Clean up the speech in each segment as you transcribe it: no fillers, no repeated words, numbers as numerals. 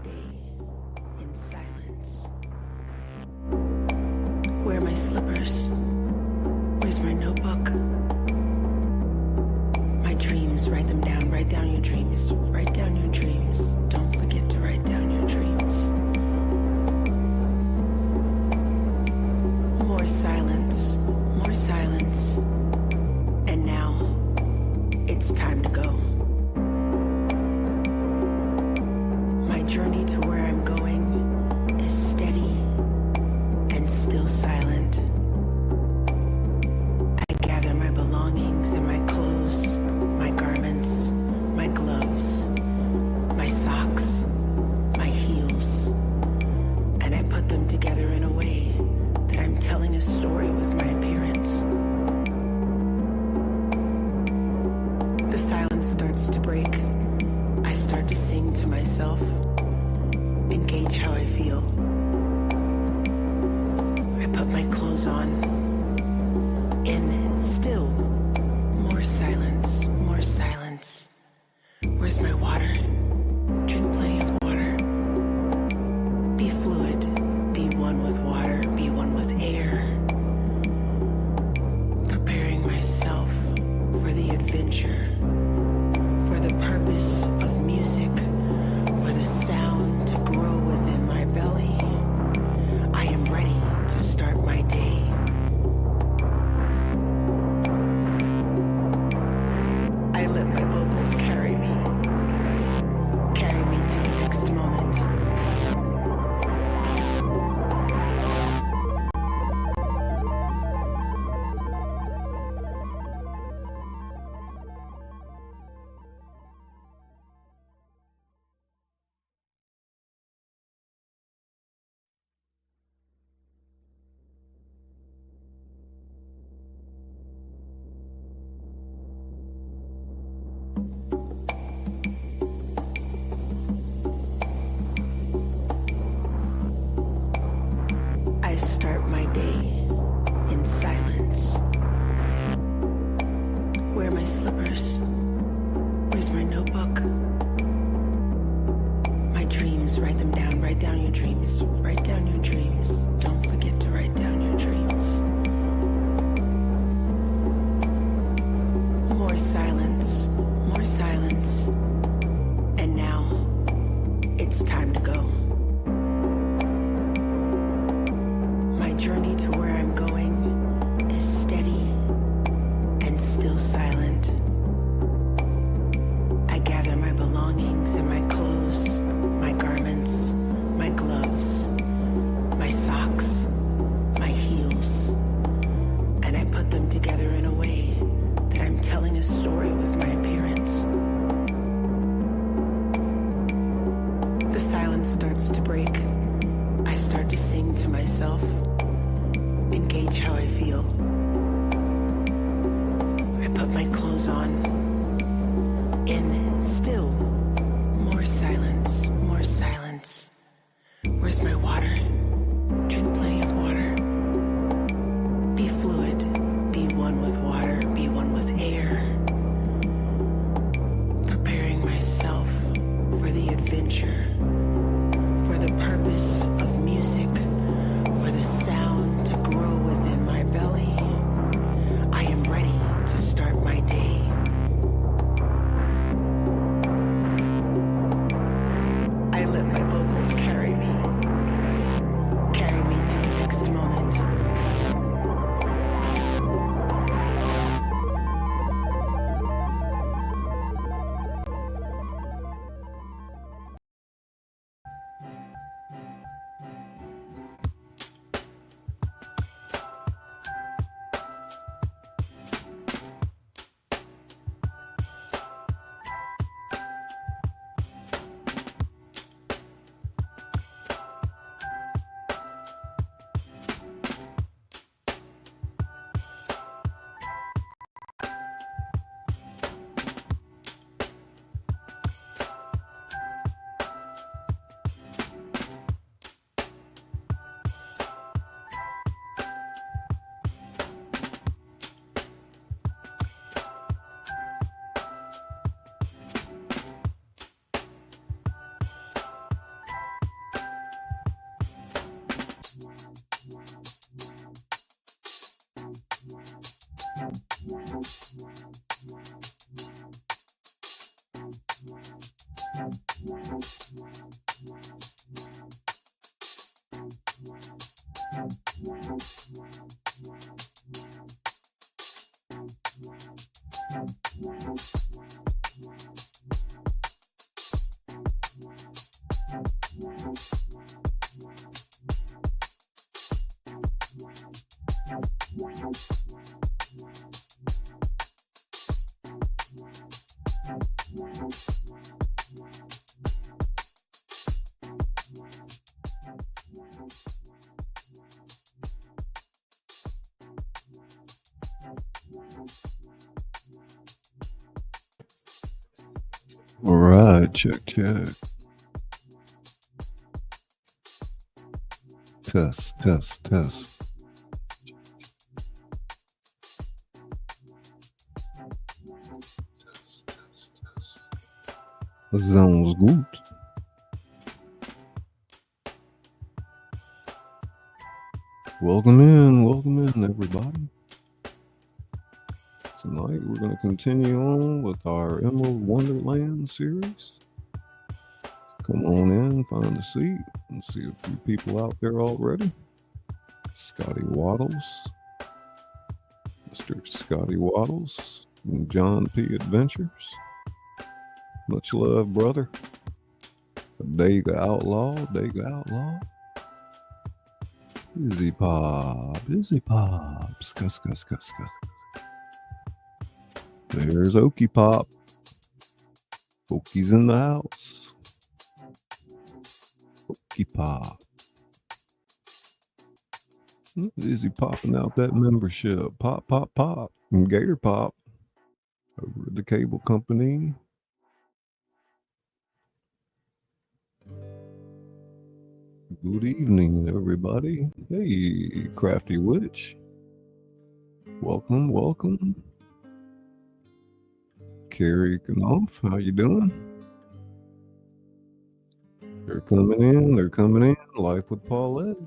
day in silence. Where are my slippers? Where's my notebook? My dreams, write them down. Write down your dreams. Write down your dreams. Don't forget to write down your dreams. More silence. More silence. And now, it's time to go. My journey to where I'm going is steady and still silent. I gather my belongings and my clothes, my garments, my gloves, my socks, my heels, and I put them together in a way that I'm telling a story with my appearance. The silence starts to break. I start to sing to myself, engage how I feel. I put my clothes on, and still more silence, more silence. Where's my water? Drink plenty of water. Be fluid, be one with water, be one with air. Preparing myself for the adventure, for the purpose of music, for the sound to grow within my belly. I am ready to start my day. I let my vocals carry me to the next moment. I start my day in silence. Where are my slippers? Where's my notebook? My dreams, write them down. Write down your dreams. Write down your dreams. Don't forget to write down your dreams. More silence, more silence. And now, it's time to go. My journey to where I'm going is steady and still silent. I gather my belongings and my clothes, my garments, my gloves, my socks, my heels, and I put them together in a way that I'm telling a story with my appearance. The silence starts to break. I start to sing to myself, engage how I feel. I put my clothes on, and still more silence, more silence. Where's my water? Drink plenty of water. Be fluid, be one with water, be one with air. Preparing myself for the adventure, for the purpose of music, for the sound to grow within my belly. I am ready to start my day. I let my vocals carry me All right, check. Test. Das sounds gut. Welcome in, everybody. Tonight we're going to continue on with our Emerald Wonderland series. Come on in, find a seat, and see a few people out there already. Scotty Waddles, Mr. Scotty Waddles, and John P. Adventures. Much love, brother. Dega Outlaw. Busy Pop. Scuss. There's Okie Pop. Okie's in the house. Okie Pop. Busy popping out that membership. Pop. And Gator Pop over at the cable company. Good evening, everybody. Hey, Crafty Witch. Welcome. Carrie Knopf, how you doing? They're coming in. Life with Paulette.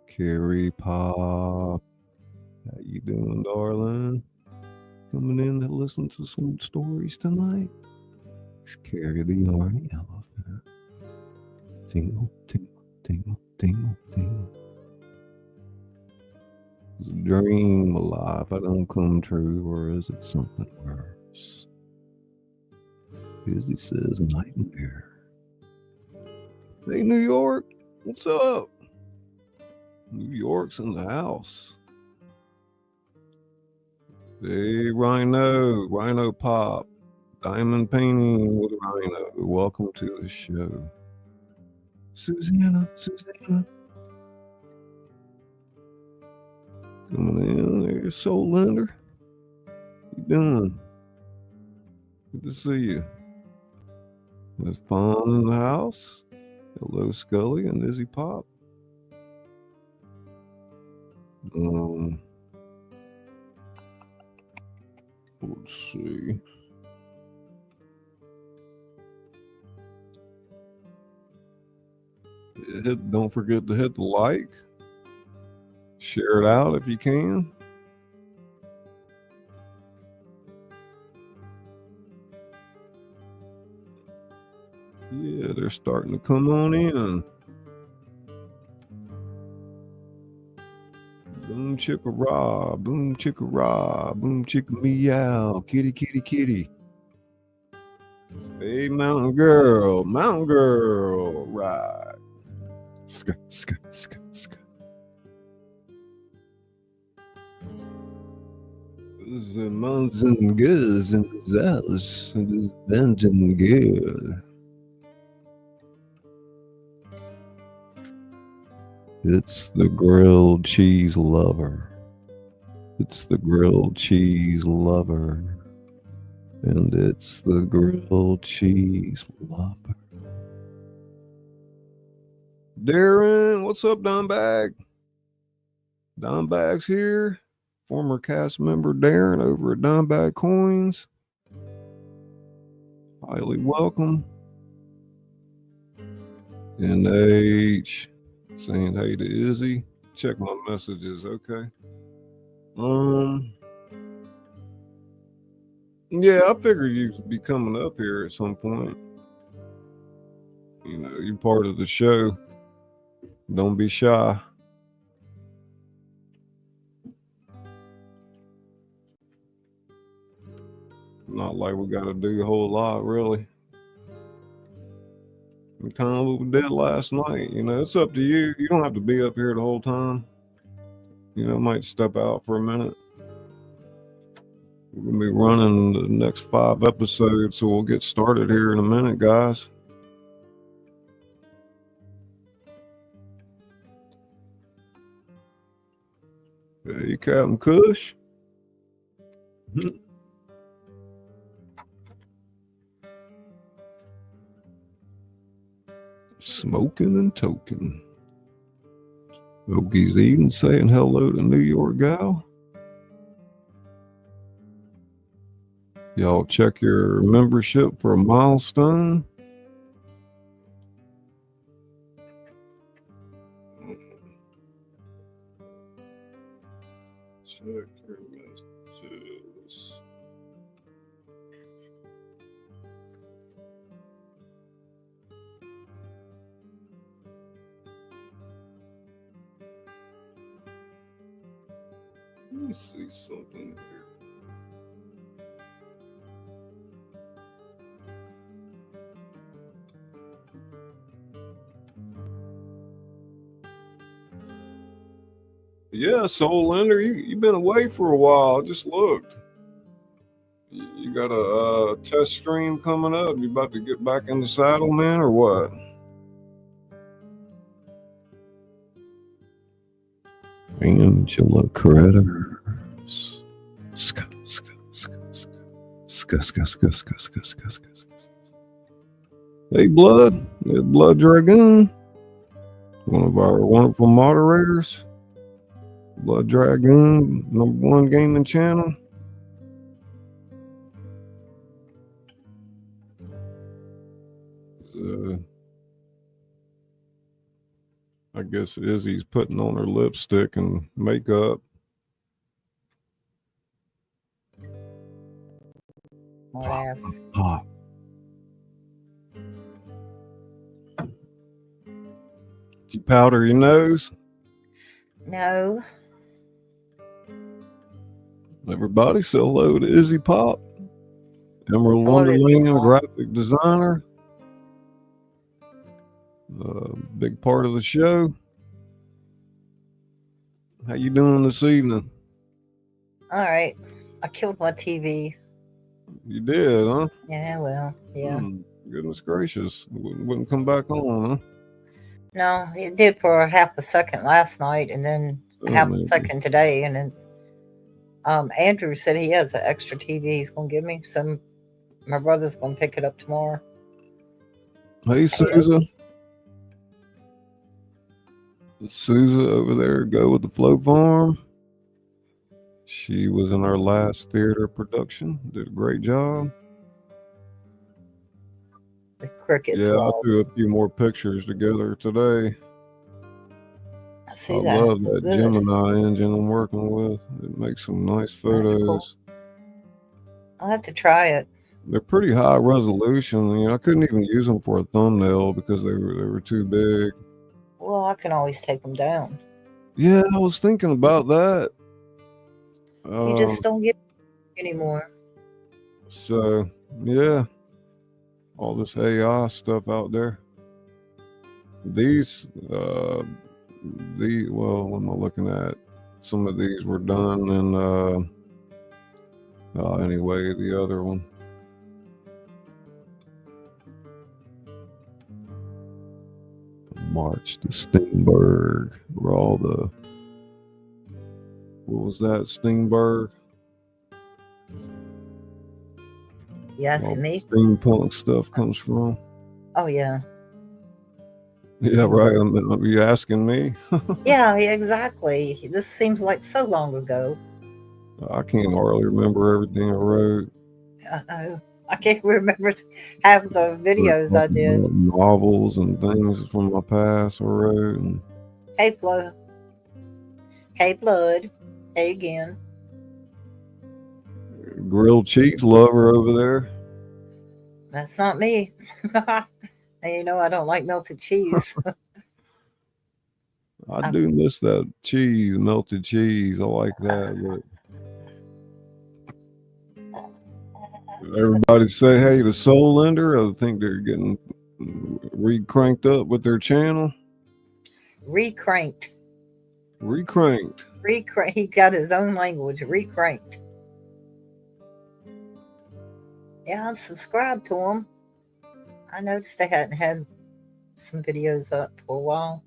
Carrie Pop, how you doing, darling? Coming in to listen to some stories tonight. Let's carry the yarny elephant. Tingle. Is a dream alive? I don't come true, or is it something worse? Izzy says nightmare. Hey, New York, what's up? New York's in the house. Hey, Rhino Pop, Diamond Painting with Rhino. Welcome to the show. Susanna. Coming in there, Soul Lender. How you doing? Good to see you. There's Fawn in the house. Hello, Scully and Izzy Pop. Let's see. Don't forget to hit the like. Share it out if you can. Yeah, they're starting to come on in. Boom chicka raw, boom chicka meow, kitty. Hey, mountain girl, right. Ska. The mountain girls in the house, and this dungeon girl. It's the grilled cheese lover. And it's the grilled cheese lover. Darren, what's up, Don Bag? Don Bag's here. Former cast member Darren over at Don Bag Coins. Highly welcome. NH saying hey to Izzy. check my messages. Okay. Yeah, I figured you'd be coming up here at some point. You know, you're part of the show. Don't be shy. Not like we got to do a whole lot, really. We kind of what we did last night. You know, it's up to you. You don't have to be up here the whole time. You know, might step out for a minute. We're going to be running the next 5 episodes, so we'll get started here in a minute, guys. Hey, Captain Kush. Smoking and toking. Okies eating, saying hello to New York gal. Y'all check your membership for a milestone. Check your messages. Let me see something here. Yeah, Soul Lender, you've been away for a while. I just looked. You got a test stream coming up. You about to get back in the saddle, man, or what? Angela Critters. Hey, Blood Dragoon. One of our wonderful moderators. Blood Dragoon, #1 gaming channel. I guess Izzy's putting on her lipstick and makeup. Ass. Pop. Did you powder your nose? No. Everybody say hello to Izzy Pop, Emerald Hello, Izzy Wonderland Pop. graphic designer. Big part of the show. How you doing this evening? All right. I killed my TV. You did, huh? Yeah, well, yeah. Goodness gracious. Wouldn't come back on, huh? No, it did for half a second last night and then half a second today. And then Andrew said he has an extra TV he's going to give me. So my brother's going to pick it up tomorrow. Hey, Susan. Sousa over there, go with the Flow Farm. She was in our last theater production. Did a great job. The crickets. Yeah, walls. I threw a few more pictures together today. I love that good Gemini engine I'm working with. It makes some nice photos. Cool. I'll have to try it. They're pretty high resolution. You know, I couldn't even use them for a thumbnail because they were too big. Well, I can always take them down. Yeah, I was thinking about that. You just don't get anymore. So, yeah. All this AI stuff out there. These, well, what am I looking at? Some of these were done in, anyway, the other one. March to Steenberg. Where all the, what was that, Steenberg? You asking me? Steampunk stuff comes from. Oh, yeah. Yeah, right. Are you asking me? Yeah, exactly. This seems like so long ago. I can't hardly remember everything I wrote. I know. I can't remember half the videos I did. Novels and things from my past I wrote. And Hey, Flo. Hey, Blood. Hey again. Grilled cheese lover over there. That's not me. And you know I don't like melted cheese. I do miss that cheese, melted cheese. I like that. But everybody say, hey, the Soul Ender. I think they're getting re-cranked up with their channel. Recranked. Recranked. He got his own language. Recranked. Yeah, I subscribed to him. I noticed they hadn't had some videos up for a while.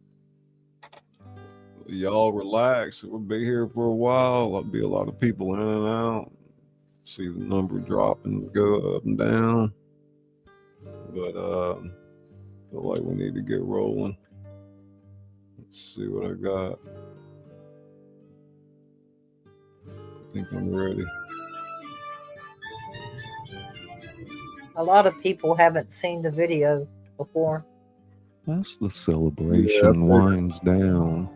Y'all relax. We'll be here for a while. There'll be a lot of people in and out. See the number drop and go up and down. But feel like we need to get rolling. Let's see what I got. I think I'm ready. A lot of people haven't seen the video before. As the celebration winds down,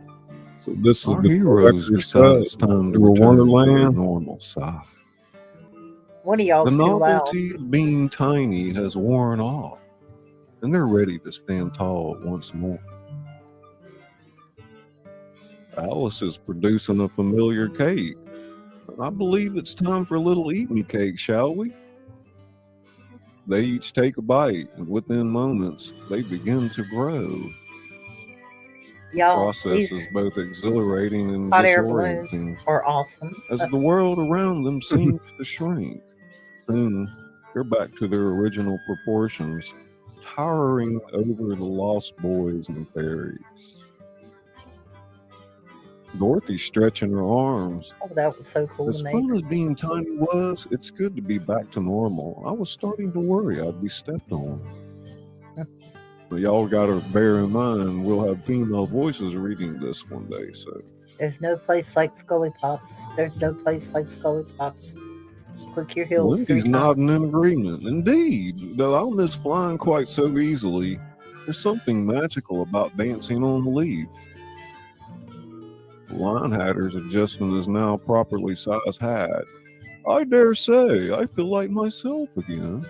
so this is our the heroes decide it's time to return to their normal side. What are y'all The too loud? novelty of being tiny has worn off, and they're ready to stand tall once more. Alice is producing a familiar cake. I believe it's time for a little eat me cake, shall we? They each take a bite, and within moments, they begin to grow. Y'all, The process is both exhilarating and hot air balloons disorienting, are awesome. as the world around them seems to shrink. Soon, they're back to their original proportions, towering over the lost boys and fairies. Dorothy's stretching her arms. Oh, that was so cool As to me. fun as being tiny was, it's good to be back to normal. I was starting to worry I'd be stepped on. But y'all gotta bear in mind, we'll have female voices reading this one day, so. There's no place like ScullyPops. There's no place like ScullyPops. Click your heels. Wendy's nodding in agreement. Indeed, though I'll miss flying quite so easily. There's something magical about dancing on the leaf. The Line Hatter's adjusting his now properly sized hat. I dare say I feel like myself again,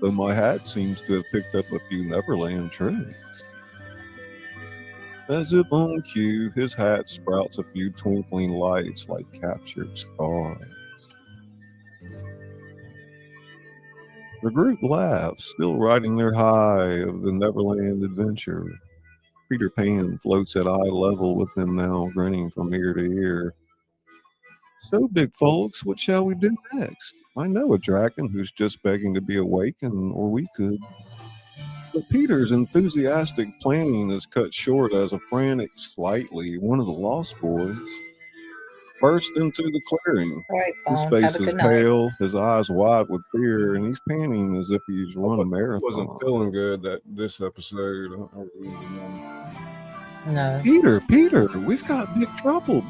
though my hat seems to have picked up a few Neverland tricks. As if on cue, his hat sprouts a few twinkling lights like captured stars. The group laughs, still riding their high of the Neverland adventure. Peter Pan floats at eye level with them now, grinning from ear to ear. So, big folks, what shall we do next? I know a dragon who's just begging to be awakened, or we could. But Peter's enthusiastic planning is cut short as a frantic, slightly, one of the Lost Boys burst into the clearing. Right, His face is pale, his eyes wide with fear, and he's panting as if he's run a marathon. Wasn't feeling good that this episode. No. Peter, we've got big trouble.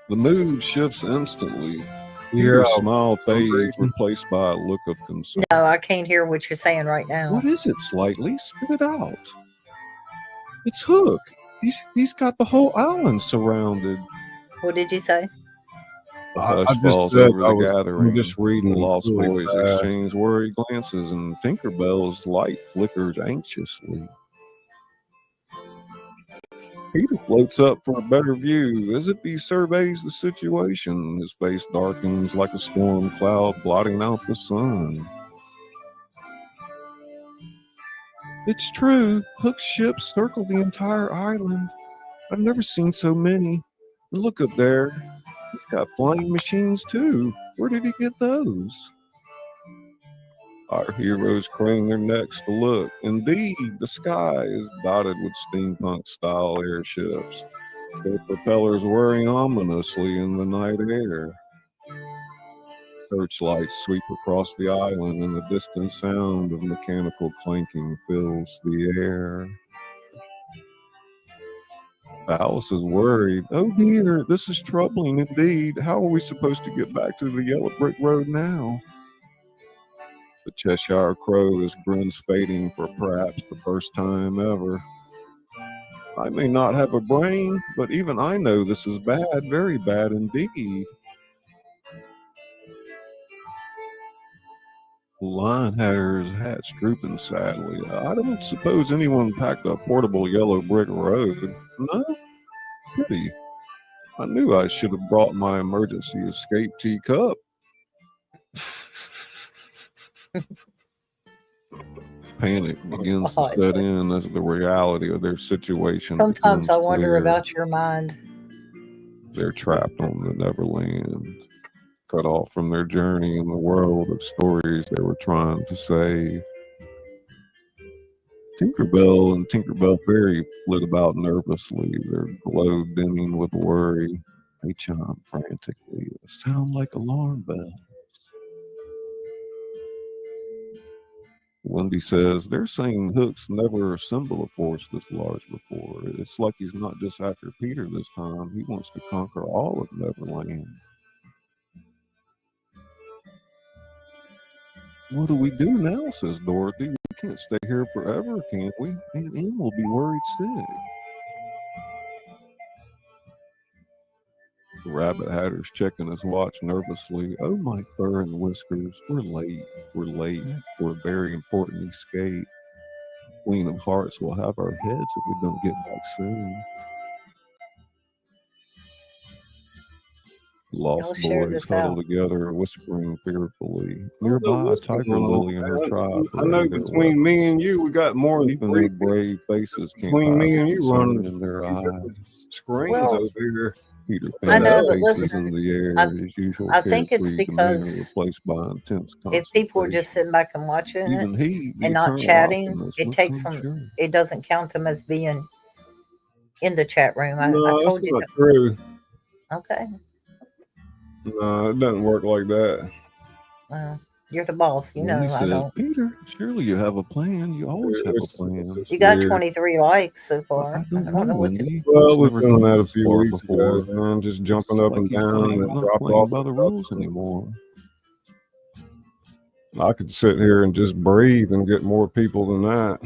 The mood shifts instantly. Peter's smile fades, replaced by a look of concern. No, I can't hear what you're saying right now. What is it, Slightly? Spit it out. It's Hook. He's got the whole island surrounded. What did you say? The hush falls over the gathering. I'm just reading. The Lost Boys exchange worried glances, and Tinkerbell's light flickers anxiously. Peter floats up for a better view, as if he surveys the situation. His face darkens like a storm cloud blotting out the sun. It's true. Hook's ships circle the entire island. I've never seen so many. And look up there. He's got flying machines too. Where did he get those? Our heroes crane their necks to look. Indeed, the sky is dotted with steampunk-style airships, their propellers whirring ominously in the night air. Searchlights sweep across the island, and the distant sound of mechanical clanking fills the air. Alice is worried. Oh dear, this is troubling indeed. How are we supposed to get back to the yellow brick road now? The Cheshire Crow is grins fading for perhaps the first time ever. I may not have a brain, but even I know this is bad, very bad indeed. The lion had her hat drooping sadly. I don't suppose anyone packed a portable yellow brick road. No? Pity. I knew I should have brought my emergency escape teacup. Panic begins to set in as the reality of their situation. Sometimes I wonder clear. about your mind. They're trapped on the Neverland, cut off from their journey in the world of stories they were trying to save. Tinkerbell and Tinkerbell Fairy flit about nervously, their glow dimming with worry. They chime frantically, a sound like alarm bells. Wendy says they're saying Hook's never assembled a force this large before. It's like he's not just after Peter this time. He wants to conquer all of Neverland. What do we do now, says Dorothy. We can't stay here forever, can we? Aunt Em will be worried sick. The rabbit hatter's checking his watch nervously. Oh, my fur and whiskers, we're late. We're late for a very important escape. Queen of Hearts will have our heads if we don't get back soon. The lost boys huddle together, whispering fearfully. Nearby, a tiger lily and her tribe. I know between me and you, we got more than even their brave faces between me and you running in their eyes. Screens over here. Peter I know, but faces listen, in the air, his usual I think it's carefree demeanor because replaced by intense if people are just sitting back and watching it even he, the and not eternal chatting, optimist, it must takes be them. sure. It doesn't count them as being in the chat room. I No, told that's you. not true. Okay. No, it doesn't work like that. Well, you're the boss. You When know he I said, don't. Peter, surely you have a plan. You always have a plan. You got weird. 23 likes so far. I don't know, what to do. Wendy. Well, we've never done done that a this few far weeks before. ago, man. Just It's jumping up like and he's down playing, and not drop playing off by the rules anymore. I could sit here and just breathe and get more people than that.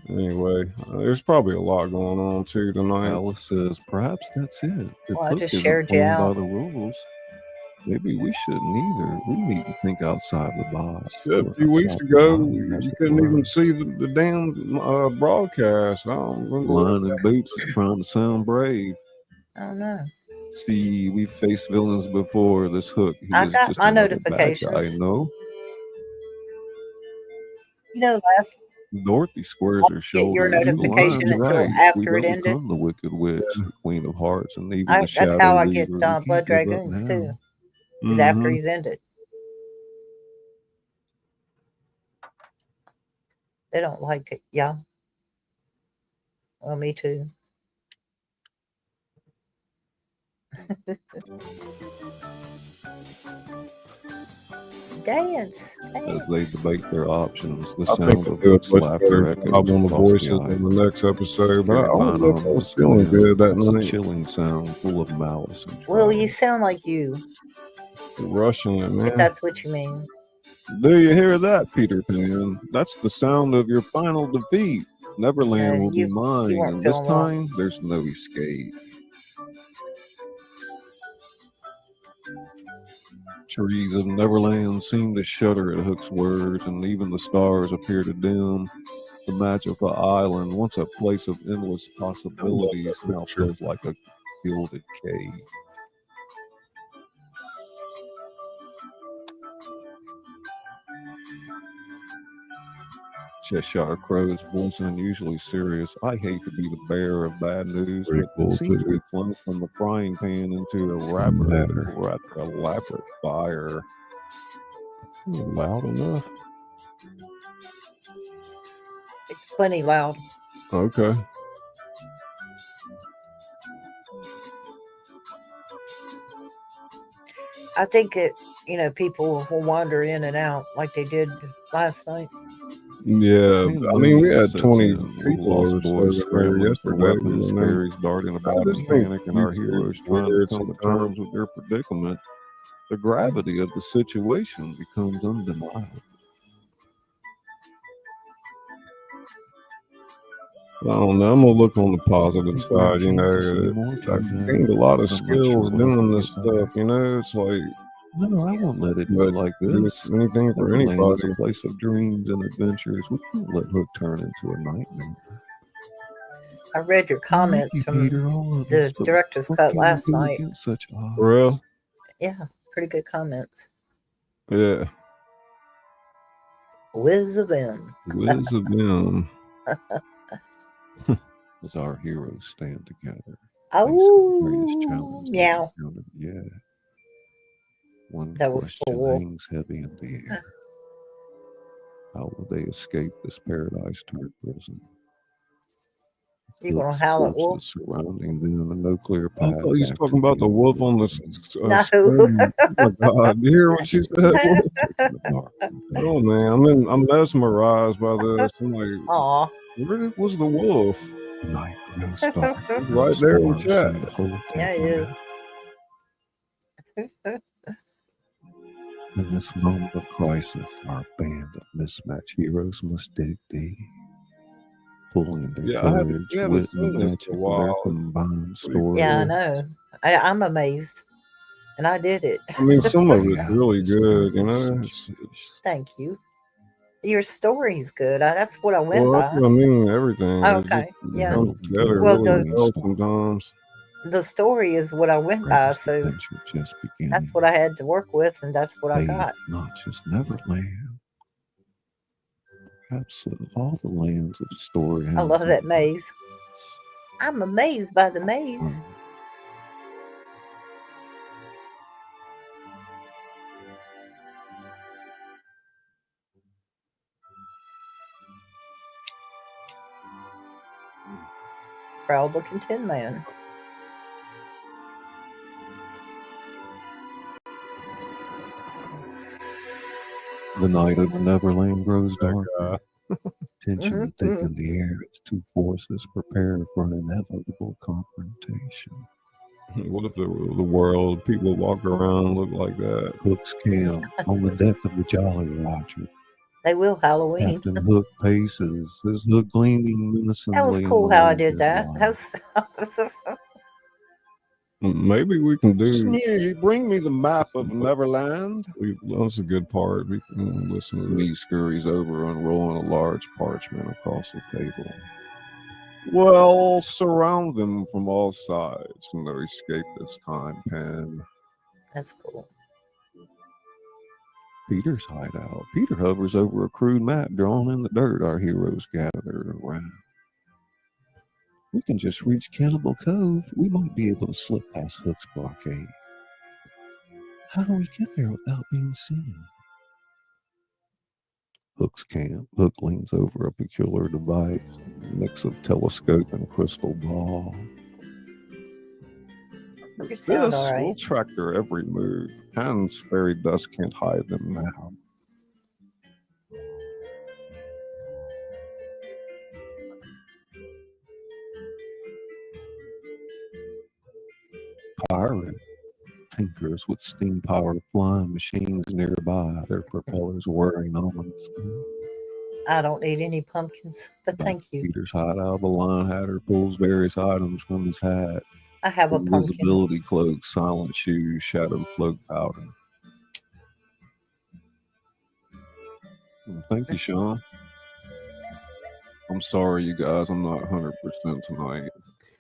Anyway, there's probably a lot going on too tonight. Alice says, perhaps that's it. If Well, I Hook just isn't shared you playing by out. the rules, maybe we shouldn't either. We need to think outside the box. A few weeks ago, you couldn't even see the damn broadcast. I don't remember. Lion and Boots is trying to sound brave. I don't know. See, we've faced villains before. This Hook, he I is got just my another bad notifications. guy, no? You know, last Dorothy squares her get shoulders. your notification The until right. after We it don't ended. become the Wicked Witch, the Queen of Hearts, and even the That's Shadow how I get Weaver. We can't Blood give up Dragoons now. too. Is after he's ended. They don't like it. Yeah. Well, me too. Dance. As they debate their options, the I sound think of we'll Hook's do a much laughter better echoes job on the across voices the in island. the next episode. But I Carolina don't know if I was almost feeling clear. good that It's a night. chilling sound full of malice and Well, triumph. you sound like you, Rushing it, if man. that's what you mean. Do you hear that, Peter Pan? That's the sound of your final defeat. Neverland will be mine, weren't and this feeling well. time there's no escape. Trees of Neverland seem to shudder at Hook's words, and even the stars appear to dim. The magical island, once a place of endless possibilities, now feels like a gilded cave. Cheshire Crow's voice unusually serious. I hate to be the bearer of bad news, but it seems we've flown from the frying pan into a rather elaborate fire. Loud enough? It's plenty loud. Okay. I think people will wander in and out like they did last night. Yeah, I mean, we had 20 people lost boys scrambling for weapons, fairies darting about in panic, and our heroes trying to come to terms with their predicament. The gravity of the situation becomes undeniable. I don't know. I'm gonna look on the positive Think we have side. a You know, chance to see more I too, gained a lot of I'm not sure skills what else doing to this get better. stuff. You know, it's like, No, I won't let it but end like just this. anything for Neverland is anybody. a place of dreams and adventures. We can't let Hook turn into a nightmare. I read your I like comments you, from Peter, all of the us, but director's what cut can we last do night. against such odds? For real? Yeah, pretty good comments. Yeah. Whiz of them. Whiz of them. As our heroes stand together, Oh, facing the greatest challenge they've meow. encountered yet. One That was question full. hangs heavy in the air. How will they escape this paradise turned prison? You gonna Hook's howl at wolf? forces surrounding them and no clear I path. thought you was back talking to about the beyond wolf on the No. screen. Oh my God! You hear what she said? the dark. Oh man, I'm mesmerized by this. I'm like, Aw. where was the wolf? The night grows dark. He's right there in Stars chat. seem to hold Yeah, he temper is. now. In this moment of crisis, our band of mismatched heroes must dig deep, pulling their Yeah, courage, we haven't wit, and seen this magic in a of their while. combined Pretty story. Yeah, I cool. know. I'm amazed. And I did it. I mean, some of it's Yeah, really this good, you nervous know. situation. Thank you. Your story's good. That's what I went Well, that's by. what I mean. Everything. Oh, It just okay. Yeah. comes together Well, really the- well sometimes. The story is what I went by, Greatest so adventure just beginning. that's what I had to work with, and that's what I They got. not just Neverland, perhaps all the lands of story. I love that maze. I'm amazed by the maze. Proud looking Tin Man. The night of Neverland grows darker. Tension thick in the air as two forces prepare for an inevitable confrontation. What if the world people walk around look like that? Hook's camp on the deck of the Jolly Roger. They will Halloween. Captain Hook paces, his hook gleaming menacingly. That was cool how I did that. Maybe we can do. Snee, bring me the map of Neverland. That's a good part. We can listen to Snee scurries over, unrolling a large parchment across the table. Well, surround them from all sides, and they'll escape this time, Pen. That's cool. Peter's hideout. Peter hovers over a crude map drawn in the dirt. Our heroes gather around. We can just reach Cannibal Cove. We might be able to slip past Hook's blockade. How do we get there without being seen? Hook's camp. Hook leans over a peculiar device, a mix of telescope and crystal ball. You sound all We'll right. track their every move. Pan's fairy dust can't hide them now. Pirate tinkers with steam-powered flying machines nearby, their propellers whirring ominously. I don't need any pumpkins, but thank you. Peter's hideout, the line hatter pulls various items from his hat. I have a pumpkin. Invisibility cloak, silent shoes, shadow cloak powder. Thank you, Sean. I'm sorry, you guys. I'm not 100% tonight.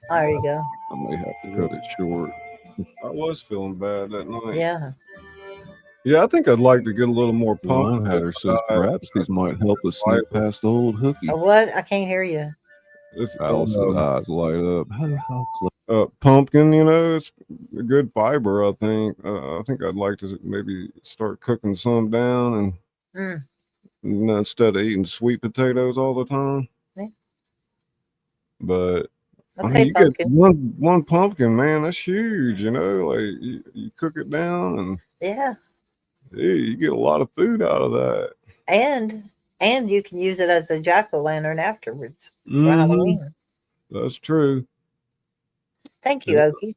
There you go. I may have to cut it short. I was feeling bad that night. Yeah. Yeah, I think I'd like to get a little more The line pumped. hatter says perhaps these might help us sneak past old Hooky. What? I can't hear you. Alice's eyes light up. How close? Pumpkin, you know, it's a good fiber. I think I'd like to maybe start cooking some down, and you know, instead of eating sweet potatoes all the time. Yeah. But I Okay, mean, you pumpkin. get one pumpkin, man. That's huge. You know, like you cook it down, and Yeah. you get a lot of food out of that. And you can use it as a jack-o'-lantern afterwards for Mhm. Halloween. That's true. Thank you, Okie.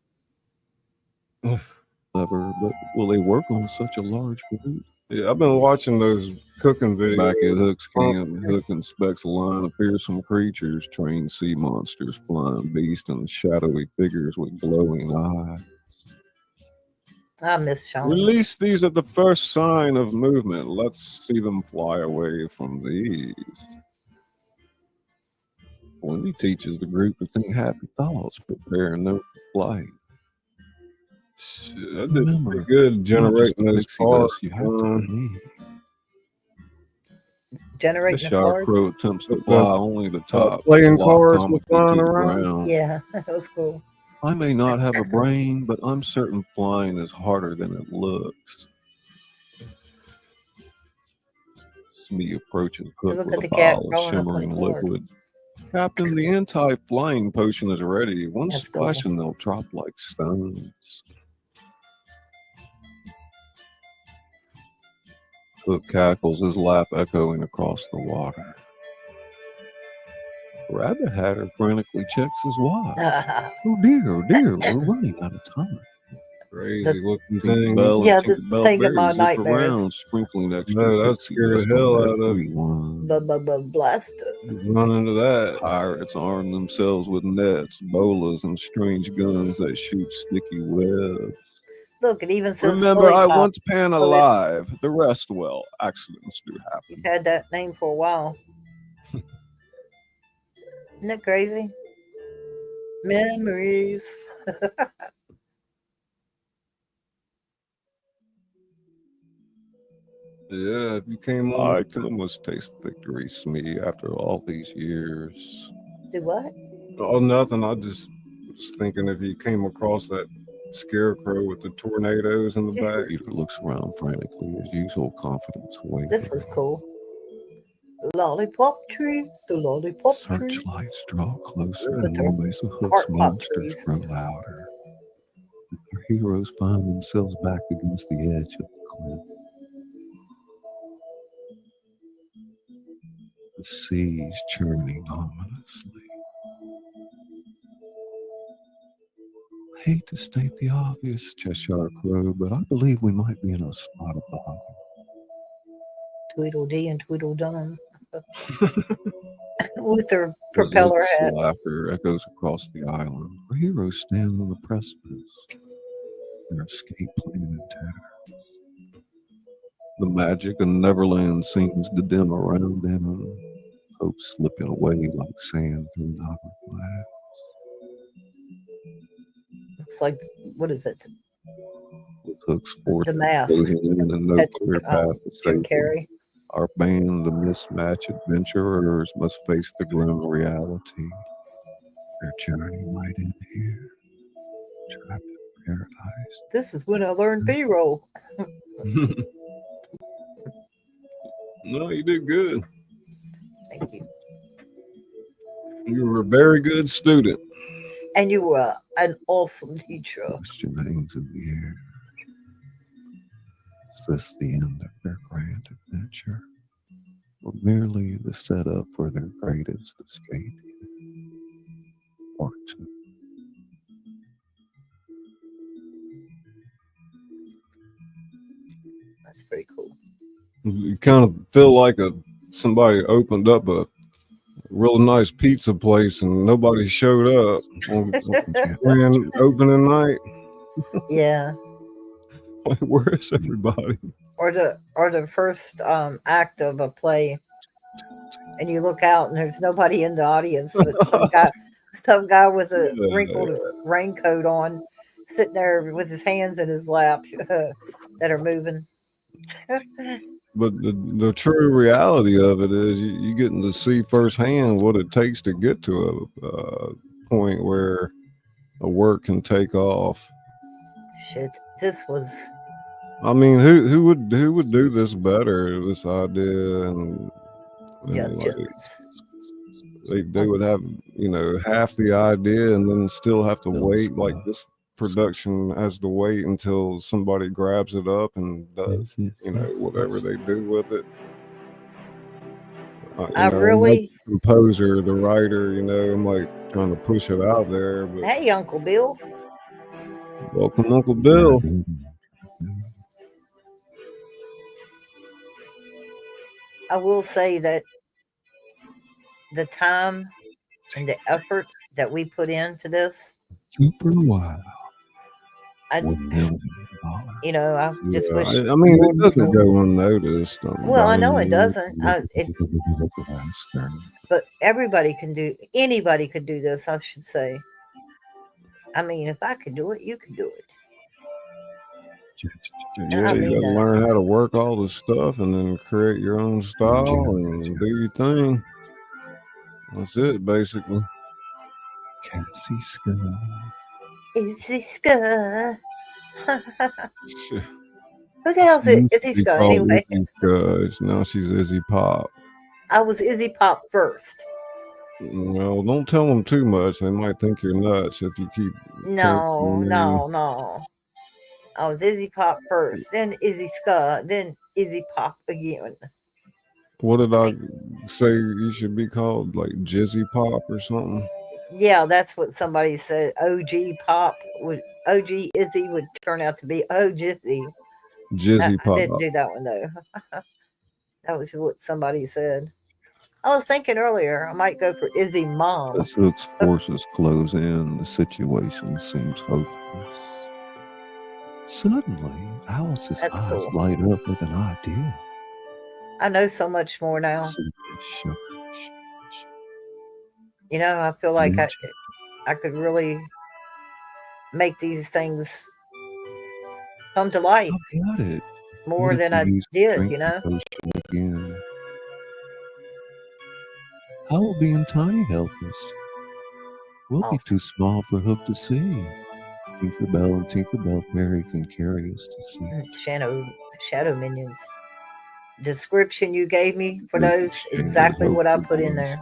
Clever, but will they work on such a large group? Yeah, I've been watching those cooking videos. Back at Hook's camp, Hook inspects a line of fearsome creatures, trained sea monsters, flying beasts, and shadowy figures with glowing eyes. I miss Sean. Release these at the first sign of movement. Let's see them fly away from these. Wendy teaches the group to think happy thoughts, preparing them for flight. Shit, that did pretty good generating those cards. You have to believe. The Generating the Cheshire cards. Crow attempts to fly only the top. Playing flop cards with comically flying to the around. ground. Yeah, that was cool. I may not have a brain, but I'm certain flying is harder than it looks. Smee approaches Hook Look with at a the cat bottle of rolling up on shimmering the floor. liquid. Captain, the anti-flying potion is ready. One That's splash cool. and they'll drop like stones. Hook cackles, his laugh echoing across the water. Rabbit Hatter frantically checks his watch. Oh dear, we're running out of time. Crazy looking thing. Tinkerbell Yeah, and the Tinkerbell thing of my berries zip nightmares. around, sprinkling extra. No, that pixie scared the dust hell on out of me. everyone. Blaster. Run into that. Pirates arm themselves with nets, bolas, and strange guns that shoot sticky webs. Look, it even says Remember, I ScullyPop. once pan alive. The rest, well, accidents do happen. You've had that name for a while. Isn't that crazy? Memories. Yeah, if you came on. I can almost taste victory, Smee, after all these years. Do what? Oh, nothing. I just was thinking if you came across that scarecrow with the tornadoes in the back. Peter looks around frantically, his usual confidence wavering. This was cool. Lollipop trees, the lollipop trees. Searchlights draw closer But and they're noise of Hook's heart pop monsters trees. grow louder. Our heroes find themselves back against the edge of the cliff. The sea's churning ominously. I hate to state the obvious, Cheshire Crow, but I believe we might be in a spot of bother. Tweedledee and Tweedledum. With their propeller Hook's hats. laughter echoes across the island. Our heroes stand on the precipice. Their escape plan in tatters. The magic of Neverland seems to dim around them, and hope slipping away like sand through the hourglass. Looks like, what is it? With Hook's force The mask. closing in and no That, clear path to Jim safety, Carrey. our band of mismatched adventurers must face the grim reality. Their journey might end here, trapped in paradise. This is when I learned B-roll. No, you did good. Thank you. You were a very good student. And you were an awesome teacher. Question hangs in the air. Is this the end of their grand adventure, or merely the setup for their greatest escape? Part 2. That's pretty cool. You kind of feel like somebody opened up a real nice pizza place and nobody showed up on grand opening night. Yeah. Like, where is everybody? Or the first act of a play, and you look out and there's nobody in the audience, but some guy with a wrinkled raincoat on, sitting there with his hands in his lap that are moving. But the true reality of it is you getting to see firsthand what it takes to get to a point where a work can take off. Shit, this was. I mean, who would do this better? This idea, and Yeah, like, they would have half the idea, and then still have to wait. Like this production has to wait until somebody grabs it up and does whatever they do with it. Really, like the composer, the writer, I'm like trying to push it out there. But hey, Uncle Bill. Welcome, Uncle Bill. I will say that the time and the effort that we put into this, Super wild. I just Yeah, wish. I mean, it doesn't go unnoticed. Well, I know it doesn't. But everybody can do. Anybody could do this, I should say. I mean, if I could do it, you could do it. Yeah, you got to learn how to work all this stuff and then create your own style and do your thing. That's it, basically. Cassie Skull. Izzy Skull. Who the hell is Izzy Skull anyway? Now she's Izzy Pop. I was Izzy Pop first. Well, don't tell them too much. They might think you're nuts if you keep. No. I was Izzy Pop first, then Izzy Skull, then Izzy Pop again. What did I say you should be called? Like Jizzy Pop or something? Yeah, that's what somebody said. OG Pop OG Izzy would turn out to be Jizzy. Jizzy Pop. I didn't do that one though. That was what somebody said. I was thinking earlier I might go for Izzy Mom. As Hook's forces close in, the situation seems hopeless. Suddenly, Alice's eyes light up with an idea. I know so much more now. You know, I feel like I could really make these things come to life more than I did, you know. How will being tiny help us? We'll be too small for Hook to see. Tinkerbell and Tinkerbell Fairy can carry us to see. Shadow minions. Description you gave me for those, exactly what I put in there.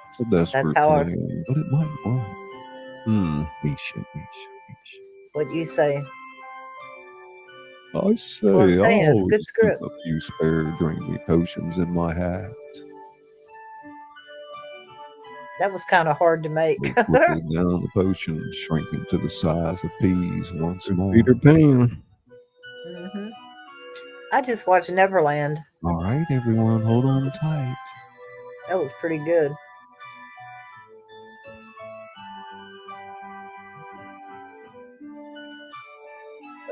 It's a desperate plan, but it might work. Misha. What you say? I say, well, I'm saying, it's a good script. A few spare drinking potions in my hat. That was kind of hard to make. Down the potion, shrinking to the size of peas once more. Peter Pan. Mm-hmm. I just watched Neverland. All right, everyone, hold on tight. That was pretty good.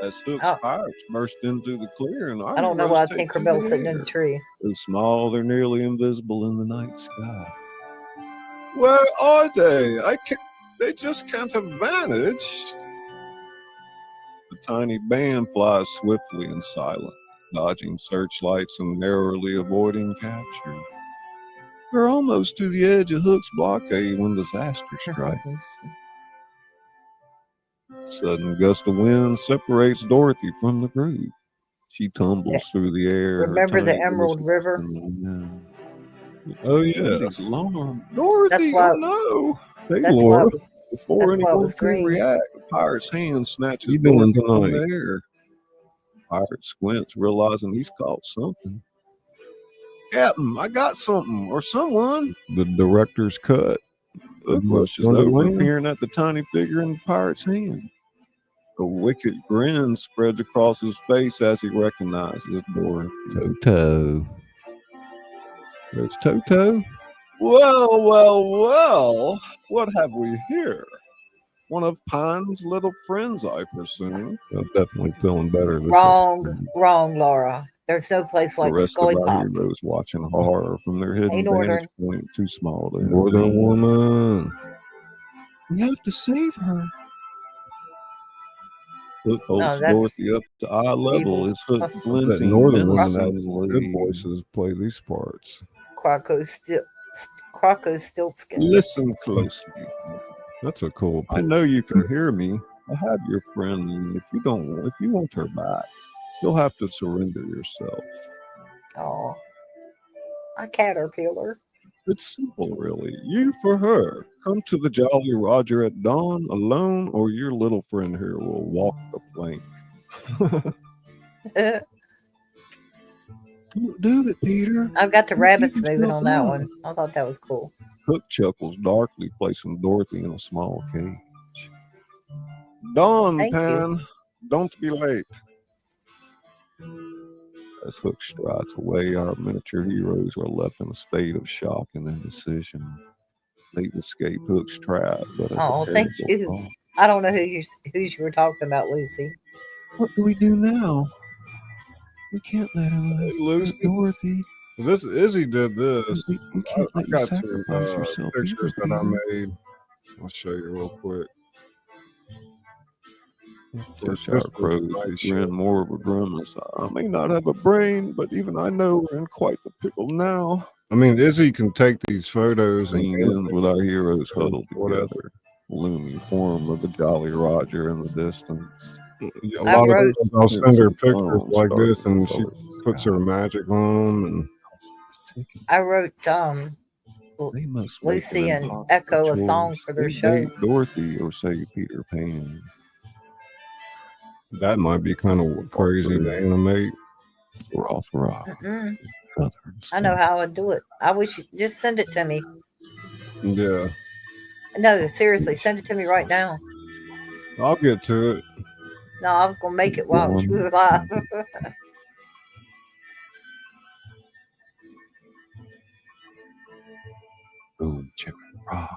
As Hook's pirates burst into the clearing, I don't know why Tinkerbell's sitting in the tree. They're small, they're nearly invisible in the night sky. Where are they? They just can't have vanished. The tiny band flies swiftly and silent, dodging searchlights and narrowly avoiding capture. They're almost to the edge of Hook's blockade when disaster strikes. A sudden gust of wind separates Dorothy from the group. She tumbles through the air. Remember the Emerald River? Oh yeah. Dorothy, oh no. Hey Laura. Before anyone can react, the pirate's hand snatches Dorothy from the air. Pirate squints, realizing he's caught something. Captain, I got something, or someone. The director's cut. Hook rushes over, peering at the tiny figure in the pirate's hand. A wicked grin spreads across his face as he recognizes Dorothy. Toto. There's Toto. Well, what have we here? One of Pine's little friends, I presume. I'm definitely feeling better. Wrong, Laura. There's no place like ScullyPop. Heroes watching horror from their hidden vantage point, too small to Northern woman. We have to save her. Hook holds Dorothy up to eye level. His Hook blends in. Northern woman has good voices play these parts. Croco Stiltskin. Listen closely. That's a cool. I know you can hear me. I have your friend, and if you want her back, you'll have to surrender yourself. Oh, a caterpillar. It's simple, really. You for her. Come to the Jolly Roger at dawn alone, or your little friend here will walk the plank. Don't do it, Peter. I've got the rabbits moving on that one. I thought that was cool. Hook chuckles darkly, placing Dorothy in a small cage. Dawn, Pan. Don't be late. As Hook strides away, our miniature heroes are left in a state of shock and indecision. They escape Hook's trap, but at Oh, the thank terrible you. cost. I don't know who you were talking about, Lucy. What do we do now? We can't let him Hey, Lucy. Dorothy. This Izzy did this. We can't I let you got some sacrifice yourself. pictures that I either, made. I'll show you real quick. Cheshire Crows grin more of a grimace. I may not have a brain, but even I know we're in quite the pickle now. I mean, Izzy can take these photos Scene and ends with our heroes huddled whatever. together, looming form of the Jolly Roger in the distance. A lot of times I'll send her pictures like this, and she puts her magic on them. And I wrote they must Lucy and Echo a song for their show. Dorothy or say Peter Pan. That might be kind of crazy to animate. Rock. I know how I'd do it. I wish you just send it to me. Yeah. No, seriously, send it to me right now. I'll get to it. No, I was gonna make it while you were live. Boom, chicken, raw.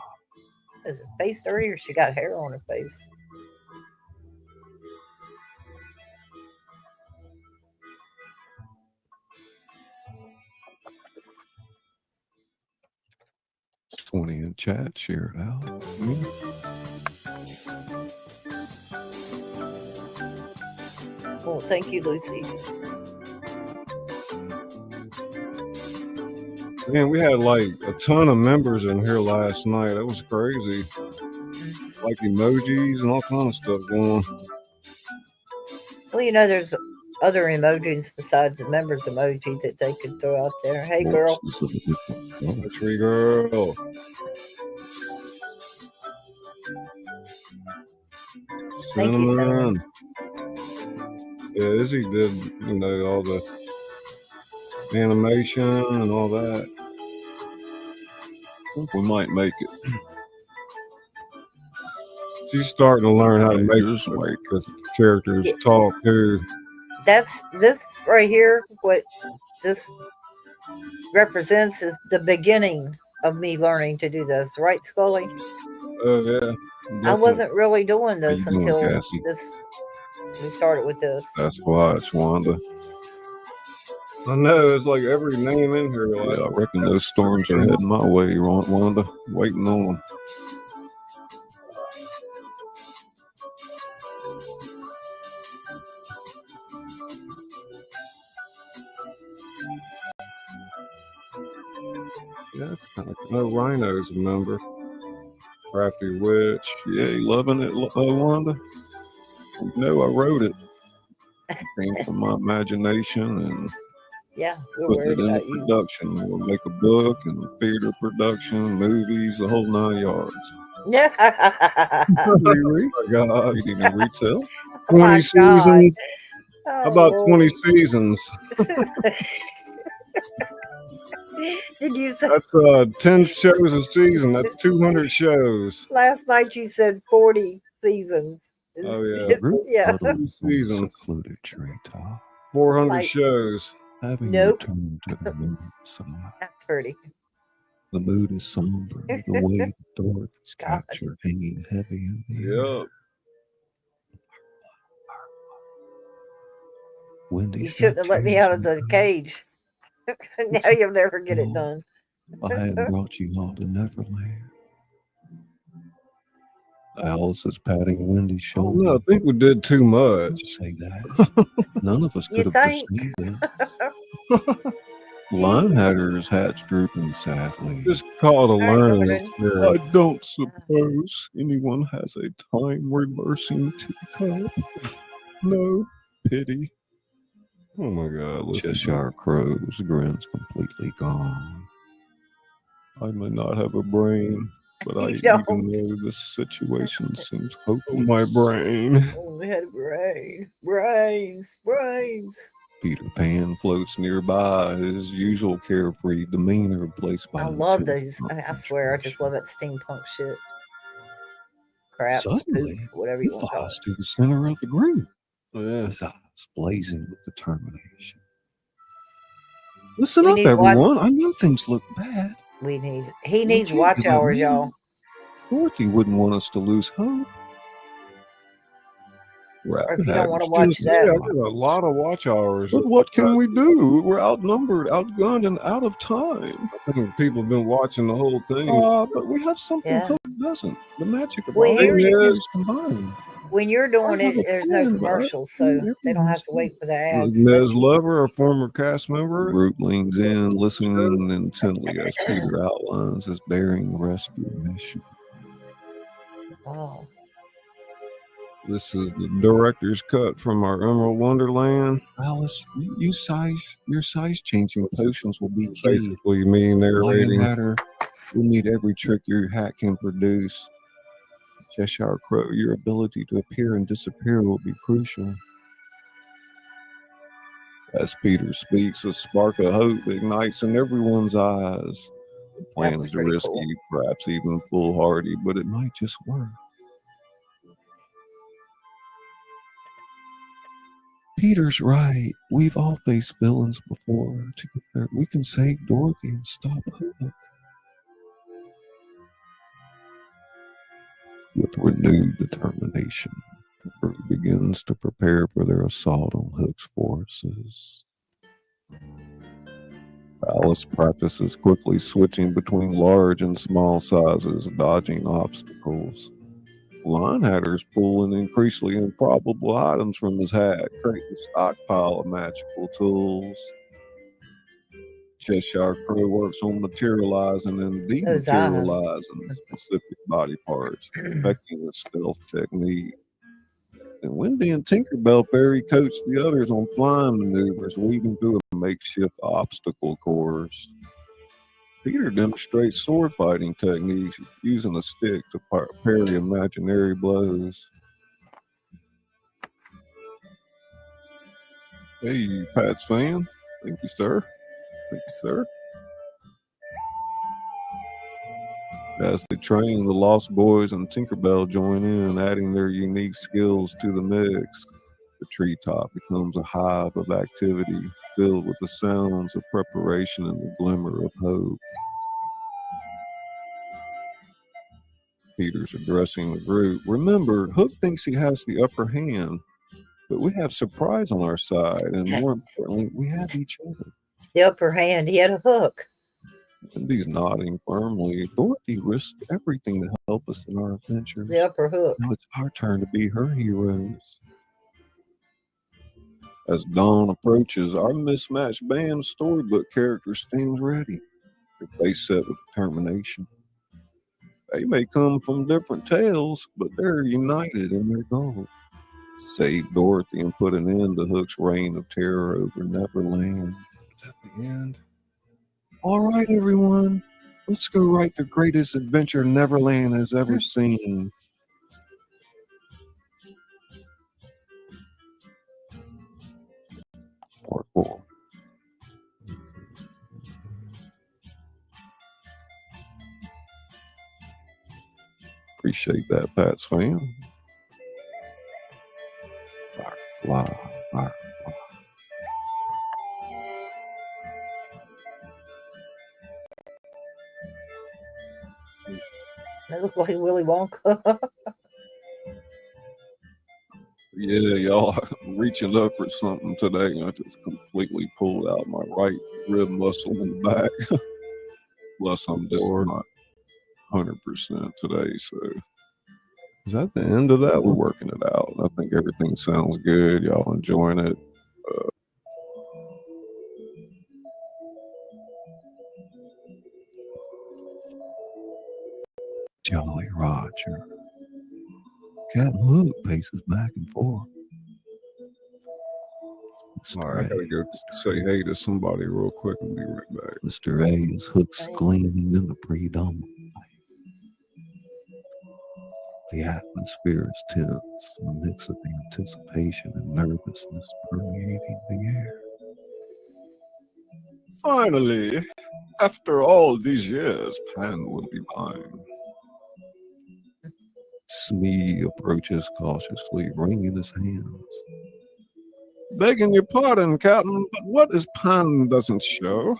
Is her face dirty or she got hair on her face? It's 20 in chat, share it out. Well, thank you, Lucy. Man, we had like a ton of members in here last night. That was crazy. Like emojis and all kind of stuff going. Well, you know, there's other emojis besides the members emoji that they could throw out there. Hey, girl. Tree girl. Thank you, Cinnamon. Yeah, Izzy did, all the animation and all that. I think we might make it. She's starting to learn how to make this way because characters talk too. That's this right here. What this represents is the beginning of me learning to do this, right, Scully? Oh yeah. Definitely. I wasn't really doing this until Cassie? we started with this. That's why it's Wanda. I know, it's like every name in here. Like, I reckon those storms are heading my way, Wanda. Waiting on them. Yeah, it's kind of no Rhino's a member. Crafty Witch. Yeah, loving it, Wanda. You know, I wrote it. It came from my imagination and we're put it into production. We'll make a book and a theater production, movies, the whole 9 yards. Yeah. Really? Oh my God, you didn't even retell? 20 seasons. How about 20 seasons? Did you say that's 10 shows a season? That's 200 shows. Last night you said 40 seasons. Oh yeah, yeah. Seasons included tree top. 400 shows. Having returned to the mood side. That's pretty. The mood is somber. The way the door is captured, hanging heavy in the air. Yep. Wendy, you shouldn't have let me out of the cage. Now you'll never get it done. I hadn't brought you all to Neverland. Alice is patting Wendy's shoulder. No, I think we did too much. Don't say that. None of us could have perceived it. Line had her hats drooping sadly. Just call it a learning experience. I don't suppose anyone has a time reversing teacup. No pity. Oh my God. Cheshire Crow's grin's completely gone. I may not have a brain, but I even know this situation seems hopeless. Oh, my brain. Only had a brain. Brains. Peter Pan floats nearby, his usual carefree demeanor replaced by. I love these. I swear, I just love that steampunk shit. Crap. Suddenly, poop, whatever you want to call it. To the center of the group. Yeah. His eyes blazing with determination. Listen We up, need watch. everyone. I know things look bad. He needs can't watch do that, hours, man. y'all. Dorothy wouldn't want us to lose hope. Or if you don't want to watch Yeah, I that, got a lot of watch hours. But what can we do? We're outnumbered, outgunned, and out of time. I think people have been watching the whole thing. But we have something Yeah. hope doesn't. The magic of Well, all here's- things combined. when you're doing I have it, a there's no plan, but commercials, so they don't have to wait for the ads. Nez Lover, a former cast The member. group leans in, listening intently as Peter outlines his daring rescue mission. Oh, This is the director's cut from our Emerald Wonderland. Alice, your size changing potions will be key. Basically, me narrating. Hatter, you'll need every trick your hat can produce. Cheshire Crow, your ability to appear and disappear will be crucial. As Peter speaks, a spark of hope ignites in everyone's eyes. The plan was is pretty risky, cool. perhaps even foolhardy, but it might just work. Peter's right. We've all faced villains before. Together, we can save Dorothy and stop Hook. With renewed determination, the group begins to prepare for their assault on Hook's forces. Alice practices quickly switching between large and small sizes, dodging obstacles. Line Hatter's pulling increasingly improbable items from his hat, creating a stockpile of magical tools. Cheshire Crow works on materializing and dematerializing specific body parts, perfecting a stealth technique. And Wendy and Tinkerbell Fairy coach the others on flying maneuvers, weaving through a makeshift obstacle course. Peter demonstrates sword fighting techniques using a stick to parry imaginary blows. Hey, Pat's fan. Thank you, sir. Thank you, sir. As they train, the Lost Boys and Tinkerbell join in, adding their unique skills to the mix. The treetop becomes a hive of activity, filled with the sounds of preparation and the glimmer of hope. Peter's addressing the group. Remember, Hook thinks he has the upper hand, but we have surprise on our side, and more importantly, we have each other. The upper hand, he had a hook. Wendy's nodding firmly. Dorothy risked everything to help us in our adventures. The upper hook. Now it's our turn to be her heroes. As dawn approaches, our mismatched band storybook character stands ready, their face set with determination. They may come from different tales, but they're united in their goal. Save Dorothy and put an end to Hook's reign of terror over Neverland. It's at the end. All right, everyone, let's go write the greatest adventure Neverland has ever seen. Part 4. Appreciate that, Pat's fan. Firefly, firefly. They look like Willy Wonka. Yeah, y'all, I'm reaching up for something today, and I just completely pulled out my right rib muscle in the back. Plus, I'm just not 100% today, so. Is that the end of that? We're working it out. I think everything sounds good. Y'all enjoying it. Jolly Roger. Captain Hook paces back and forth. All right, I gotta go say hey to somebody real quick and be right back. Mr. A is Hook's gleaming in the predominant light. The atmosphere is tense, a mix of anticipation and nervousness permeating the air. Finally, after all these years, Pan will be mine. Smee approaches cautiously, wringing his hands. Begging your pardon, Captain, but what is Pan doesn't show?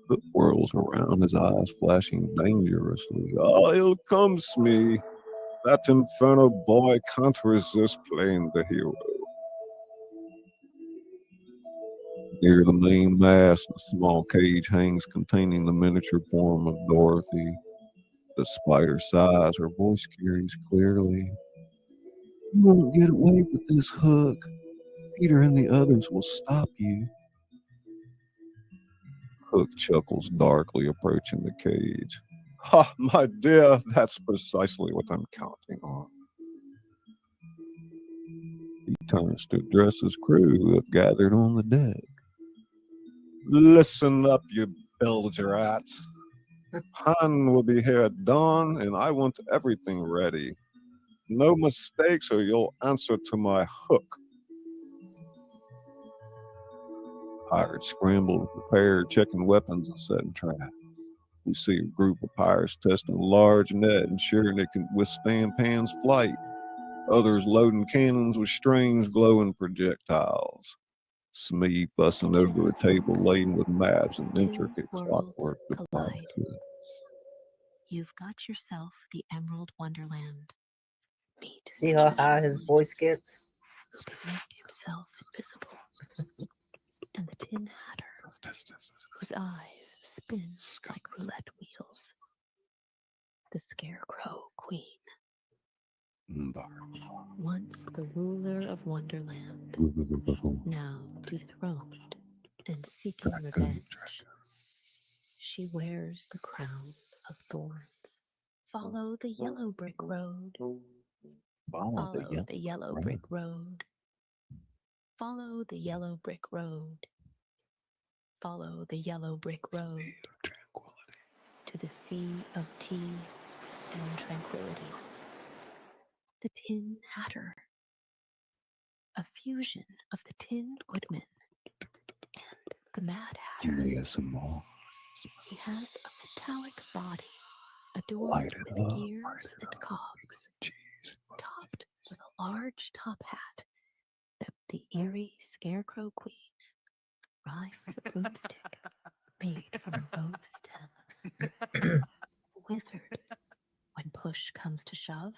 Hook whirls around, his eyes flashing dangerously. Oh, here comes me. That inferno boy can't resist playing the hero. Near the main mast, a small cage hangs containing the miniature form of Dorothy. Despite her size, her voice carries clearly. You won't get away with this, Hook. Peter and the others will stop you. Hook chuckles darkly, approaching the cage. Ha, my dear, that's precisely what I'm counting on. He turns to address his crew who have gathered on the deck. Listen up, you bilge rats. Han will be here at dawn, and I want everything ready. No mistakes, or you'll answer to my hook. Pirates scramble to prepare, checking weapons and setting traps. We see a group of pirates testing a large net, ensuring it can withstand Pan's flight. Others loading cannons with strange glowing projectiles. Smee fussing over a table laden with maps and intricate clockwork devices. You've got yourself the Emerald Wonderland. See how high his voice gets? To make himself invisible. And the Tin Hatter, whose eyes spin like roulette wheels. The Scarecrow Queen. Once the ruler of Wonderland, now dethroned and seeking revenge. She wears the crown of thorns. Follow the yellow brick road. Follow the yellow brick road. Follow the yellow brick road. Follow the yellow brick road. To the sea of tea and tranquility. The Tin Hatter. A fusion of the Tin Woodman and the Mad Hatter. He has a metallic body adorned with gears and cogs, topped with a large top hat that the eerie Scarecrow Queen rides a broomstick made from a rose stem. Wizard, when push comes to shove,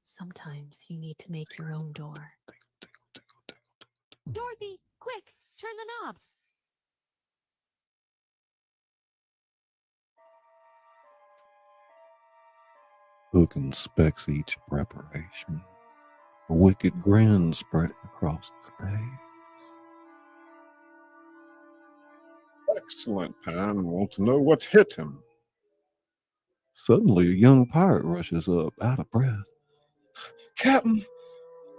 sometimes you need to make your own door. Dorothy, quick, turn the knob. Hook inspects each preparation, a wicked grin spreading across his face. Excellent, Pan. Want to know what hit him? Suddenly, a young pirate rushes up, out of breath. Captain,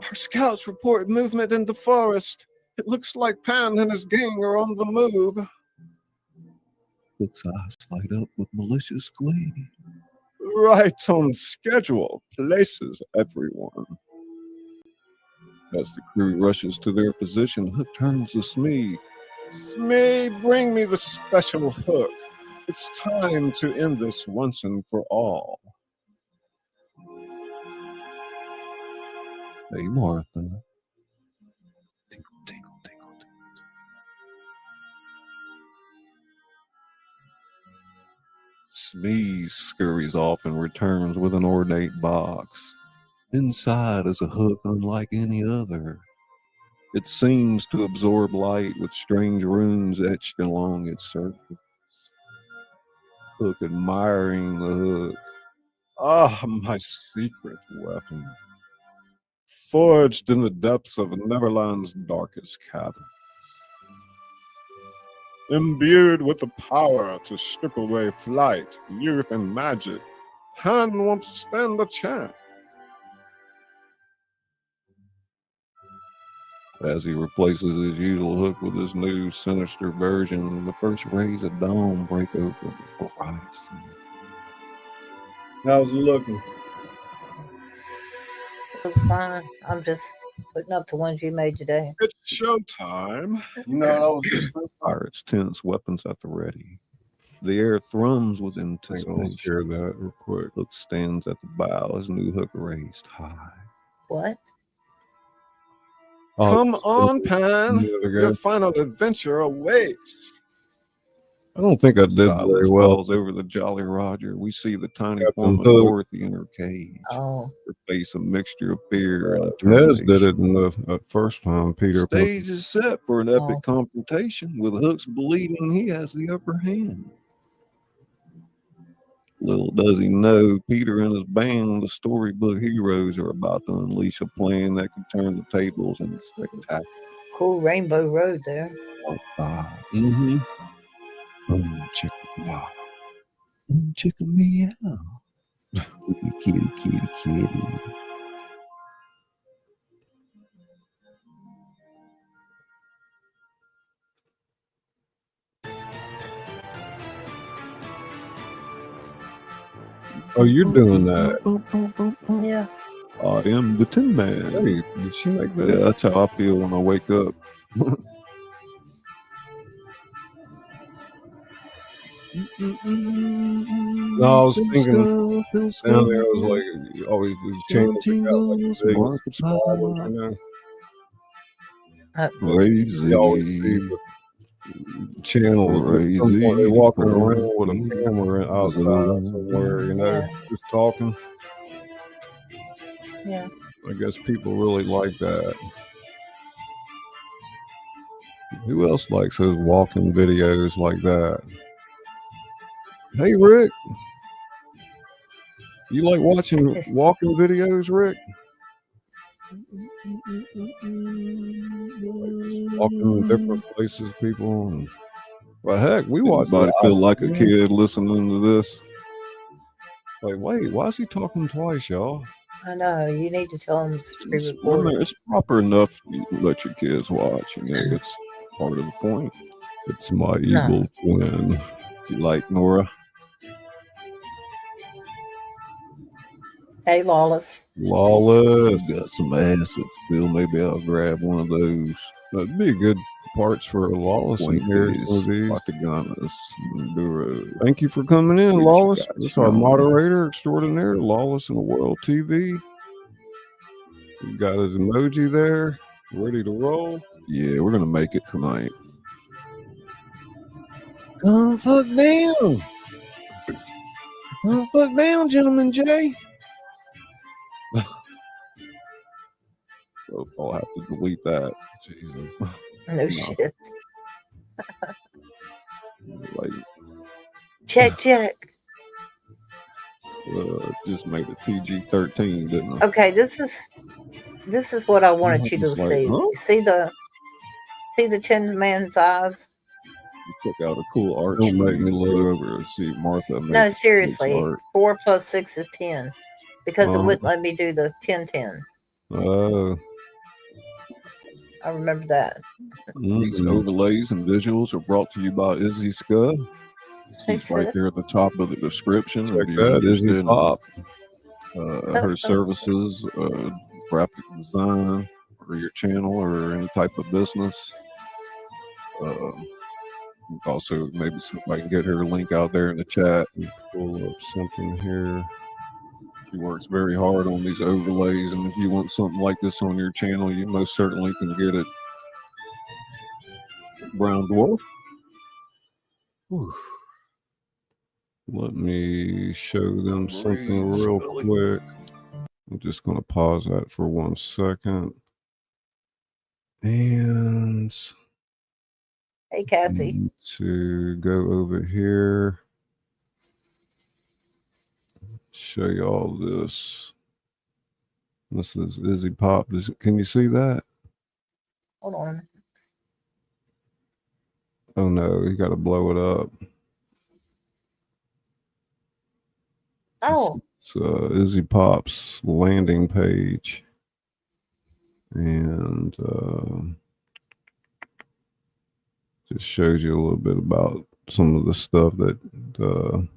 our scouts report movement in the forest. It looks like Pan and his gang are on the move. Hook's eyes light up with malicious glee. Right on schedule. Places everyone. As the crew rushes to their position, Hook turns to Smee. Smee, bring me the special hook. It's time to end this once and for all. Hey, Martha. Tingle, tingle, tingle, tingle. Smee scurries off and returns with an ornate box. Inside is a hook unlike any other. It seems to absorb light with strange runes etched along its surface. Hook admiring the hook. Ah, my secret weapon. Forged in the depths of Neverland's darkest cavern. Imbued with the power to strip away flight, youth, and magic, Han won't stand a chance. As he replaces his usual hook with his new sinister version, the first rays of dawn break over the horizon. How's it looking? Looks fine. I'm just putting up the ones you made today. It's showtime. You know, that was just pirates, tense, weapons at the ready. The air thrums with anticipation. Share that real quick. Hook stands at the bow, his new hook raised high. What? Come on, Pan. Your final adventure awaits. I don't think I did Silence very well. falls over the Jolly Roger. We see the tiny Captain form of Hook. Dorothy in her cage. Oh, Her face a mixture of fear and Nez did determination. it in the first time. Peter put Stage is set for an epic confrontation. With Hook's bleeding, he has the upper hand. Little does he know, Peter and his band, the storybook heroes, are about to unleash a plan that could turn the tables into spectacular. cool Rainbow Road there. Mm-hmm. Boom, chicka, wow. Boom, chicka, meow. Kitty, kitty, kitty. Oh, you're doing that. Yeah. I am the Tin Man. Hey, did she make that? Yeah, that's how I feel when I wake up. No, I was thinking down there, I was like, you always do channels that got like the big spiders, you know? Crazy. You always see the channels at some point they walking around with a camera outside somewhere, you know, Yeah. just talking. Yeah. I guess people really like that. Who else likes those walking videos like that? Hey, Rick. You like watching walking videos, Rick? Like walking different places, people. And, well, heck, we watch. Anybody feel like a kid listening to this? Like, wait, why is he talking twice, y'all? I know. You need to tell them to pre-record. It's proper enough you let your kids watch. You know, it's part of the point. It's my evil twin. You like Nora? Hey, Lawless. Lawless. Got some acids, Bill. Maybe I'll grab one of those. That'd be good parts for Lawless and here's one of these. Patagonas, Enduro. Thank you for coming in, Here's Lawless. your This is guy, our Sean. moderator extraordinaire, Lawless in the World TV. We got his emoji there, ready to roll. Yeah, we're gonna make it tonight. Come fuck down. Come fuck down, Gentleman Jay. So I'll have to delete that. Jesus. No shit. Like, Check. just made it PG-13, didn't I? Okay, this is what I wanted you to It's like, see. huh? See the Tin Man's eyes? You took out a cool art. Don't make me go look. over and see Martha. No, seriously. art. 4 + 6 is 10. Because it Oh. wouldn't let me do the 10-10. I remember that. These overlays and visuals are brought to you by Izzy Scud. She's right there at the top of the description. Check that, Izzy Pop. Her services, graphic design for your channel or any type of business. Also, maybe I can get her link out there in the chat and pull up something here. She works very hard on these overlays, and if you want something like this on your channel, you most certainly can get it. Brown Dwarf. Whew. Let me show them something real quick. I'm just going to pause that for 1 second. And Hey, Cassie. To go over here, show you all this. This is Izzy Pop. Can you see that? Hold on. Oh no, you got to blow it up. Oh. It's Izzy Pop's landing page. And just shows you a little bit about some of the stuff that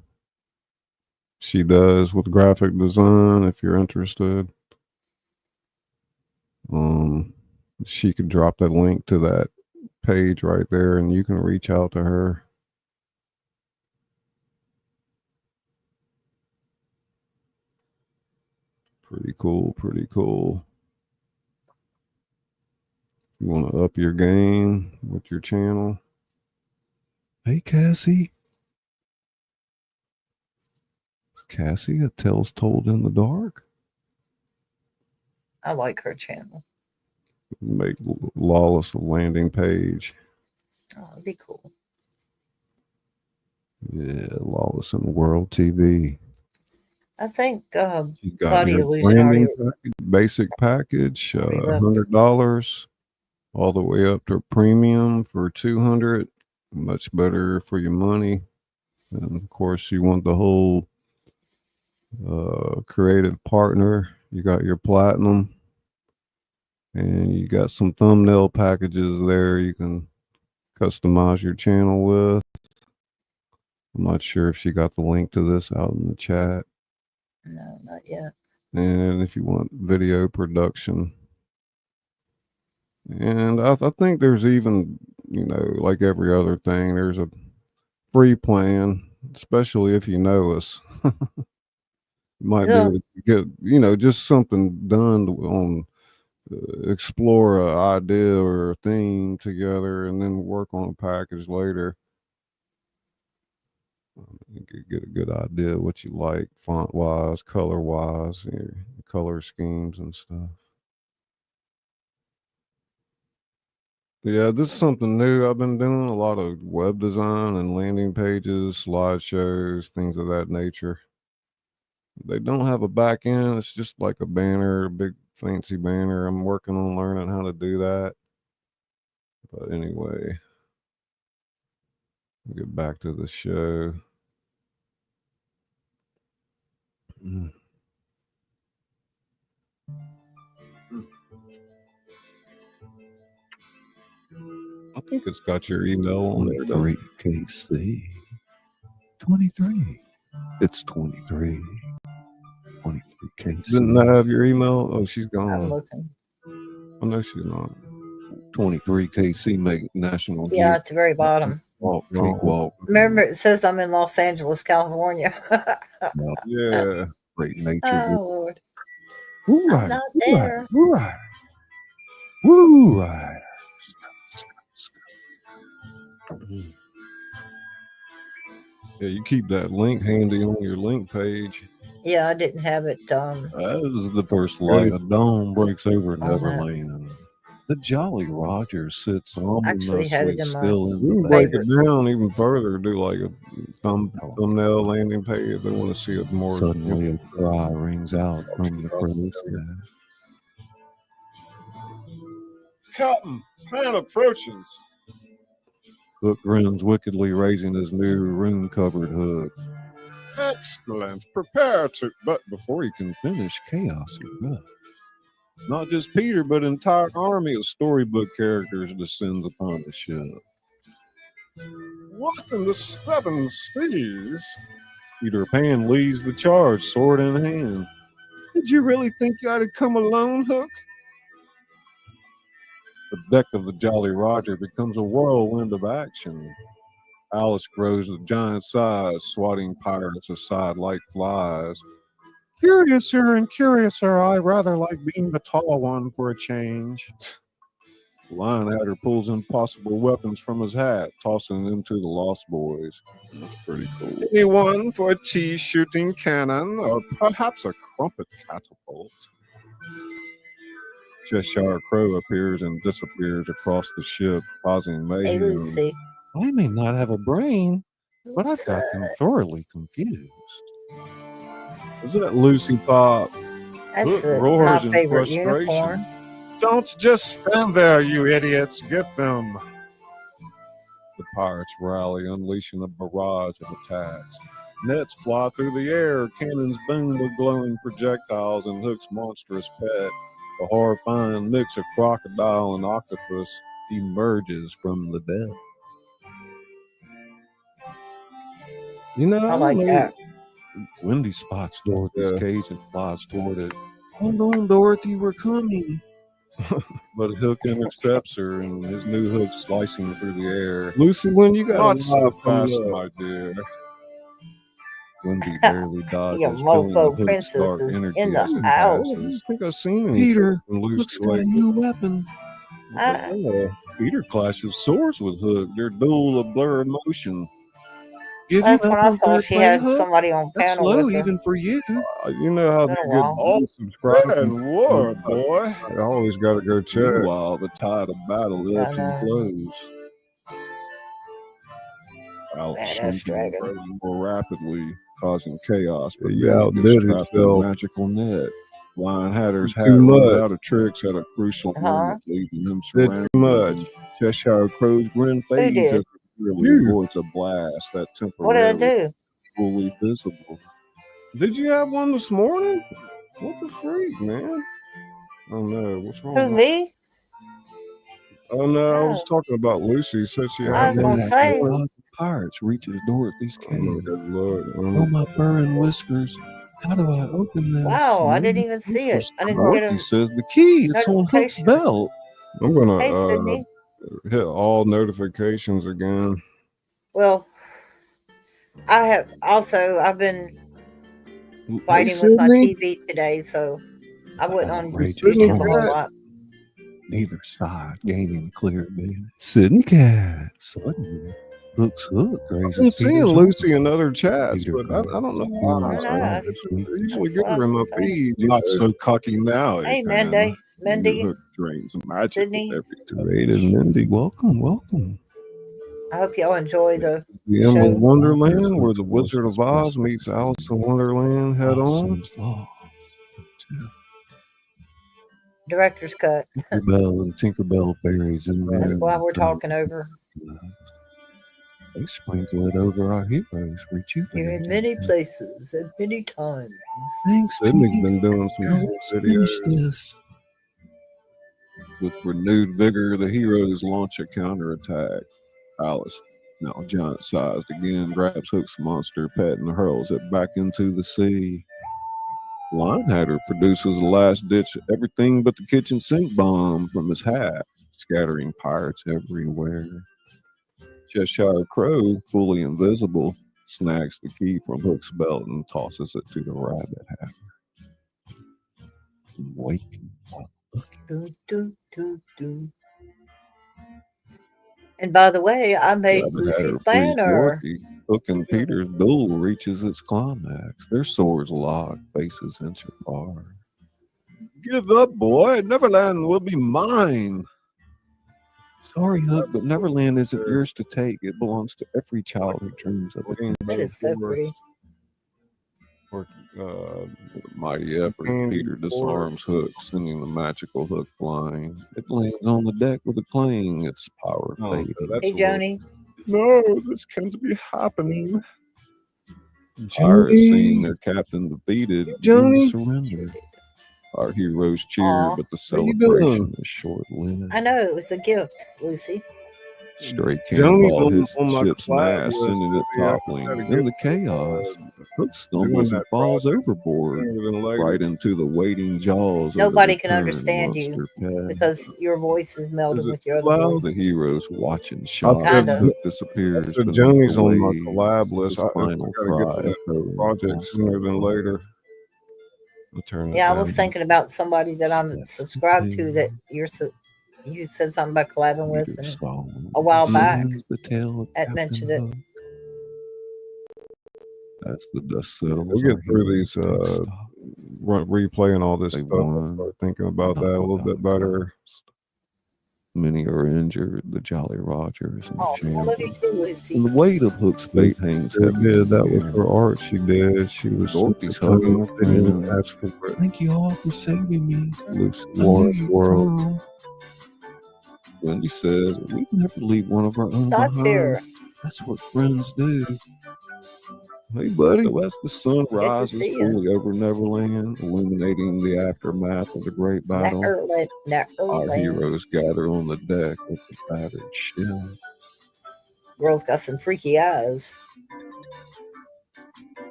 she does with graphic design if you're interested. She could drop that link to that page right there and you can reach out to her. Pretty cool. You want to up your game with your channel. Hey, Cassie. Is Cassie a Tales Told in the Dark? I like her channel. Make Lawless a landing page. Oh, it'd be cool. Yeah, Lawless in the World TV. I think You got Body your Illusion branding already package, basic package, left. $100, all the way up to premium for $200. Much better for your money. And of course, you want the whole creative partner. You got your platinum, and you got some thumbnail packages there you can customize your channel with. I'm not sure if she got the link to this out in the chat. No, not yet. And if you want video production, and I think there's even, like every other thing, there's a free plan, especially if you know us. Might be able to get, just something done on explore an idea or a theme together and then work on a package later. You could get a good idea what you like, font wise, color wise, your color schemes and stuff. Yeah, this is something new I've been doing, a lot of web design and landing pages, slideshows, things of that nature. They don't have a back end. It's just like a banner, a big fancy banner. I'm working on learning how to do that. But anyway, we'll get back to the show. I think it's got your email on there. 23 KC. 23. It's 23. 23 KC. Didn't I have your email? Oh, she's I'm gone. looking. Oh, no, she's not. 23 KC make national. Yeah, at the very bottom. Walk, cakewalk. Remember, it says I'm in Los Angeles, California. Yeah. Great nature. Oh, Lord. Woo I'm not there. Woo right. Woo right. Yeah, you keep that link handy on your link page. Yeah, I didn't have it. That is the first light of dawn breaks over Neverland. The Jolly Roger sits Actually had it ominously in my still in We can the break back. it down even further, do like a thumbnail landing page. They want to see it more. Suddenly a cry rings out from the crow's nest. Captain, man approaches. Hook grins wickedly, raising his new room-covered hood. Excellent. Prepare to. But before he can Finish chaos erupts. not just Peter, but an entire army of storybook characters descends upon the ship. What in the seven seas? Peter Pan leads the charge, sword in hand. Did you really think you had to come alone, Hook? The deck of the Jolly Roger becomes a whirlwind of action. Alice grows to giant size, swatting pirates aside like flies. Curiouser and curiouser, I rather like being the tall one for a change. Lionheader pulls impossible weapons from his hat, tossing them to the Lost Boys. That's pretty cool. Anyone for a tea shooting cannon, or perhaps a crumpet catapult? Cheshire Crow appears and disappears across the ship, causing Hey, mayhem. Lucy. I may not have a brain, but I've got them thoroughly confused. Is that Lucy Pop? That's Hook my roars in favorite frustration. unicorn. Don't just stand there, you idiots. Get them. The pirates rally, unleashing a barrage of attacks. Nets fly through the air, cannons boom with glowing projectiles, and Hook's monstrous pet, a horrifying mix of crocodile and octopus, emerges from the depths. I like that. Wendy spots Dorothy's Yeah. cage and flies toward it. Hold on, Dorothy, we're coming. But Hook intercepts her, and his new hook slicing through the air. Lucy, when you got Not a so lot fast, fast, my dear. Wendy barely dodges, Your feeling the mofo Hook's princess dark is energy in the as it house. I passes. don't think I've seen anything Peter, from Lucy Hook's got a lately. new weapon. Peter clashes swords with Hook. Their duel of blur emotion. Give That's you when up I on saw fair she play, had Hook? somebody on That's panel low with her. even for you. You know how Been they a get while. all subscribers. And what, boy? I always got to go check. Meanwhile, the tide of battle Yeah, I ebbs and know. flows. Out Badass shrinking and dragon. growing more rapidly, causing chaos. But You Billy outdid gets trapped in a yourself. magical net. Lion Hatter's Too hat runs much. out of tricks at a crucial Huh? moment, leaving him Did surrounded. too much. Cheshire Crow's grin fades did? as it really You. avoids a blast that What did I temporarily do? fully visible. Did you have one this morning? What the freak, man? Oh no, what's wrong? Who, me? Oh no, I was No. talking about Lucy. Said she I had was one. gonna say. Pirates reaches Dorothy's Oh my cave. good lord. Oh, my fur and whiskers. How do I open this? Wow, I didn't even see it. I didn't get Dorothy a says the key. It's on Hook's notification. belt. I'm gonna Hey, Sydney. hit all notifications again. Well, I've been Hey, fighting with my Sydney. TV today, so I wasn't on Outrageous YouTube a comment. whole lot. Neither side gaining clear advantage. Sydney Cat suddenly looks Hook. I've been seeing Lucy in other chats, Peter but I don't know why. Yeah, I usually get her in my feed. Not so cocky now. Hey, man. Mindy, Hook drains magic Sydney. with every touch. Mindy, welcome. I hope y'all enjoy the The show. Emerald Wonderland, where the Wizard of Oz meets Alice in Wonderland head on. director's cut. Tinkerbell and Tinkerbell fairies in there. That's why we're talking over. They sprinkle it over our heroes. You're in many places at many times. Thanks, Sydney's been doing some videos. this. With renewed vigor, the heroes launch a counterattack. Alice, now giant-sized again, grabs Hook's monster pet and hurls it back into the sea. Linehatter produces a last-ditch everything but the kitchen sink bomb from his hat, scattering pirates everywhere. Cheshire Crow, fully invisible, snags the key from Hook's belt and tosses it to the rabbit hatter. Wait. Do, do, do, do. And by the way, I made Rabbit Lucy's Hatter frees banner. Dorothy. Hook and Peter's duel reaches its climax. Their swords lock, faces inch apart. Give up, boy. Neverland will be mine. Sorry, Hook, but Neverland isn't yours to take. It belongs to every child who dreams of it. That is so pretty. Mighty effort, Peter disarms Hook, sending the magical Hook flying. It lands on the deck with a clang, its power fading. Hey, Joni. No, this can't be happening. Pirates, seeing their captain defeated, Johnny? surrender. Our heroes cheer, Aw. but the What are you celebration doing? is short-lived. I know, it was a gift, Lucy. Stray Johnny's cannonball hits on my the ship's collab mast, list. sending it Yeah, toppling. gotta In get the chaos, Hook stumbles doing and that falls project overboard, sooner than later. right into the waiting jaws of Nobody the can returned understand you monster pet. because your voice is melding Is it with your too other loud? voice. The heroes watching shocked. Kinda. Hook disappears. So beneath Johnny's the on my waves. collab list. His I final gotta cry get to that echoing project across sooner the than water. later. I'll turn it Yeah, I down. was thinking about somebody that I'm subscribed to that you said something about collabing with, Peter's and song a while back, sings the tale of Ed Captain mentioned it. Hook. As the dust settles, We'll get our through heroes these, don't stop. replaying all this They stuff. I'll won, start thinking about not that a little without bit better. cost. Many are injured, the Jolly Rogers and Oh, I love you Chandler. too, Lucy. And the weight of Hook's fate hangs Sure heavy. did. in the That was air. her art. She did. She was Dorothy's super hugging her kind and friend. asking for it. Thank you all for saving me. Lucy I knew Warren's you'd world. come. Wendy says, we'd never leave one of our own That's behind. here. That's what friends do. Hey, buddy. So as the sun to rises see ya. fully over Neverland, illuminating the aftermath of the great battle, our heroes gather on the deck with the battered ship. Girl's got some freaky eyes.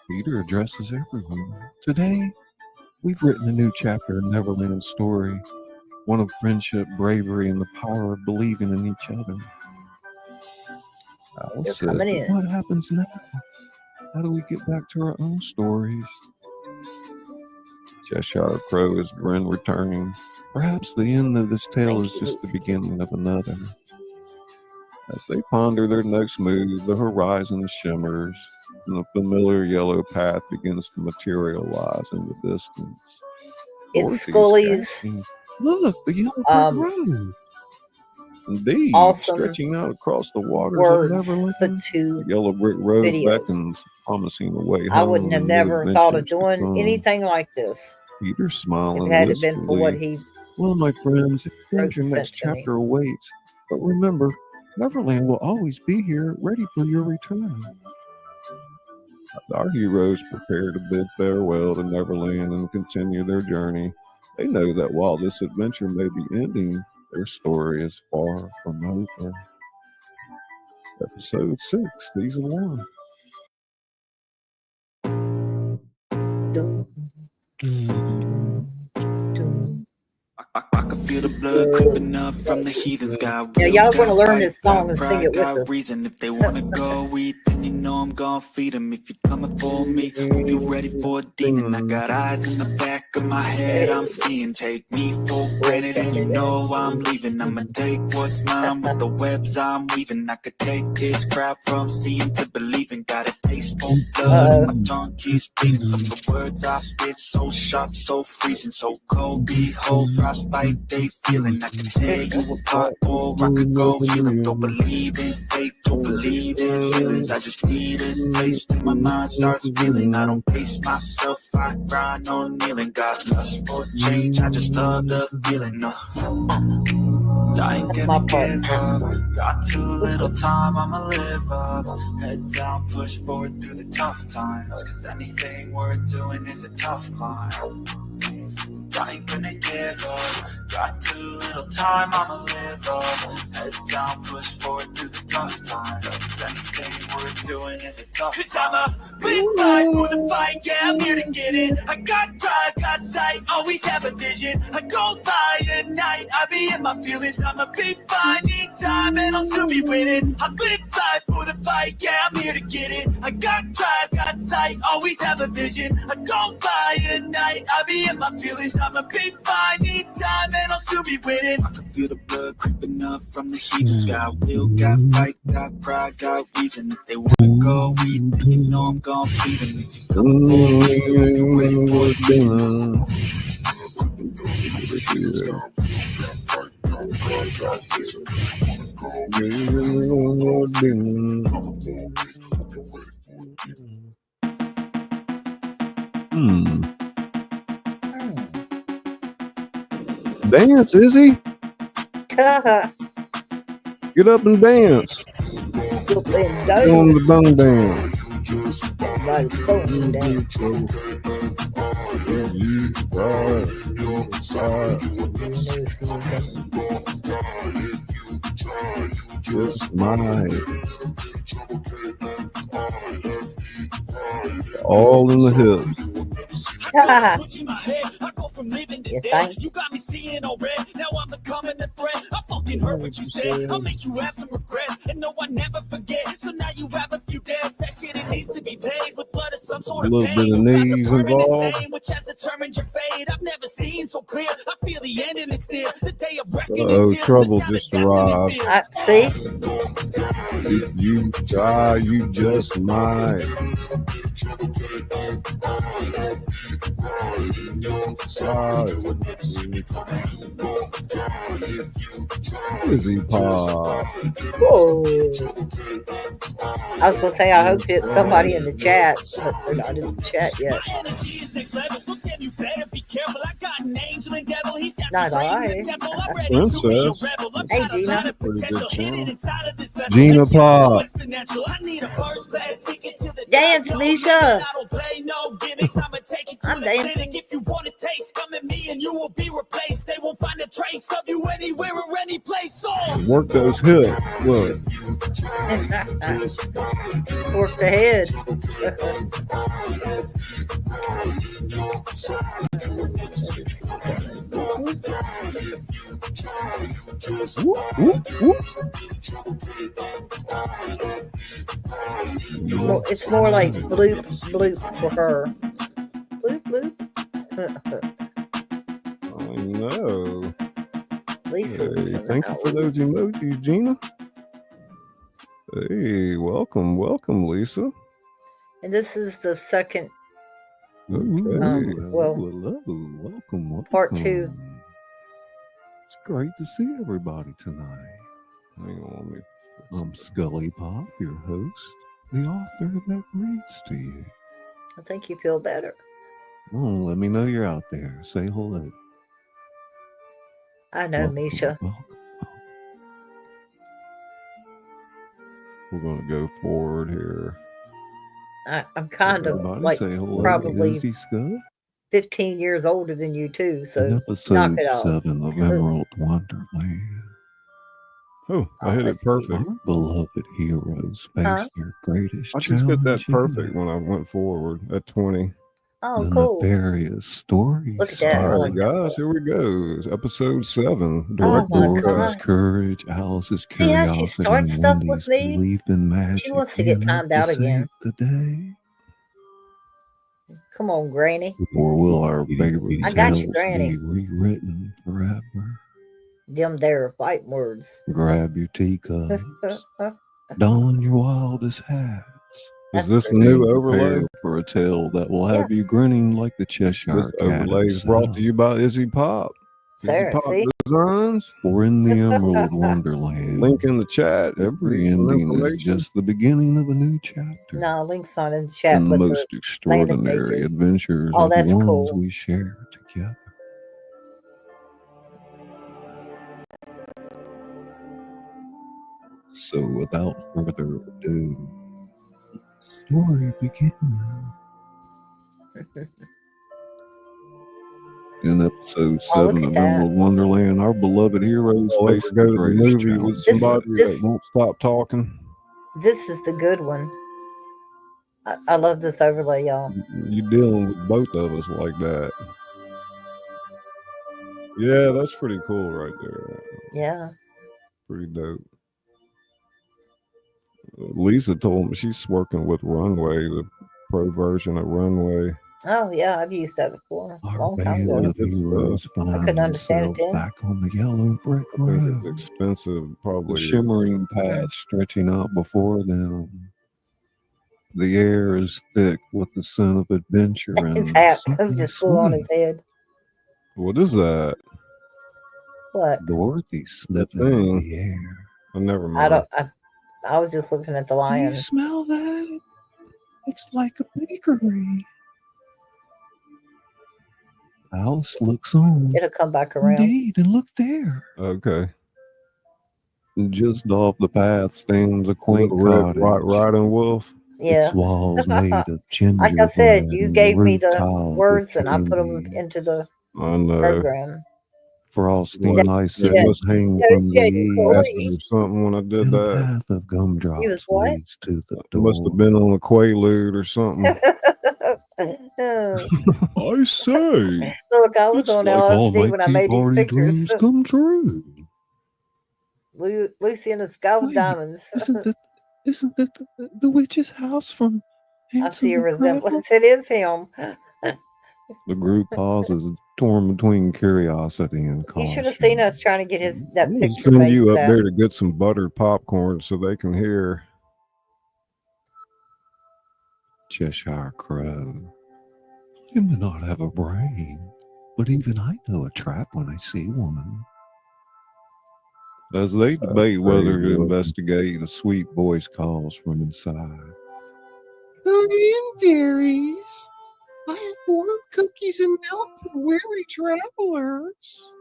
Peter addresses everyone. Today, we've written a new chapter in Neverland's story, one of friendship, bravery, and the power of believing in each other. Alice They're says, coming "But in." what happens now? How do we get back to our own stories? Cheshire Crow, his grin returning. Perhaps the end of this tale is just the beginning of another. As they ponder their next move, the horizon shimmers, and the familiar yellow path begins to materialize in the distance. It's Dorothy's SCULLY'S. gasping, "Look, the yellow brick road!" Indeed, awesome stretching out across the waters of words put Neverland, to the yellow brick road video. beckons, promising a way I home wouldn't have and new never thought of adventures to doing come. anything like this Peter smiling if it hadn't been for what wistfully. he Well, my friends, wrote your and next sent to me. chapter awaits. But remember, Neverland will always be here, ready for your return. Our heroes prepare to bid farewell to Neverland and continue their journey. They know that while this adventure may be ending, their story is far from over. Episode 6, Season 1. Dum, dum. I can feel the blood creeping up from the heathen's got Now will, y'all got gonna learn fight, this song got and sing pride, it with got us. reason. If they wanna go eat, then you know I'm gonna feed them. If you're coming for me, hope you ready for a demon. I got eyes in the back of my head, I'm seeing. Take me for granted and you know I'm leaving. I'ma take what's mine with the webs I'm weaving. I could take this crowd from seeing to believing. Got a taste for blood, my tongue keeps bleeding from the words I spit. So sharp, so freezing, so cold. Behold, frostbite they feeling. I can tear you apart or I could go heal them. Don't believe in fate, don't believe in feelings. I just need a taste and my mind starts feeling. I don't pace myself, I grind on kneeling. Got lust for change, I just love the feeling. No, I ain't gonna give up. Got too little time, I'ma live up. Head down, push forward through the tough times. Cause anything worth doing is a tough climb. I ain't gonna give up. Got too little time, I'ma live up. Head down, push forward through the tough times. Cause anything worth doing is a tough time. Cause I'm a big fight for the fight, yeah, I'm here to get it. I got drive, got sight, always have a vision. I go by at night, I be in my feelings. I'm a big fight, need time, and I'll still be winning. I live life for the fight, yeah, I'm here to get it. I got drive, got sight, always have a vision. I go by at night, I be in my feelings. I'm a big fight, need time, and I'll still be winning. I can feel the blood creeping up from the heathens. Got will, got fight, got pride, got reason. If they wanna go eat, then you know I'm gon' feed them. If you come for me, you ready for a dinner. Dance, Izzy. Get up and dance. On the bone dance. Just might. All in the hips. You think? You got me seeing all red. Now I'm becoming a threat. I fucking heard what you said. I'll make you have some regrets. And no, I never forget. So now you have a few debts. That shit, it needs to be paid with blood or some sort of pain. A little bit of knees involved. Stain, which has determined your fate. I've never seen so clear. I feel the end and it's near. The day of reckoning is here. Trouble just arrived. See? If you try, you just might. Izzy Pop. Whoa. I was gonna say I hope it's somebody in the chat, but they're not in the chat yet. My energy is next level, so damn you better be careful. I got an angel and devil. He's Not I. Princess. Hey, Gina. Gina Pop. Dance, Misha. I'm dancing. If you want a taste, come at me and you will be replaced. They won't find a trace of you anywhere or any place. So Work those hips. Look. Work the head. It's more like bloop bloop for her. Bloop bloop. I know. Lisa's Hey, thank you for those emojis, Gina. Hey, welcome, Lisa. And this is the second. Okay. Well, hello, welcome. part 2. It's great to see everybody tonight. Hang on, I'm ScullyPop, your host, the author that reads to you. I think you feel better. Oh, let me know you're out there. Say hello. I know, Misha. We're going to go forward here. I'm kind of Everybody like say hello probably to Scully. 15 years older than you too. So In knock episode it off. 7 of Emerald Wonderland. Oh, I hit it perfect. Our beloved heroes face their greatest I just hit that challenge perfect when I went forward at 20. Oh, the cool. nefarious stories. Look at that. I All right, like that. guys, here we go. It's episode 7. Oh, my Dora's God. courage, Alice's See how curiosity, she starts and stuff Wendy's with me? belief in magic. She wants to get enough timed out to again. save the day. Come on, Granny. Or will our favorite I got tales you, Granny. be rewritten forever? Them there fight words. Grab your teacups, don your wildest hats. Is That's this a great. new Prepare overlay? for a tale that will have you grinning like the Cheshire This Cat. overlay is brought to you by Izzy Pop. Sarah, Izzy Pop see? Designs. For in the Emerald Wonderland, Link in the chat. every Need some ending is information? just the beginning of a new chapter. No, link's not in the chat, And the but most extraordinary pages. adventures Oh, are the that's ones cool. we share together. So without further ado, story begins. In episode 7 of Emerald Wonderland, our beloved heroes I'll face ever go the to the greatest movie challenge. with somebody that won't stop talking. This is the good one. I love this overlay, y'all. You're dealing with both of us like that. Yeah, that's pretty cool right there. Yeah. Pretty dope. Lisa told me she's working with Runway, the pro version of Runway. Oh, yeah, I've used that before. Our Long time band ago. of heroes I find couldn't understand it themselves then. back on the yellow brick I think road. it's expensive, probably. The shimmering path stretching out before them. The air is thick with the scent of adventure and His hat something just flew on his sweet. head. What is that? What? Dorothy sniffing thing. in the air. I never mind. I was just looking at the Do you lion. smell that? It's like a bakery. Alice looks on. It'll come back around. Indeed, and look there. Okay. Just off the path stands a quaint Red cottage. Riding Wolf. Yeah. Its walls made of gingerbread. Like I said, you and gave me roof the tiled with words and I put them candy. into the I know. program. Frosty Like, icicles hang Yes, from the yes, eaves. Scully. Or something when I did And a that. path of gumdrops He was what? leads to the It must door. have been on a Quaalude or something. I say. Look, I was It's on like all LSD my when I Tea made these Party pictures. dreams come true. Lucy in the Sky with Wait, Diamonds. Isn't that the witch's house from I Hansel see a and Gretel? resemblance. It is him. The group pauses, torn between curiosity and You caution. should have seen us trying to get that I'm gonna picture send made. you for up that. there to get some buttered popcorn so they can hear. Cheshire Crow. I may not have a brain, but even I know a trap when I see one. As they debate whether to investigate, a sweet voice calls from inside. Come in, dearies. I have warm cookies and milk for weary travelers.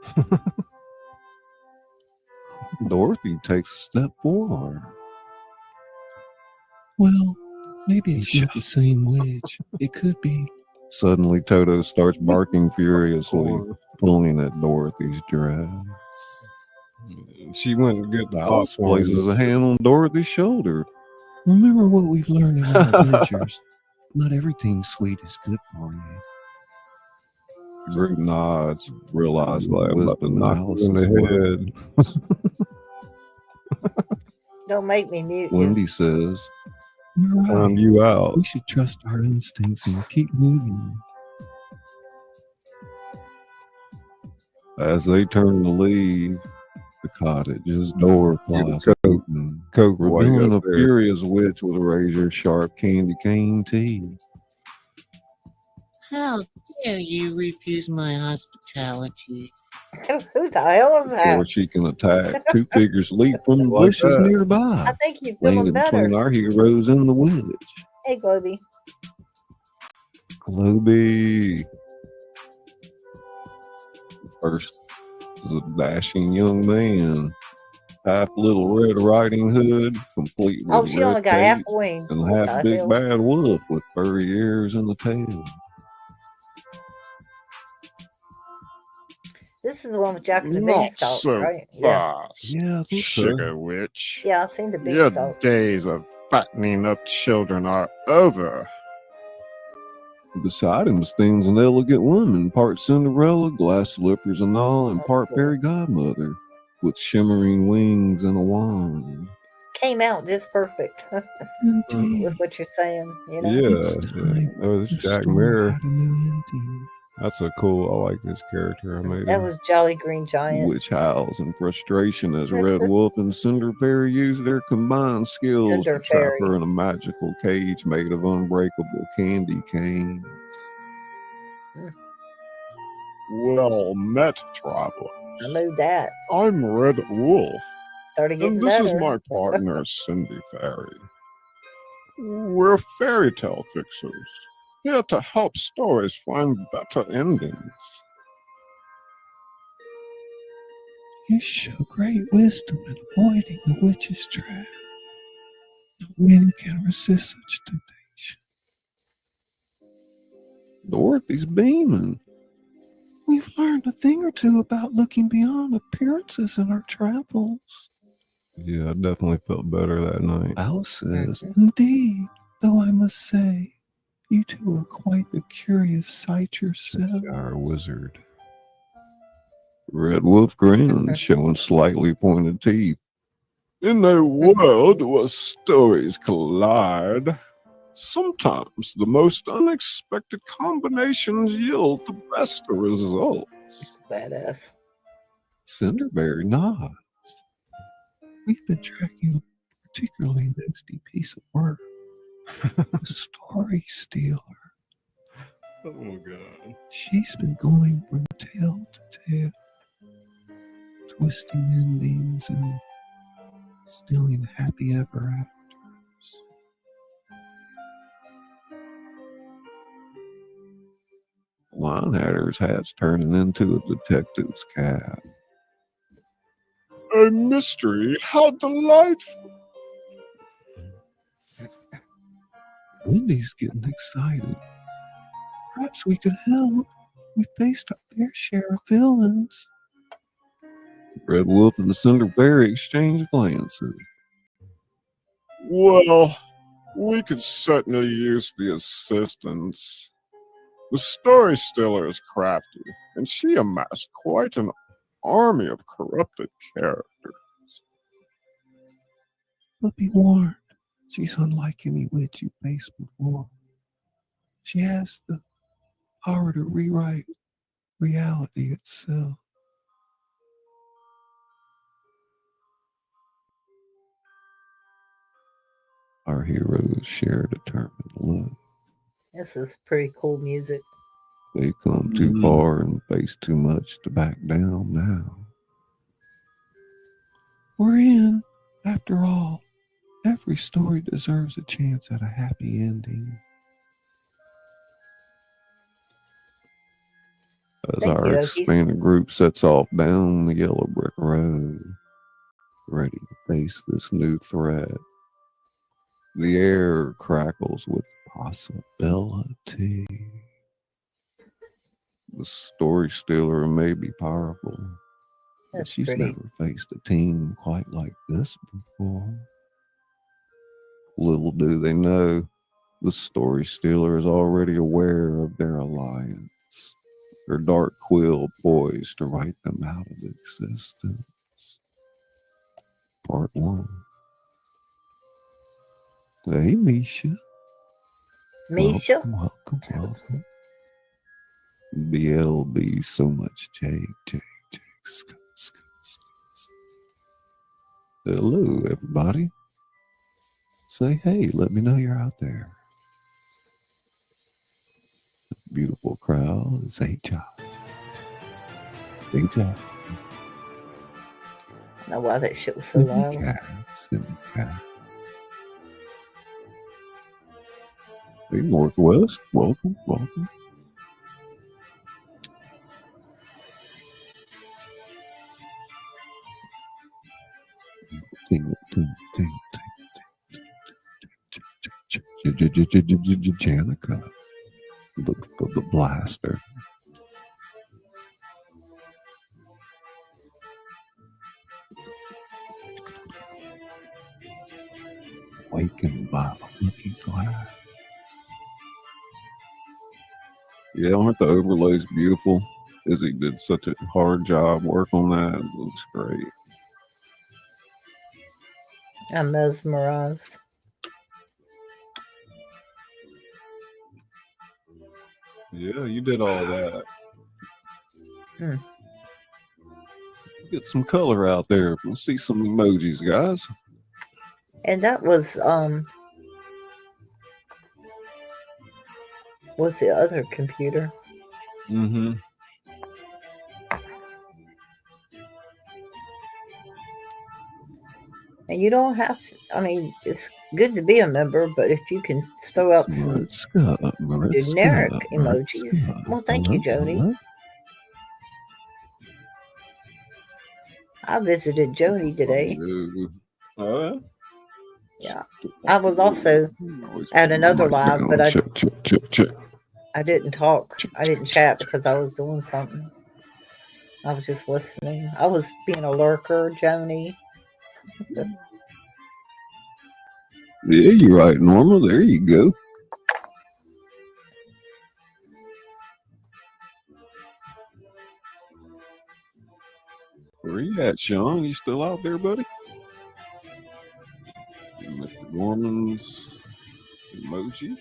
Dorothy takes a step forward. Well, maybe it's not the same witch. It could be. Suddenly, Toto starts barking furiously, pulling at Dorothy's dress. She went to get the Fox popcorn. places a hand on Dorothy's shoulder. Remember what we've learned in our adventures. Not everything sweet is good for you. Group nods, realize like I'm about to Wisdom knock you in the head. Don't make me mute you. Wendy says, "You're Found right. you out. We should trust our instincts and keep moving." As they turn to leave the cottage's door flies open, Coke revealing a up there. furious witch with a razor-sharp candy cane teeth. How dare you refuse my hospitality? Who the hell is that? Before she can attack, two figures leap from the Like bushes that. nearby, I think you're feeling landing better. between our heroes and the witch. Hey, Globy. Globy. First is a dashing young man, half Little Red Riding Hood, complete with Oh, she red only got half cape a wing. and What half the big hell? bad wolf with furry ears and a tail. This is the one with Jack and the Not Beanstalk, so right? Yeah. fast, Yeah, I think so. Sugar Witch. Yeah, I've seen the Your Beanstalk. days of fattening up children are over. Beside him stands an elegant woman, part Cinderella, glass slippers and all, and That's part cool. fairy godmother, with shimmering wings and a wand. Came out just perfect Indeed. with what you're saying, you know? Yeah, It's time. oh, it's Your Jack story Mirror. had a new ending. That's a cool. I like this character. I made That him. was Jolly Green Giant. Witch howls in frustration as Red Wolf and Cinder Fairy use their combined skills Cinder to trap Fairy. her in a magical cage made of unbreakable candy canes. Well met, traveler. I knew that. I'm Red Wolf, Started getting and this better. is my partner, Cindy Fairy. We're fairy tale fixers, here to help stories find better endings. You show great wisdom in avoiding the witch's trap. No man can resist such temptation. Dorothy's beaming. We've learned a thing or two about looking beyond appearances in our travels. Yeah, I definitely felt better that night. Alice says, "Indeed, though I must say, you two are quite the curious sight yourselves." Our wizard. Red Wolf grins, showing slightly pointed teeth. In a world where stories collide, sometimes the most unexpected combinations yield the best results. Badass. Cinderberry nods. We've been tracking a particularly nasty piece of work. The story stealer. Oh god. She's been going from tale to tale, twisting endings and stealing happy ever afters. Linehatter's hat's turning into a detective's cap. A mystery? How delightful! Wendy's getting excited. Perhaps we could help. We faced our fair share of villains. Red Wolf and the Cinderberry exchange glances. Well, we could certainly use the assistance. The story stealer is crafty, and she amassed quite an army of corrupted characters. But be warned, she's unlike any witch you faced before. She has the power to rewrite reality itself. Our heroes share a determined look. This is pretty cool music. They've come too far and faced too much to back down now. We're in, after all. Every story deserves a chance at a happy ending. As Thank our you, expanded group sets off down the yellow brick road, ready to face this new threat. The air crackles with possibility. The story stealer may be powerful, But That's she's pretty. never faced a team quite like this before. Little do they know, the story stealer is already aware of their alliance, her dark quill poised to write them out of existence. Part 1. Hey, Misha. Misha? Welcome. BLB, so much Jake. Hello, everybody. Say hey, let me know you're out there. Beautiful crowd. It's H.I. H.I. I don't know why that shit was so loud. Cats and cats. Hey, Northwest. Welcome. Janica, the blaster. Wakened by the looking glass. Yeah, aren't the overlays beautiful? Izzy did such a hard job work on that. It looks great. I'm mesmerized. Yeah, you did all that. Get some color out there. Let's see some emojis, guys. And that was the other computer. Mm-hmm. And you don't have to, I mean, it's good to be a member, but if you can throw out some generic emojis. Well, thank you, Joni. I visited Joni today. Yeah. I was also at another live, but I didn't talk. I didn't chat because I was doing something. I was just listening. I was being a lurker, Joni. Yeah, you're right, Norma. There you go. Where you at, Sean? You still out there, buddy? Mr. Norman's emoji.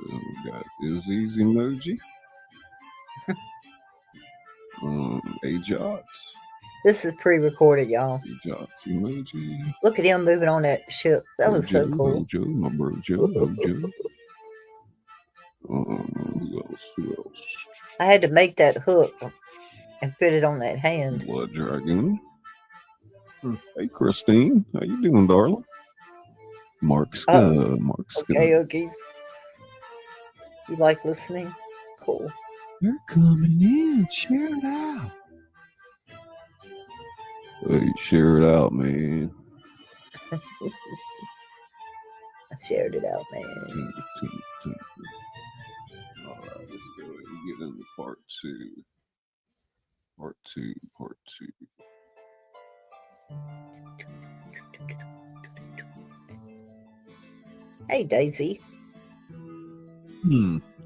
We got Izzy's emoji. Ajox. This is pre-recorded, y'all. Ajox emoji. Look at him moving on that ship. That was so cool. Joe, my bro Joe. Who else? I had to make that hook and put it on that hand. Blood Dragon. Hey, Christine. How you doing, darling? Mark Scott. Okay, Okies. You like listening? Cool. They're coming in. Share it out. Hey, share it out, man. I shared it out, man. All right, let's go ahead and get into part 2. Part 2. Hey, Daisy.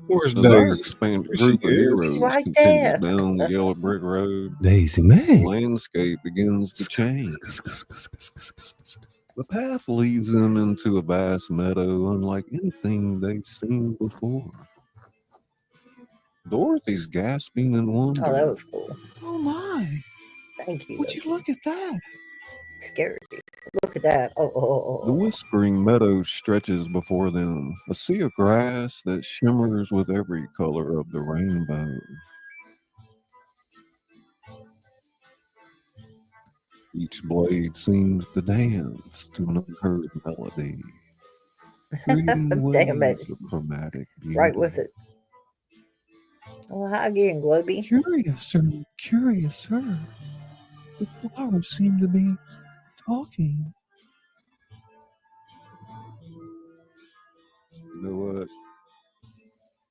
Where's our expanded group of heroes right continue there. down the yellow brick road? Daisy May. The landscape begins to change. The path leads them into a vast meadow unlike anything they've seen before. Dorothy's gasping in wonder. Oh, that was cool. Oh my. Thank you. Would you look at that? Scary. Look at that. Oh. The whispering meadow stretches before them, a sea of grass that shimmers with every color of the rainbow. Each blade seems to dance to an unheard melody, creating Damn it. waves of chromatic beauty. Right with it. Well, hi again, Globy. Curiouser. The flowers seem to be talking. You know what?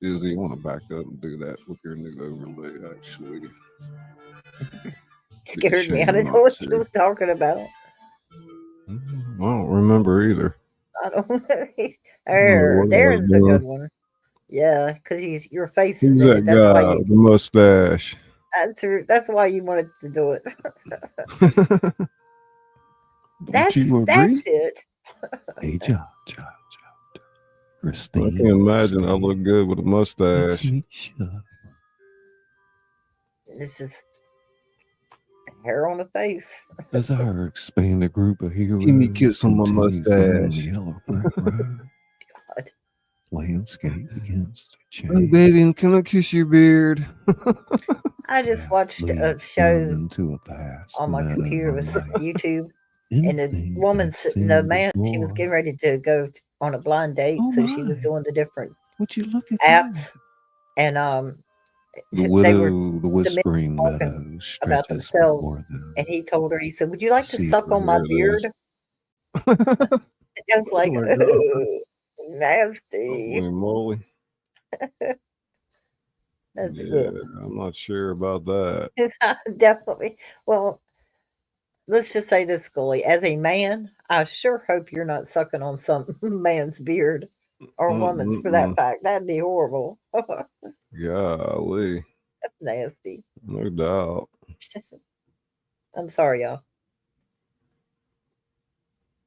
Izzy, you want to back up and do that with your new overlay, actually. scared me. I shame didn't know not what you to. was talking about. I don't remember either. I don't. I don't know what I was There's a good doing. one. Yeah, because your face is Who's in that it. That's why guy you. with the mustache? That's why you wanted to do it. Don't you That's agree? it. Hey, child. I Christine. can't imagine I Christine, look good with a Let's mustache. meet you. It's just hair on the face. As our expanded group of heroes Give me a kiss on my continues down the mustache. yellow brick road, God. landscape begins to Oh, change. baby, and can I kiss your beard? I just watched a Leads show down into a vast on my meadow computer. It of was light. YouTube, and the Anything woman, I'd the seen man, she was before. getting ready to go on a blind date, Oh so she was my! doing the different Would you look at apps, that? and The they were widow, the the men whispering talking meadow about stretches themselves, before them. and he told her, he said, "Would you like to suck Secret. on my There it is. beard?" I was Oh like, my god. "Ooh, nasty." Holy moly. That's a Yeah, good I'm not sure about that. one. Definitely. Well, let's just say this, Scully. As a man, I sure hope you're not sucking on some man's beard or woman's for that Mm-mm-mm. fact. That'd be horrible. That's Golly. nasty. No doubt. I'm sorry, y'all.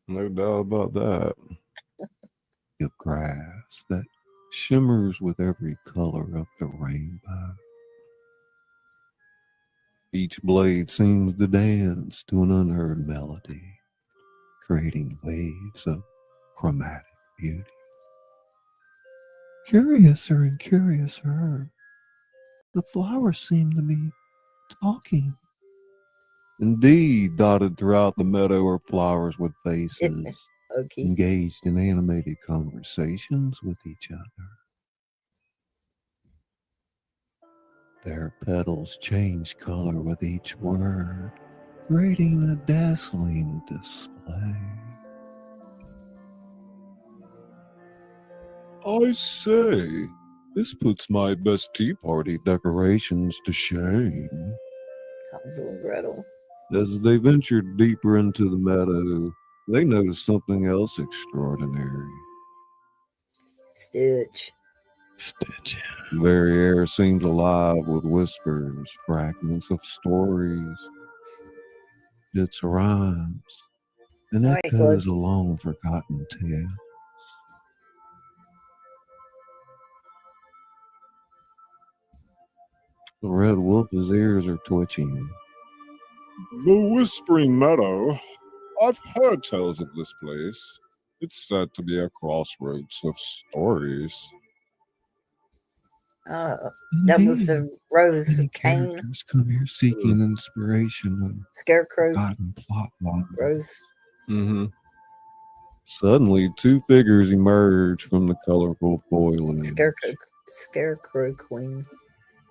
No doubt about that. Of grass that shimmers with every color of the rainbow. Each blade seems to dance to an unheard melody, creating waves of chromatic beauty. Curiouser and curiouser, the flowers seem to be talking. Indeed, dotted throughout the meadow are flowers with faces, Okay. Engaged in animated conversations with each other. Their petals change color with each word, creating a dazzling display. I say, this puts my best tea party decorations to shame. Hansel and Gretel. As they ventured deeper into the meadow, they noticed something else extraordinary. Stitch. Stitch. The very air seemed alive with whispers, fragments of stories, bits of rhymes, and All right, echoes of long forgotten tales. The red wolf's ears are twitching. The Whispering Meadow. I've heard tales of this place. It's said to be a crossroads of stories. That was Indeed, the Rose many Cane characters come here seeking inspiration and Scarecrow forgotten plot lines. Rose. Mm-hmm. Suddenly, two figures emerge from the colorful foliage. Scarecrow Queen.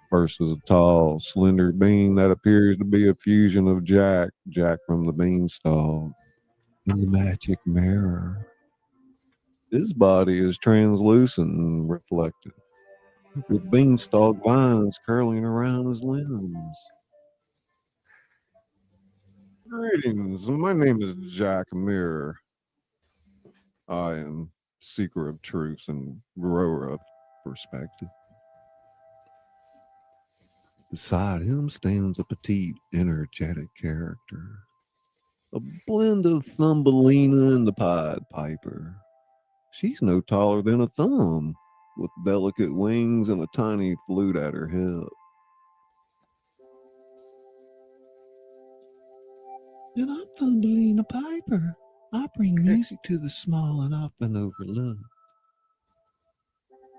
First is a tall, slender being that appears to be a fusion of Jack from the Beanstalk, In the magic mirror, his body is translucent and reflective, with beanstalk vines curling around his limbs. Greetings, my name is Jack Mirror. I am seeker of truths and grower of perspective. Beside him stands a petite, energetic character, a blend of Thumbelina and the Pied Piper. She's no taller than a thumb, with delicate wings and a tiny flute at her hip. and I'm Thumbelina Piper. I bring music to the small and often overlooked.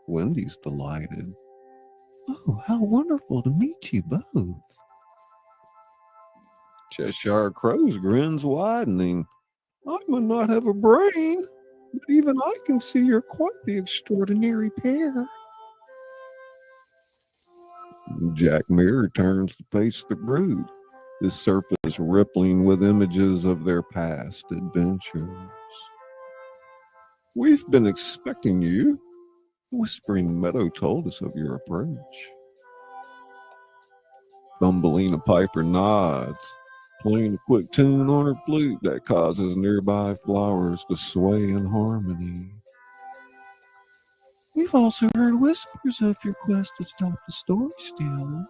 Wendy's delighted. Oh, how wonderful to meet you both. Cheshire Crow's grin's widening. I might not have a brain, but even I can see you're quite the extraordinary pair. Jack Mirror turns to face the group, his surface rippling with images of their past adventures. We've been expecting you. The Whispering Meadow told us of your approach. Thumbelina Piper nods. playing a quick tune on her flute that causes nearby flowers to sway in harmony. We've also heard whispers of your quest to stop the story stealer.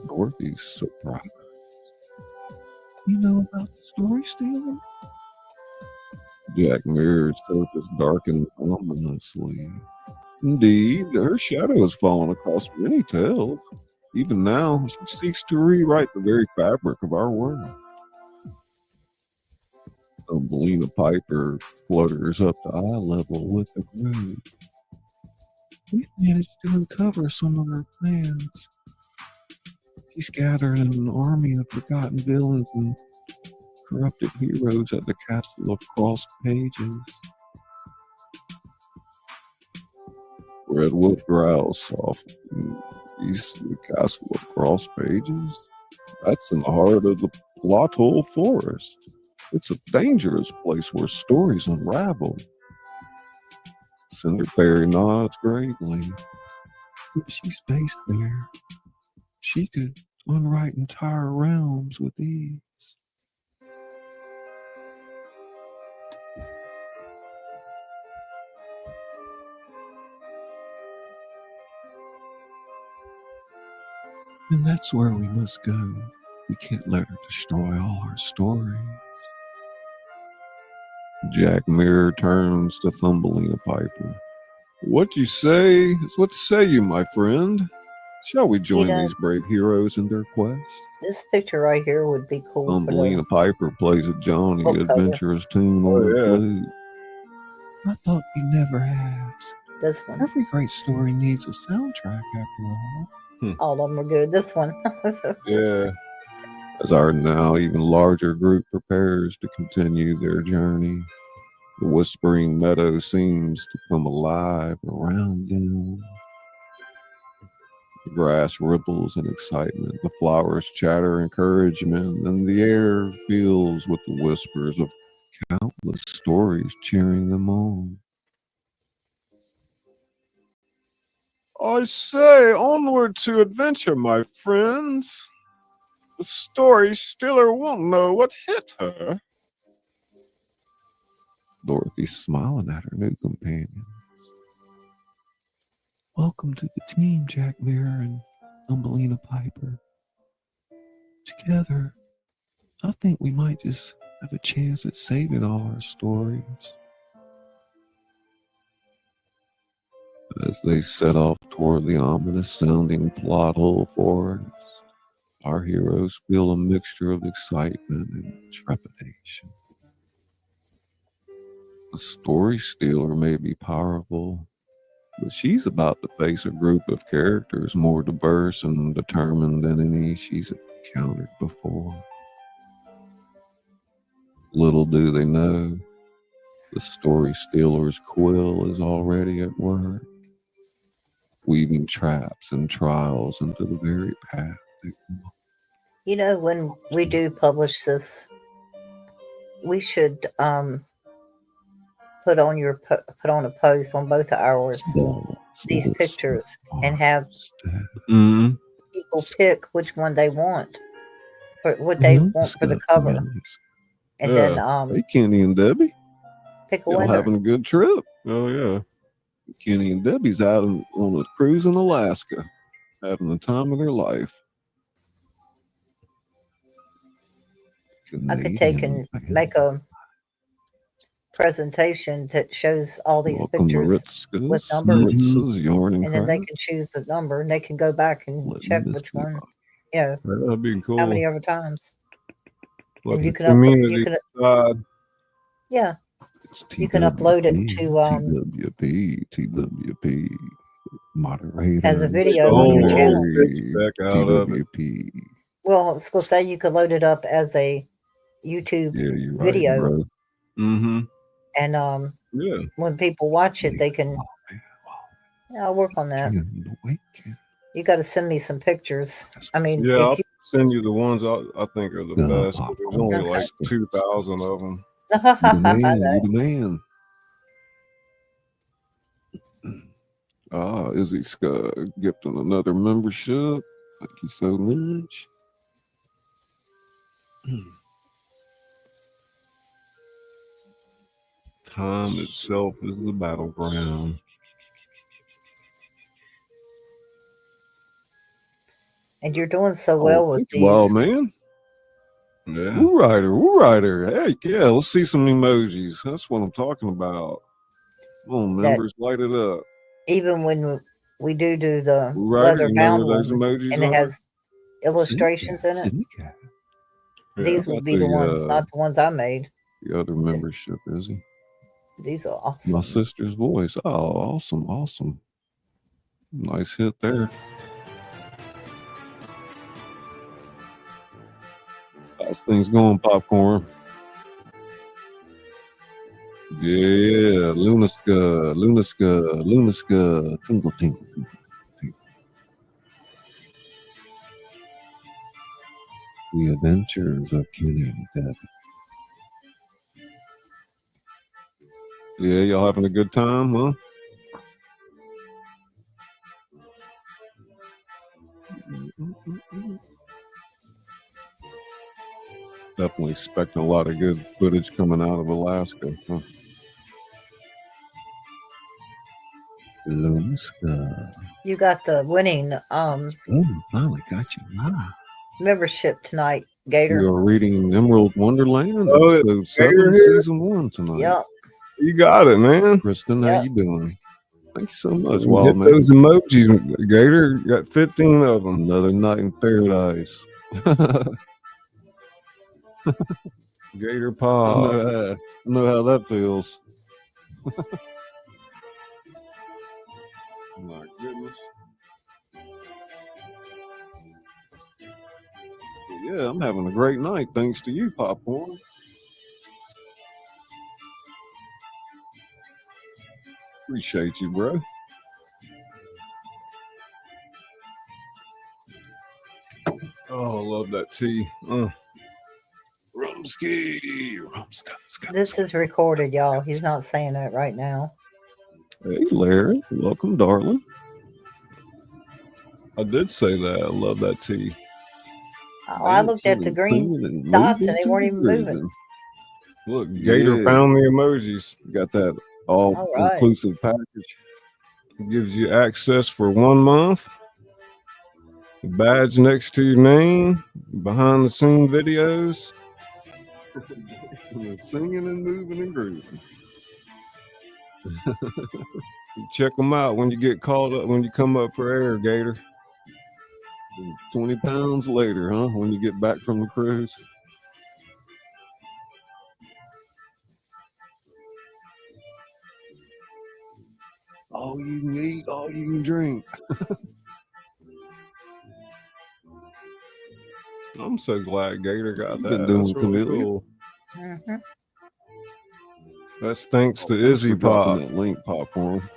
Dorothy's surprised. You know about the story stealer? Jack Mirror's surface darkened ominously. Indeed, her shadow has fallen across many tales. Even now, she seeks to rewrite the very fabric of our world. Thumbelina Piper flutters up to eye level with the group. We've managed to uncover some of her plans. She's gathered an army of forgotten villains and corrupted heroes at the Castle of Cross Pages. Red Wolf growls softly east of the Castle of Cross Pages. That's in the heart of the Plot Forest. It's a dangerous place where stories unravel. Cinderberry nods gravely. If she's based there, she could unwrite entire realms with ease. And that's where we must go. We can't let her destroy all our stories. Jack Mirror turns to Thumbelina Piper. What you say? What say you, my friend? Shall we join these brave heroes in their quest? This picture right here would be cool. Thumbelina Piper plays a Johnny adventurous tune on the flute. I thought you never asked. This one. Every great story needs a soundtrack, after all. All of them are good. This one. Yeah. As our now even larger group prepares to continue their journey, the whispering meadow seems to come alive around them. The grass ripples in excitement, the flowers chatter encouragement, and the air fills with the whispers of countless stories cheering them on. I say, onward to adventure, my friends. The story stealer won't know what hit her. Dorothy's smiling at her new companions. Welcome to the team, Jack Mirror and Thumbelina Piper. Together, I think we might just have a chance at saving all our stories. As they set off toward the ominous sounding plot hole forest, our heroes feel a mixture of excitement and trepidation. The story stealer may be powerful, but she's about to face a group of characters more diverse and determined than any she's encountered before. Little do they know, the story stealer's quill is already at work, weaving traps and trials into the very path they walk. You know, when we do publish this, we should put on a post on both of ours these pictures and have people pick which one they want for what they want for the cover, and then hey, Kenny and Debbie, pick a y'all winner. having a good trip. Oh yeah, Kenny and Debbie's out on a cruise in Alaska, having the time of their life. I could take and make a presentation that shows all these pictures with numbers, and then they can choose the number, and they can go back and check which one, you know, that'd be cool. how many other times. Like and you can yeah, you can upload it to TWP moderator as a video on your channel. TWP. Well, I was gonna say you could load it up as a YouTube video. And when people watch it, they can. I'll work on that. You got to send me some pictures. I mean, yeah, I'll send you the ones I think are the best. There's only like 2,000 of them. You the man. Izzy Scott gifting another membership. Thank you so much. Time itself is the battleground. And you're doing so well with these. Wow, man. Yeah. Woo rider. Heck yeah, let's see some emojis. That's what I'm talking about. Come on, members, light it up. Even when we do the Woo rider, leather you know bound what those one, emojis and it are? has illustrations in it, Yeah, these will be the ones, not the ones I made. The other membership, is he? These are awesome. My sister's voice. Oh, awesome. Nice hit there. How's things going, Popcorn? Yeah, Lunaska, tinkle, tinkle. The Adventures of Kenny and Debbie. Yeah, y'all having a good time, huh? Definitely expecting a lot of good footage coming out of Alaska, huh? Lunaska. You got the winning finally got you live. Membership tonight, Gator. We are reading Emerald Wonderland, Oh, episode 7, season 1 tonight. Yep. You got it, man. Kristen, how you doing? Thank you so much, Wild man. Those emojis, Gator. You got 15 of them. Another night in paradise. Gator Paw. I know how that feels. My goodness. Yeah, I'm having a great night thanks to you, Popcorn. Appreciate you, bro. Oh, I love that tea. Rumsky. This is recorded, y'all. He's not saying it right now. Hey, Larry. Welcome, darling. I did say that. I love that tea. Oh, I looked at the green dots and they weren't even moving. Look, Gator found the emojis. Got that all-inclusive package. It gives you access for 1 month. The badge next to your name, behind-the-scene videos, singing and moving and grooving. Check them out when you get called up, when you come up for air, Gator. 20 pounds later, huh? When you get back from the cruise. All you can eat, all you can drink. I'm so glad Gator got that. Been doing really cool. Mm-hmm. That's thanks to Izzy Pop. That link, Popcorn.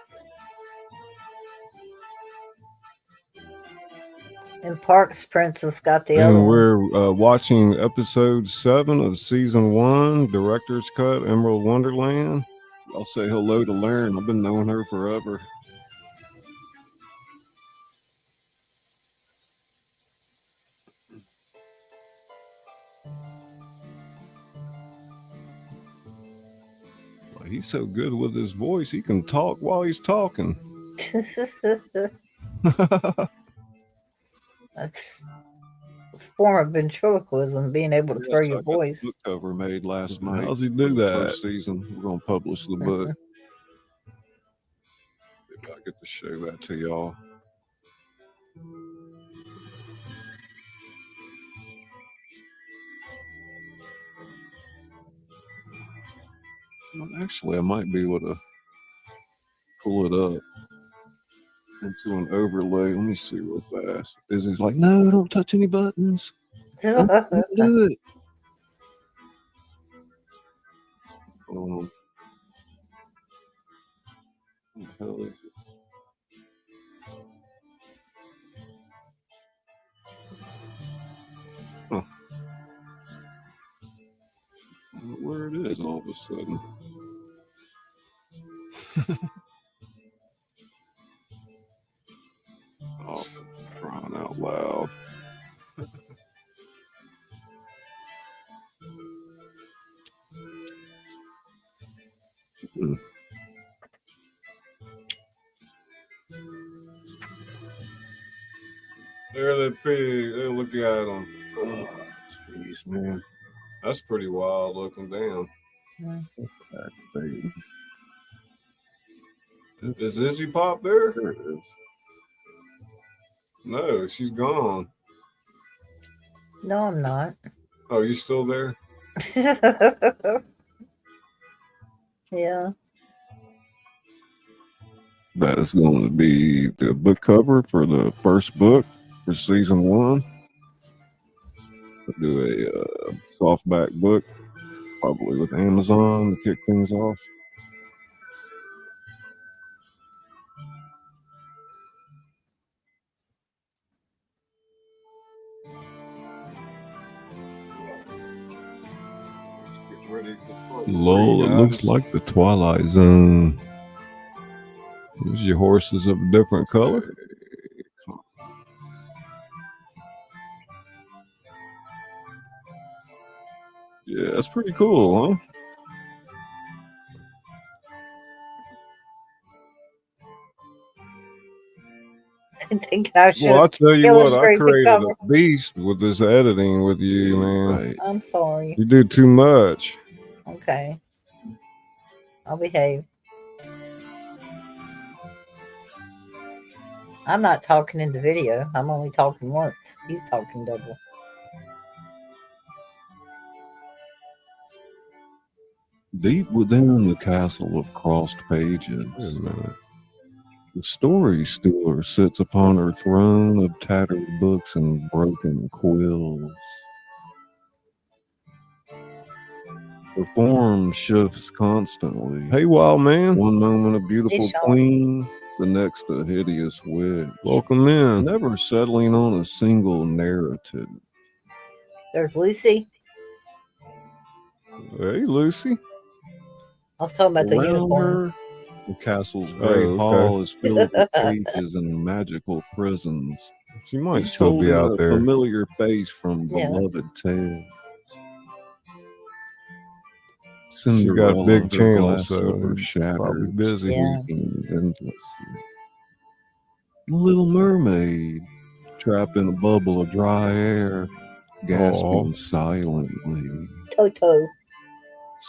And Parks Princess got the and other one. We're watching episode 7 of season 1, director's cut, Emerald Wonderland. I'll say hello to Lauren. I've been knowing her forever. Well, he's so good with his voice, he can talk while he's talking. That's a form of ventriloquism, being able to throw your voice. Book cover made last night. How's he do that? First season. We're gonna publish the book. Maybe I get to show that to y'all. Well, actually, I might be able to pull it up into an overlay. Let me see real fast. Izzy's like, no, don't touch any buttons. Don't do it. What the hell is it? Huh. I don't know where it is all of a sudden. Oh, crying out loud. There that pig. Hey, look at him. Jeez, man. That's pretty wild looking. Damn. Is Izzy Pop there? There it is. No, she's gone. No, I'm not. Oh, you still there? Yeah. That is going to be the book cover for the first book for season 1. We'll do a softback book, probably with Amazon to kick things off. Lol, it looks like the Twilight Zone. Is your horses of a different color? Yeah, that's pretty cool, huh? I think I should. Well, I tell you what, I illustrate the created cover. a beast with this editing with you, man. Right. I'm sorry. You do too much. Okay. I'll behave. I'm not talking in the video. I'm only talking once. He's talking double. Deep within the castle of crossed pages, the story stealer sits upon her throne of tattered books and broken quills. Her form shifts constantly. Hey, wild man. One moment a beautiful Hey, Sean. queen, the next a hideous witch. Welcome in. Never settling on a single narrative. There's Lucy. Hey, Lucy. I was talking about the Around unicorn. her, the castle's great okay. hall is filled with cages and magical prisons. She might Each still be holding out a there. familiar face from Yeah. beloved tales. She got Cinderella, big her channel, glass so slipper she's shattered, probably busy. Yeah. sleeping endlessly. The Little Mermaid, trapped in a bubble of dry air, gasping silently. Toto.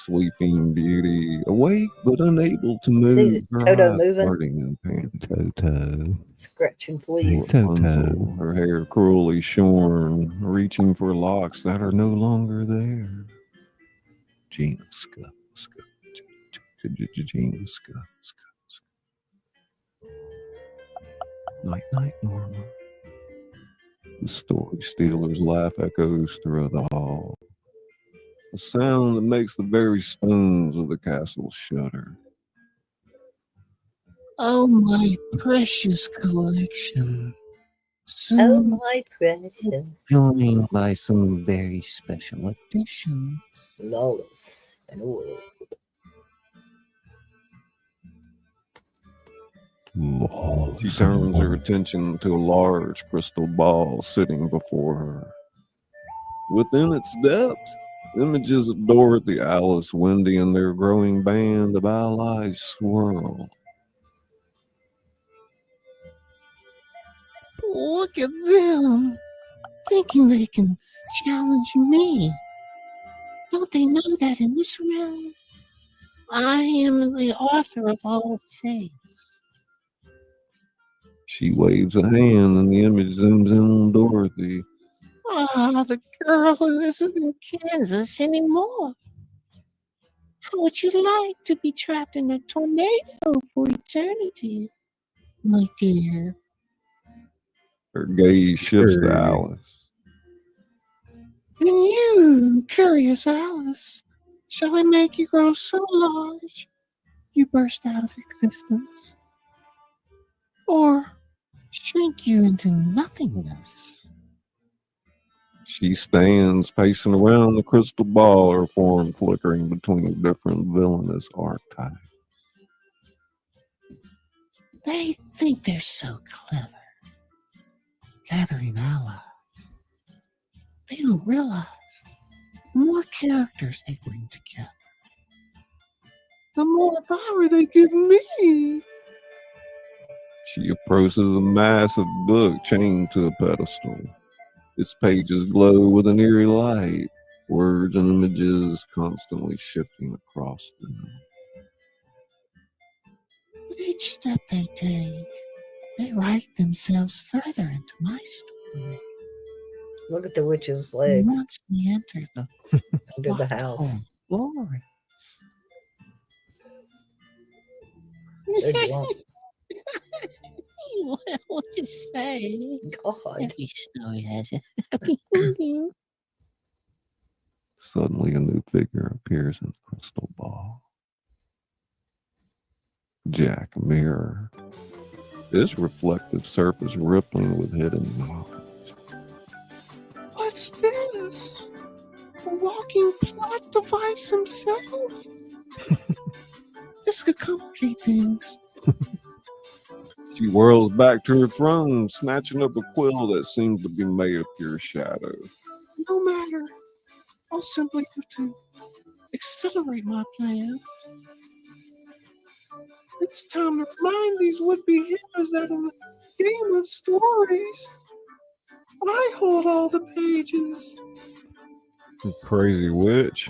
Sleeping Beauty, awake but unable to move. See her Toto eyes moving? flirting and panting. Toto. Scratching fleas. Rapunzel, her hair cruelly shorn, reaching for locks that are no longer there. Gina Ska, Ska, Gina Ska, Ska, Ska. Night, night, Norma. The story stealer's laugh echoes through the hall. A sound that makes the very stones of the castle shudder. Oh, my precious collection. Oh, Soon my precious. joined by some very special additions. Lawless and old. She turns her attention to a large crystal ball sitting before her. Within its depths, images of Dorothy, Alice, Wendy, and their growing band of allies swirl. Look at them, thinking they can challenge me. Don't they know that in this realm, I am the author of all fates? She waves a hand and the image zooms in on Dorothy. Ah, the girl who isn't in Kansas anymore. How would you like to be trapped in a tornado for eternity, my dear? Her gaze shifts to Alice. And you, curious Alice, shall I make you grow so large you burst out of existence? Or shrink you into nothingness? She stands pacing around the crystal ball, her form flickering between different villainous archetypes. They think they're so clever, gathering allies. They don't realize the more characters they bring together, the more power they give me. She approaches a massive book chained to a pedestal. Its pages glow with an eerie light, words and images constantly shifting across them. With each step they take, they write themselves further into my story. Look at the witch's And legs once we enter the under the house. home glory. They're drunk. What you say? God. Every story has a happy ending. Suddenly, a new figure appears in the crystal ball. Jack Mirror. This reflective surface rippling with hidden knowledge. What's this? A walking plot device himself? This could complicate things. She whirls back to her throne, snatching up a quill that seems to be made of pure shadow. No matter. I'll simply have to accelerate my plans. It's time to remind these would-be heroes that in a game of stories, I hold all the pages. The crazy witch.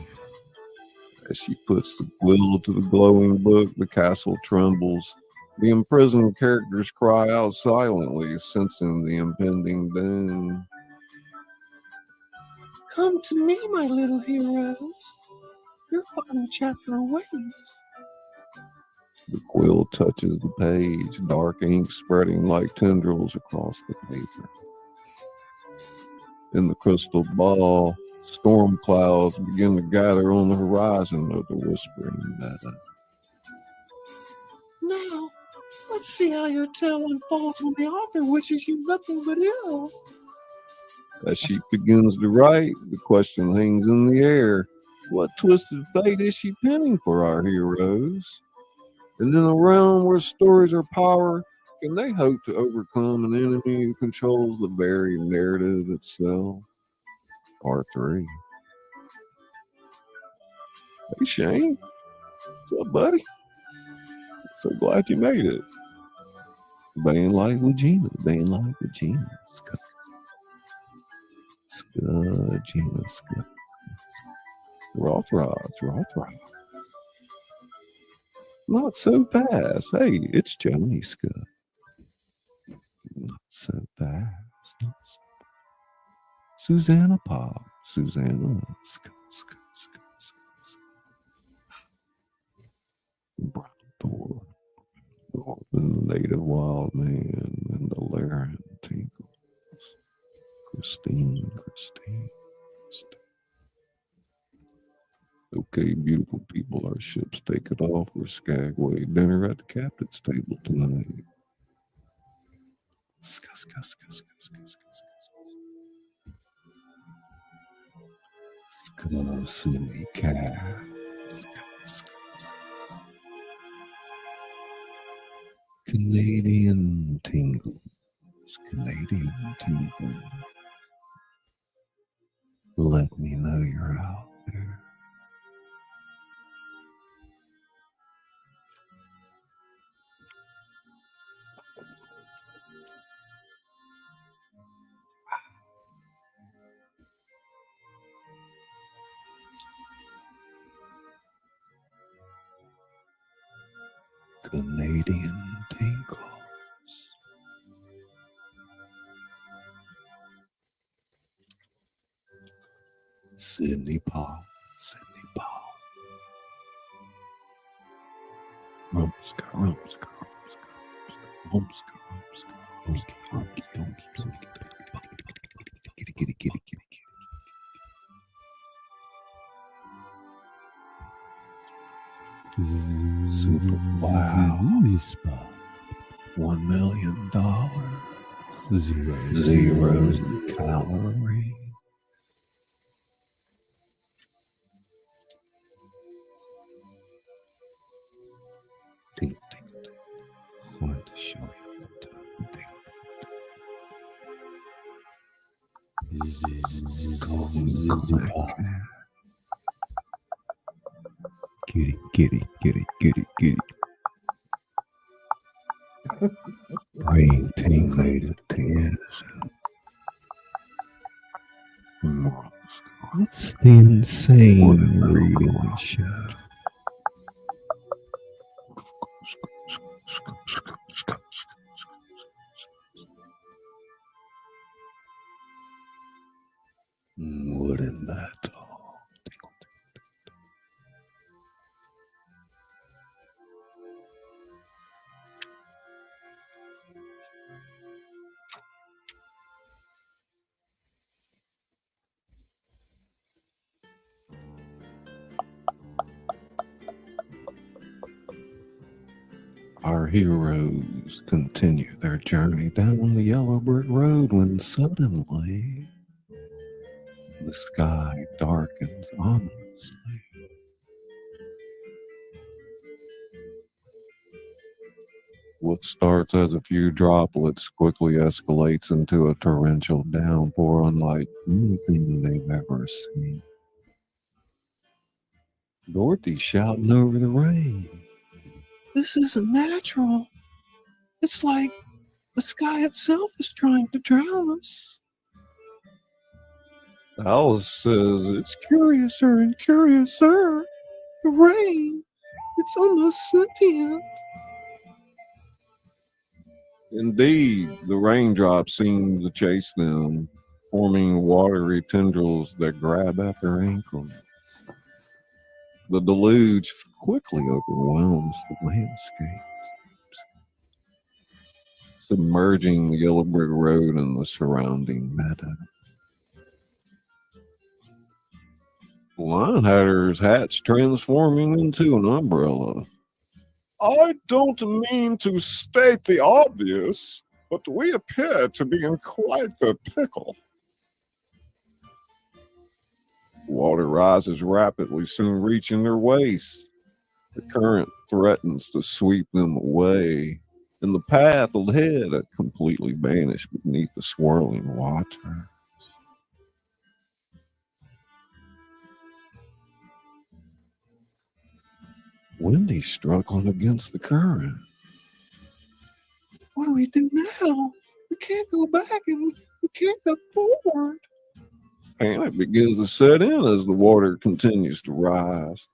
As she puts the quill to the glowing book, the castle trembles. The imprisoned characters cry out silently, sensing the impending doom. Come to me, my little heroes. Your final chapter awaits. The quill touches the page, dark ink spreading like tendrils across the paper. In the crystal ball, storm clouds begin to gather on the horizon of the whispering meadow. Now, let's see how your tale unfolds when the author wishes you nothing but ill. As she begins to write, the question hangs in the air. What twisted fate is she penning for our heroes? And in a realm where stories are power, can they hope to overcome an enemy who controls the very narrative itself? Part 3. Hey Shane, what's up, buddy? So glad you made it. Baying like Regina, baying like Regina. Regina, Rothrods. Not so fast. Hey, it's Johnny Scott. Not so fast. Not so... Susanna Pop. Susanna. Brown Door. Northern Native Wild Man and the Laren Tinkles. Christine. Okay, beautiful people, our ship's taking off for Skagway. Dinner at the captain's table tonight. Silly cat. Canadian tingles. Let me know you're out there. Canadian tingles. Sydney Paul. Rumska. Super wow. $1 million. Zeros in calories. Ting. Want to show you the ting. Kitty, kitty, kitty, kitty, kitty. Brain tingling tears. What's the insane reading show? Wouldn't that all? Our heroes continue their journey down the yellow brick road when suddenly the sky darkens ominously. What starts as a few droplets quickly escalates into a torrential downpour unlike anything they've ever seen. Dorothy's shouting over the rain. This isn't natural. It's like the sky itself is trying to drown us. Alice says it's curiouser and curiouser. The rain, it's almost sentient. Indeed, the raindrops seem to chase them, forming watery tendrils that grab at their ankles. The deluge quickly overwhelms the landscape, submerging the yellow brick road and the surrounding meadow. The Linehatter's hat's transforming into an umbrella. I don't mean to state the obvious, but we appear to be in quite the pickle. Water rises rapidly, soon reaching their waists. The current threatens to sweep them away, and the path ahead had completely vanished beneath the swirling water. Wendy's struggling against the current. What do we do now? We can't go back and we can't go forward. Panic begins to set in as the water continues to rise.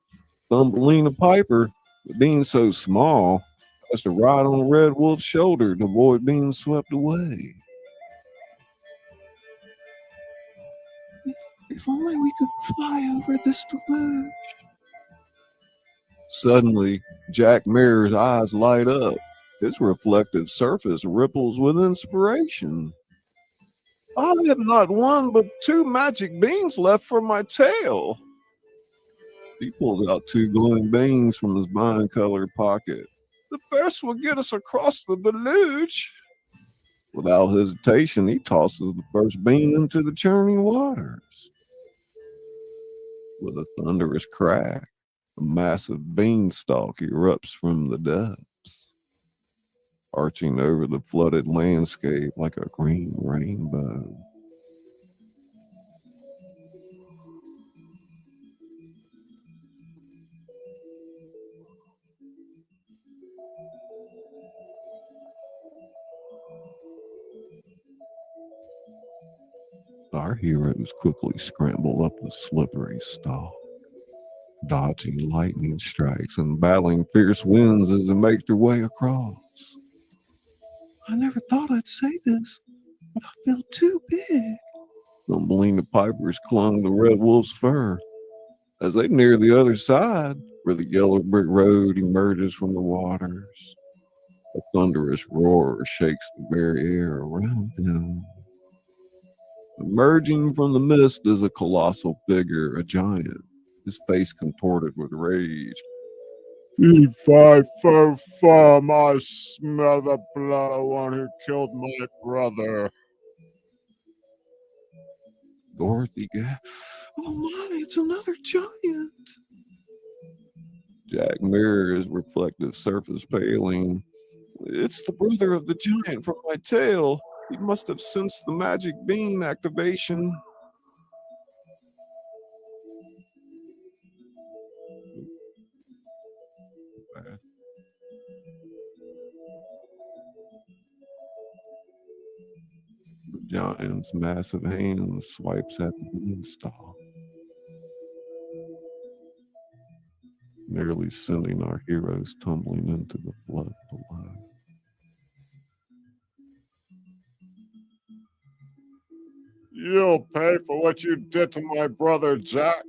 Thumbelina Piper, being so small, has to ride on Red Wolf's shoulder to avoid being swept away. If only we could fly over this deluge. Suddenly, Jack Mirror's eyes light up. His reflective surface ripples with inspiration. I have not one but 2 magic beans left for my tail. He pulls out 2 glowing beans from his vine-colored pocket. The first will get us across the deluge. Without hesitation, he tosses the first bean into the churning waters. With a thunderous crack, a massive beanstalk erupts from the depths, arching over the flooded landscape like a green rainbow. Our heroes quickly scramble up the slippery stalk, dodging lightning strikes and battling fierce winds as they make their way across. I never thought I'd say this, but I feel too big. Thumbelina Pipers clung to Red Wolf's fur. As they near the other side, where the yellow brick road emerges from the waters, a thunderous roar shakes the very air around them. Emerging from the mist is a colossal figure, a giant, his face contorted with rage. Fee, fi, fo, fum, I smell the blood of one who killed my brother. Dorothy gasped. Oh my, it's another giant. Jack Mirror's reflective surface paling. It's the brother of the giant from my tail. He must have sensed the magic bean activation. giant's massive hand swipes at the beanstalk, nearly sending our heroes tumbling into the flood below. You'll pay for what you did to my brother, Jack.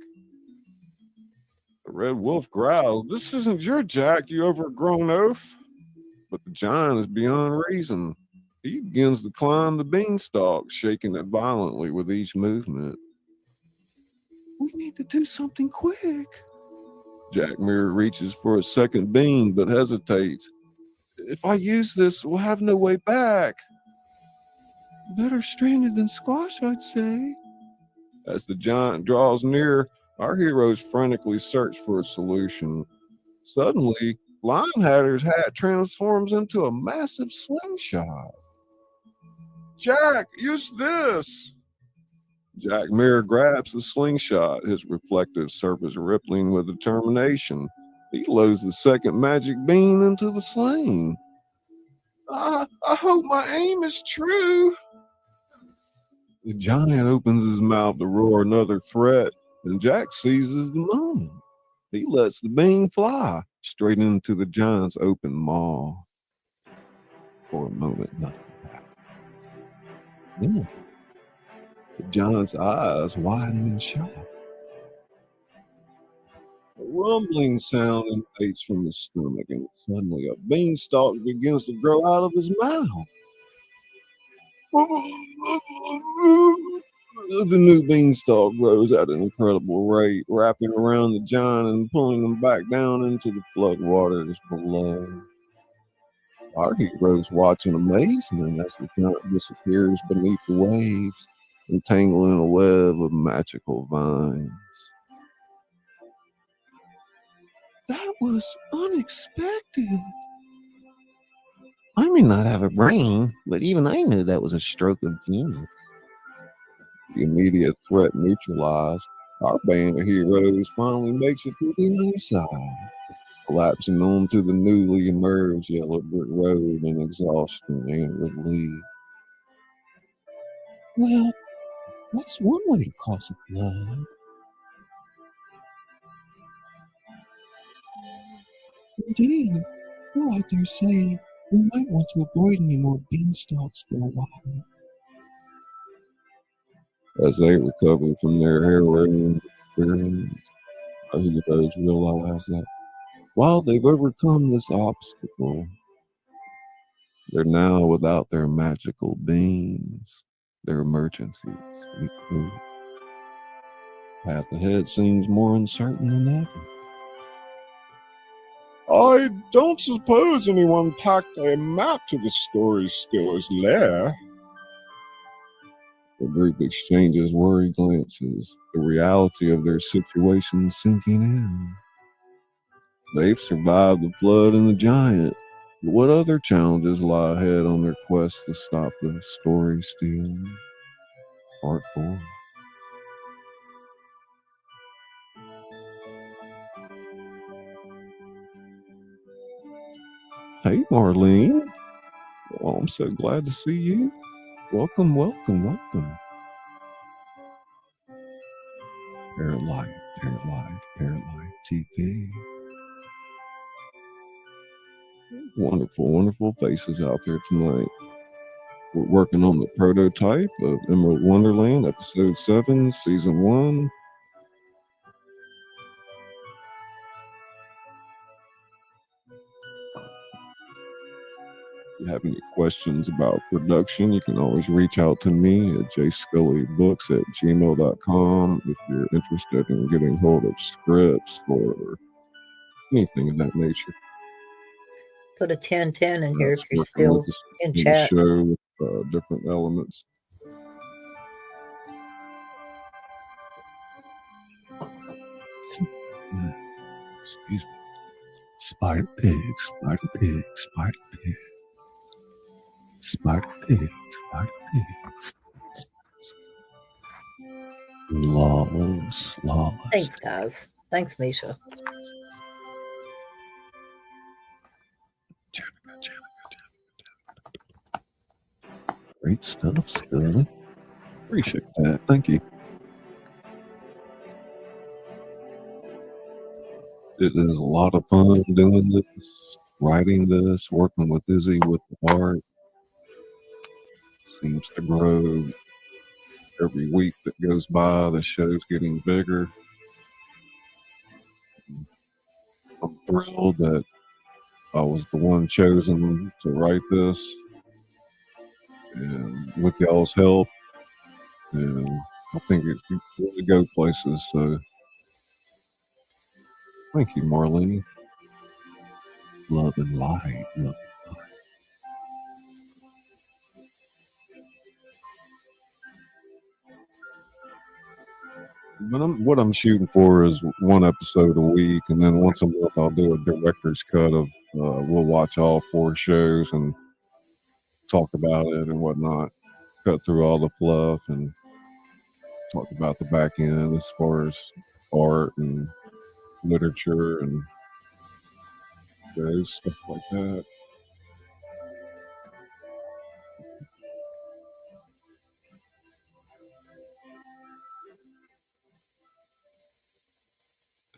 The red wolf growls, "This isn't your Jack, you overgrown oaf." But the giant is beyond reason. He begins to climb the beanstalk, shaking it violently with each movement. We need to do something quick. Jack Mirror reaches for a second bean, but hesitates. "If I use this, we'll have no way back." Better stranded than squash, I'd say. As the giant draws near, our heroes frantically search for a solution. Suddenly, Limehatter's hat transforms into a massive slingshot. Jack, use this. Jack Mirror grabs the slingshot, his reflective surface rippling with determination. He loads the second magic bean into the sling. I hope my aim is true. The giant opens his mouth to roar another threat, and Jack seizes the moment. He lets the bean fly straight into the giant's open maw. For a moment, nothing happens. Then, the giant's eyes widen in shock. A rumbling sound emanates from his stomach, and suddenly a beanstalk begins to grow out of his mouth. The new beanstalk grows at an incredible rate, wrapping around the giant and pulling him back down into the flood waters below. Our heroes watch in amazement as the giant disappears beneath the waves, entangled in a web of magical vines. That was unexpected. I may not have a brain, but even I knew that was a stroke of genius. The immediate threat neutralized, our band of heroes finally makes it to the other side, collapsing onto the newly emerged yellow brick road in exhaustion and relief. Well, that's one way to cause a flood. Indeed. Well, I dare say we might want to avoid any more beanstalks for a while. As they recover from their harrowing experience, our heroes realize that while they've overcome this obstacle, they're now without their magical beans. Their emergencies recruit. Path ahead seems more uncertain than ever. I don't suppose anyone packed a map to the StorySteller's lair. The group exchanges worried glances, the reality of their situation sinking in. They've survived the flood and the giant, but what other challenges lie ahead on their quest to stop the story stealing? Part 4. Hey, Marlene. Oh, I'm so glad to see you. Welcome, welcome, welcome. Parrot Life, Parrot Life, Parrot Life TV. Wonderful, wonderful faces out there tonight. We're working on the prototype of Emerald Wonderland, Episode 7, Season 1. If you have any questions about production, you can always reach out to me at jscullybooks@gmail.com if you're interested in getting hold of scripts or anything of that nature. Put a 1010 in here if That's you're working still with in the chat. show with different elements. Excuse me. Spider pig, spider pig, spider pig. Spider pig, spider pig. Laws, laws. Thanks, guys. Thanks, Misha. Great stuff, Scully. Appreciate that. Thank you. It is a lot of fun doing this, writing this, working with Izzy with the art. Seems to grow every week that goes by. The show's getting bigger. I'm thrilled that I was the one chosen to write this, and with y'all's help, and I think it can really go places. So, thank you, Marlene. Love and light. Love. But what I'm shooting for is one episode a week, and then once a month I'll do a director's cut of. We'll watch all 4 shows and talk about it and whatnot. Cut through all the fluff and talk about the back end as far as art and literature and shows, stuff like that.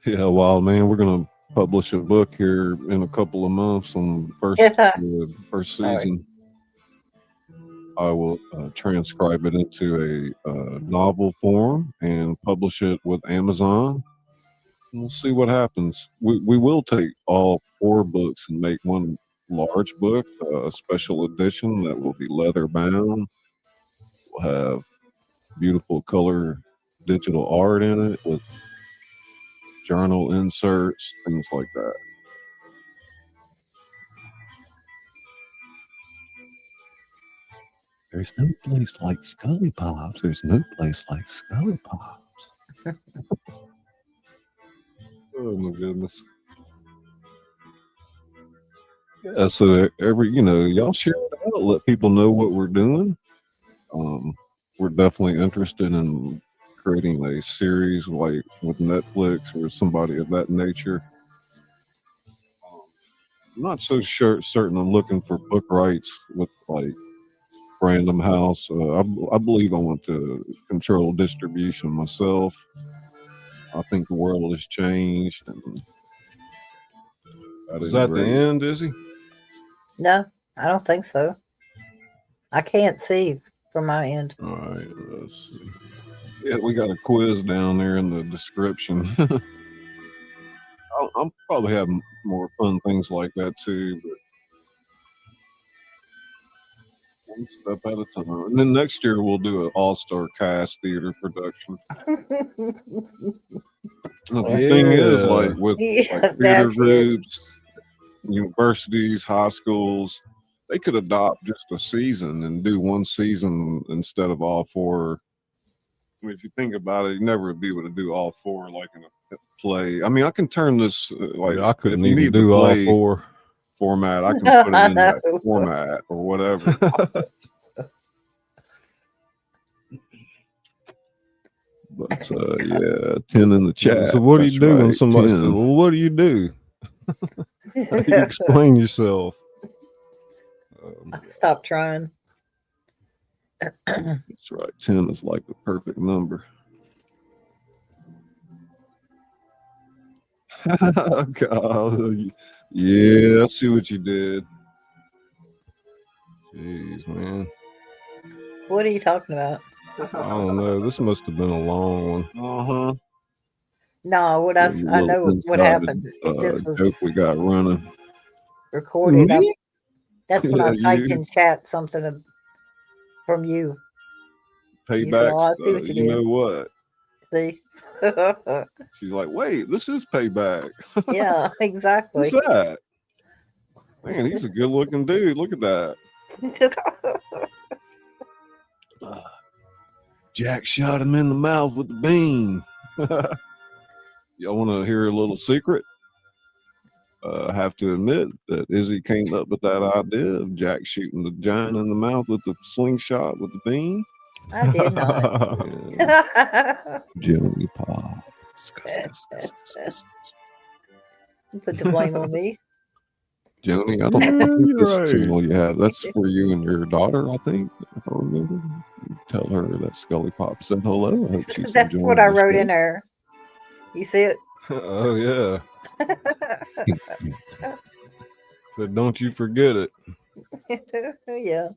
Yeah, Wild Man, we're gonna publish a book here in a couple of months on the first season. I will transcribe it into a novel form and publish it with Amazon. We'll see what happens. We will take all 4 books and make one large book, a special edition that will be leather bound. We'll have beautiful color digital art in it with journal inserts, things like that. There's no place like ScullyPops. There's no place like ScullyPops. Oh my goodness. Yeah, so y'all share it out, let people know what we're doing. We're definitely interested in creating a series like with Netflix or somebody of that nature. I'm not so certain I'm looking for book rights with like Random House. I believe I want to control distribution myself. I think the world has changed. Is that the end, Izzy? No, I don't think so. I can't see from my end. All right, let's see. Yeah, we got a quiz down there in the description. I'll probably have more fun things like that too, but one step at a time. And then next year we'll do an all-star cast theater production. The thing is, like with like theater groups, universities, high schools, they could adopt just a season and do one season instead of all 4. I mean, if you think about it, you never would be able to do all 4 like in a play. I mean, I can turn this like I couldn't even do all 4 format. I can put it in that format or whatever. But yeah, 10 in the chat. So what do you do when somebody says, 10. "Well, what do you do?" How do you explain yourself? Stop trying. That's right. 10 is like the perfect number. God. Yeah, I see what you did. Jeez, man. What are you talking about? I don't know. This must have been a long one. Uh-huh. No, what I know what happened. This was joke we got running. Recorded. That's when I typed in chat something from you. Payback. I see what you did. Know what? See? She's like, wait, this is Payback. Yeah, exactly. What's that? Man, he's a good looking dude. Look at that. Jack shot him in the mouth with the bean. Y'all want to hear a little secret? I have to admit that Izzy came up with that idea of Jack shooting the giant in the mouth with the slingshot with the bean. I did not. Joey Pop. Put the blame on me. Joni, I don't Yeah, think this you're right. channel you have. That's for you and your daughter, I think. If I remember, tell her that ScullyPop said hello. I hope she's That's enjoying what I the wrote show. in there. You see it? Oh yeah. So don't you forget it. Yeah.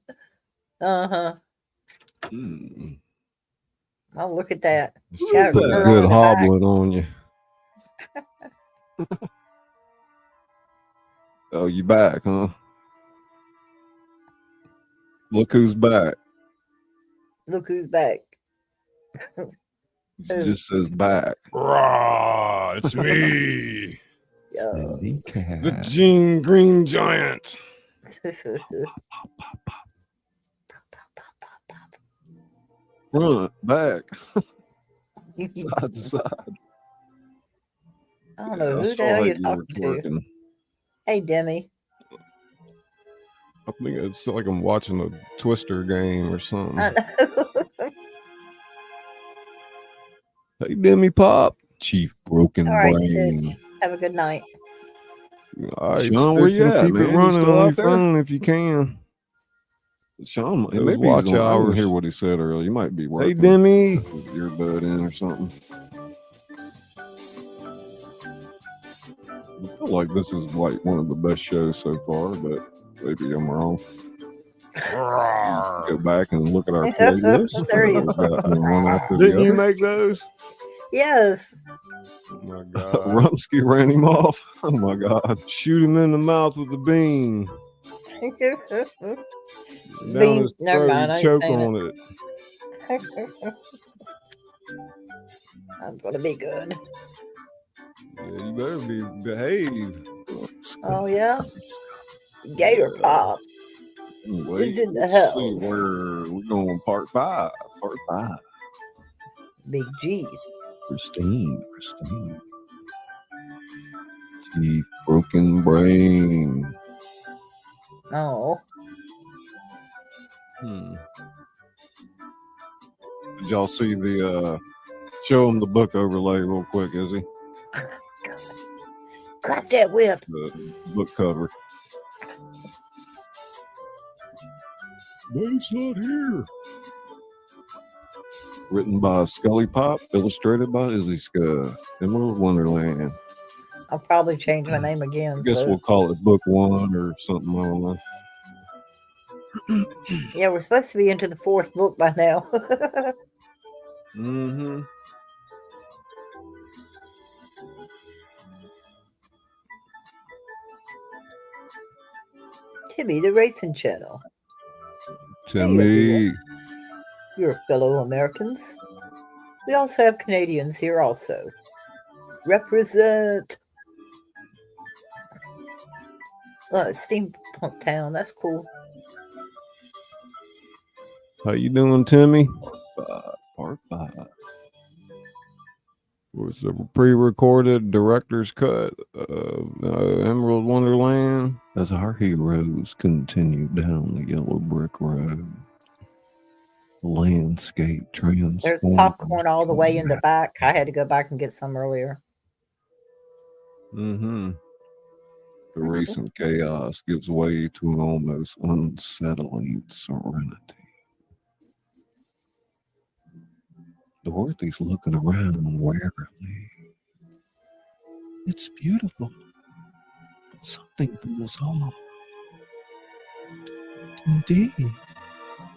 Uh-huh. Hmm. Oh, look at that. She's Got that her good on the back. hobbling on you. Oh, you back, huh? Look who's back. Look who's back. It just says back. Rah, it's me, Cindy Cat. the Gene Green Giant. Front, back, side to side. I don't know I who the saw hell how you're you were talking to. twerking. Hey, Demi. I think it's like I'm watching a Twister game or something. I know. Hey, Demi Pop. Chief Broken All right, Brain. Stitch. Have a good night. All right, Sean, where Stitch, you and at, keep man? it You running still on out your there? phone if you can. Sean, Those maybe watch he's on. I didn't hours. hear what he said earlier. You might be Hey, working. Demi. With your earbud in or something. I feel like this is like one of the best shows so far, but maybe I'm wrong. Go back and look at our playlist. There he We've got one after the Didn't you other. make those? Yes. Oh my God. Rumsky ran him off. Oh my God. Shoot him in the mouth with the bean. Down Bean. his Never throat, mind. I he ain't choke saying on it. it. I'm gonna be good. Yeah, you better behave. Oh yeah. Gator Pop Wait, is in the let's see house. where we're going. Part 5. Part 5. Big G. Christine. Chief Broken Brain. Oh. Did y'all see the show him the book overlay real quick, Izzy? Crack that whip. The book cover. But it's not here. Written by ScullyPop, illustrated by Izzy Scud. Emerald Wonderland. I'll probably change my name again. I guess so. we'll call it book 1 or something. I don't know. Yeah, we're supposed to be into the 4th book by now. Mm-hmm. Timmy, the Racing Channel. Timmy. Your fellow Americans. We also have Canadians here also. Represent. Steampunk Town. That's cool. How you doing, Timmy? Part 5. Was a pre-recorded director's cut of Emerald Wonderland. As our heroes continue down the yellow brick road, the landscape transforms. There's popcorn all the way in the back. I had to go back and get some earlier. Mm-hmm. The recent chaos gives way to an almost unsettling serenity. Dorothy's looking around warily. It's beautiful. Something feels off. Indeed.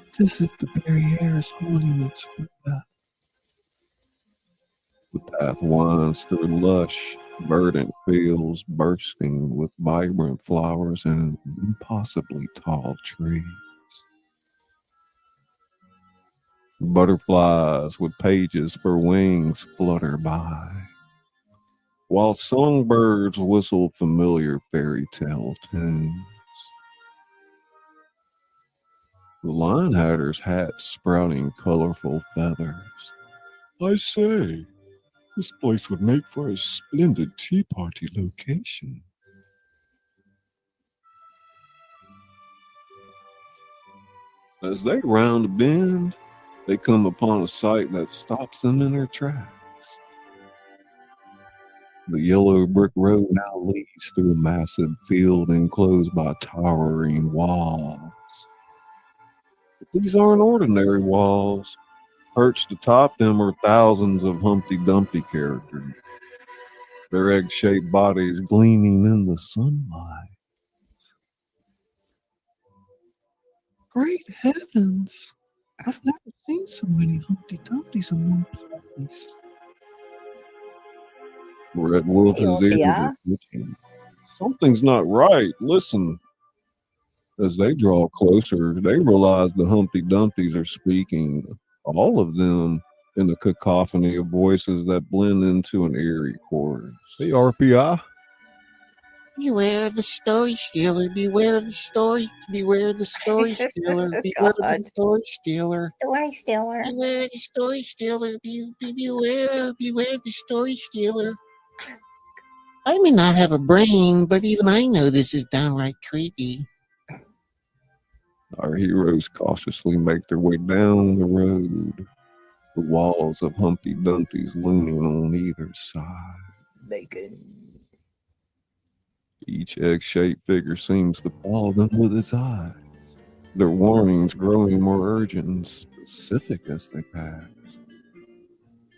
It's as if the very air is holding its breath. The path winds through lush, verdant fields bursting with vibrant flowers and impossibly tall trees. Butterflies with pages for wings flutter by, while songbirds whistle familiar fairy tale tunes. The line hatter's hat sprouting colorful feathers. I say, this place would make for a splendid tea party location. As they round a bend, they come upon a sight that stops them in their tracks. The yellow brick road now leads through a massive field enclosed by towering walls. But these aren't ordinary walls. Perched atop them are thousands of Humpty Dumpty characters, their egg-shaped bodies gleaming in the sunlight. Great heavens! I've never seen so many Humpty Dumptys in one place. Red Wolf's ears Yeah. are twitching. Something's not right. Listen. As they draw closer, they realize the Humpty Dumptys are speaking, all of them, in a cacophony of voices that blend into an eerie chorus. Hey, RPI. Beware of the story stealer, beware of the story stealer, beware of the story stealer, God. beware of the story stealer, Story stealer. beware of the story stealer, beware of the story stealer. I may not have a brain, but even I know this is downright creepy. Our heroes cautiously make their way down the road, the walls of Humpty Dumpty's looming on either side. Bacon. Each egg-shaped figure seems to follow them with its eyes, their warnings growing more urgent and specific as they pass.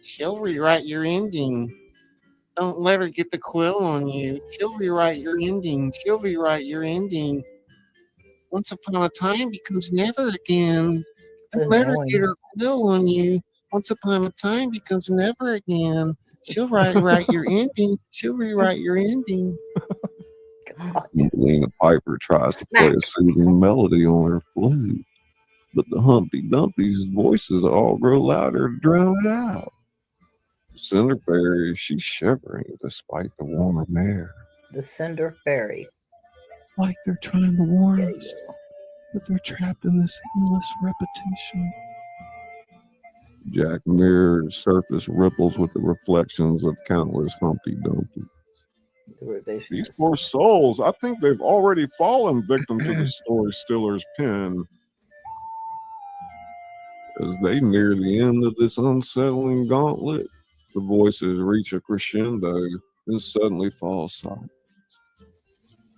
She'll rewrite your ending. Don't let her get the quill on you. She'll rewrite your ending. She'll rewrite your ending. Once upon a time becomes never again. Don't let her get her quill on you. Once upon a time becomes never again. She'll rewrite your ending. She'll rewrite your ending. Lena Piper tries to play a soothing melody on her flute, but the Humpty Dumpty's voices all grow louder to drown it out. Cinder Fairy, she's shivering despite the warm air. The Cinder Fairy. It's like they're trying to warn us, but they're trapped in this endless repetition. Jack Mirror's surface ripples with the reflections of countless Humpty Dumptys. These poor souls, I think they've already fallen victim to the story stealer's pen. As they near the end of this unsettling gauntlet, the voices reach a crescendo and suddenly fall silent.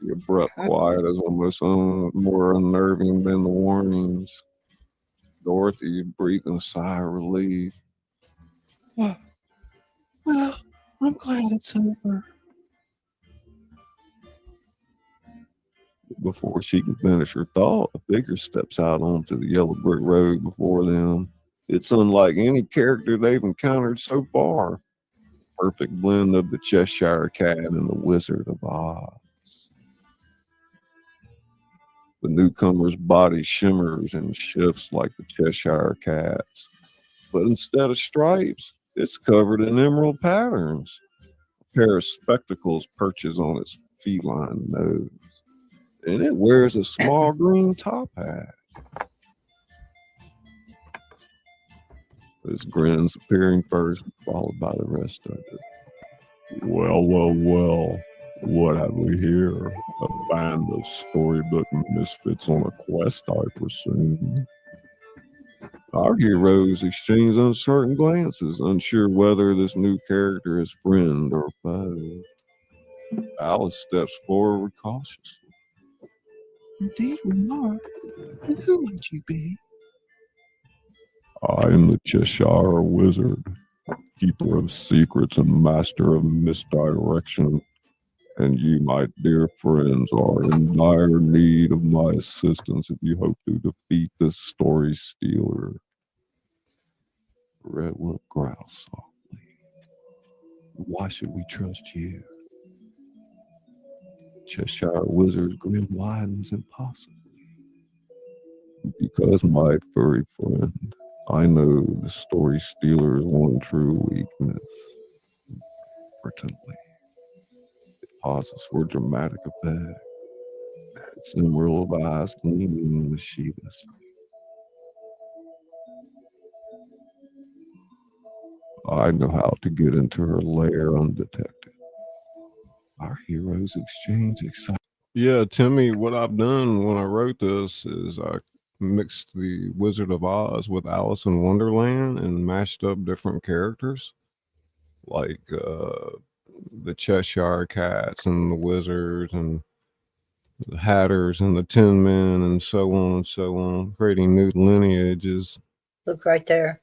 The abrupt quiet is almost more unnerving than the warnings. Dorothy breathed a sigh of relief. Well, I'm glad it's over. Before she can finish her thought, a figure steps out onto the yellow brick road before them. It's unlike any character they've encountered so far. Perfect blend of the Cheshire Cat and the Wizard of Oz. The newcomer's body shimmers and shifts like the Cheshire Cat's, but instead of stripes, it's covered in emerald patterns. A pair of spectacles perches on its feline nose, and it wears a small green top hat. His grin's appearing first, followed by the rest of it. Well, what have we here? A band of storybook misfits on a quest, I presume. Our heroes exchange uncertain glances, unsure whether this new character is friend or foe. Alice steps forward cautiously. Indeed we are. And who might you be? I am the Cheshire Wizard, keeper of secrets and master of misdirection, and you, my dear friends, are in dire need of my assistance if you hope to defeat this story stealer. Red Wolf growls softly. Why should we trust you? Cheshire Wizard's grin widens impossibly. Because, my furry friend, I know the story stealer's one true weakness. Importantly, it pauses for dramatic effect. Its emerald eyes gleaming mischievously. I know how to get into her lair undetected. Our heroes exchange excitement. Yeah, Timmy, what I've done when I wrote this is I mixed the Wizard of Oz with Alice in Wonderland and mashed up different characters. Like the Cheshire Cats and the Wizards and the Hatters and the Tin Men and so on, creating new lineages. Look right there.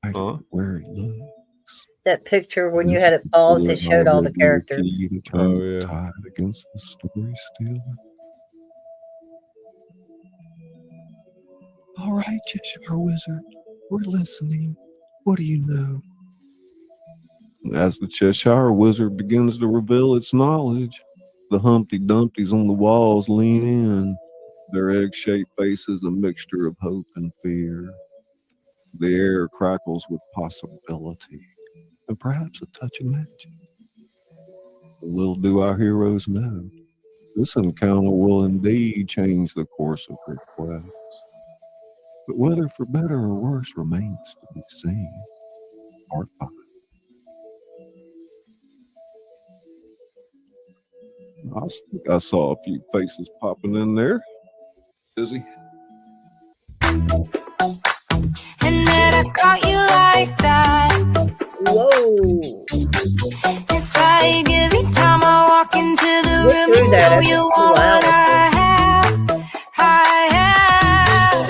Huh? Where it looks. That picture when you had it paused, it showed all the characters. Oh, yeah. Tied against the story still. All right, Cheshire Wizard, we're listening. What do you know? As the Cheshire Wizard begins to reveal its knowledge, the Humpty Dumptys on the walls lean in, their egg-shaped faces a mixture of hope and fear. The air crackles with possibility and perhaps a touch of magic. Little do our heroes know, this encounter will indeed change the course of their quest. But whether for better or worse remains to be seen. Part 5. I think I saw a few faces popping in there. Izzy? And then I caught you like that. Whoa. It's like every time I walk into the room, through that, know that's you too want loud. what I have.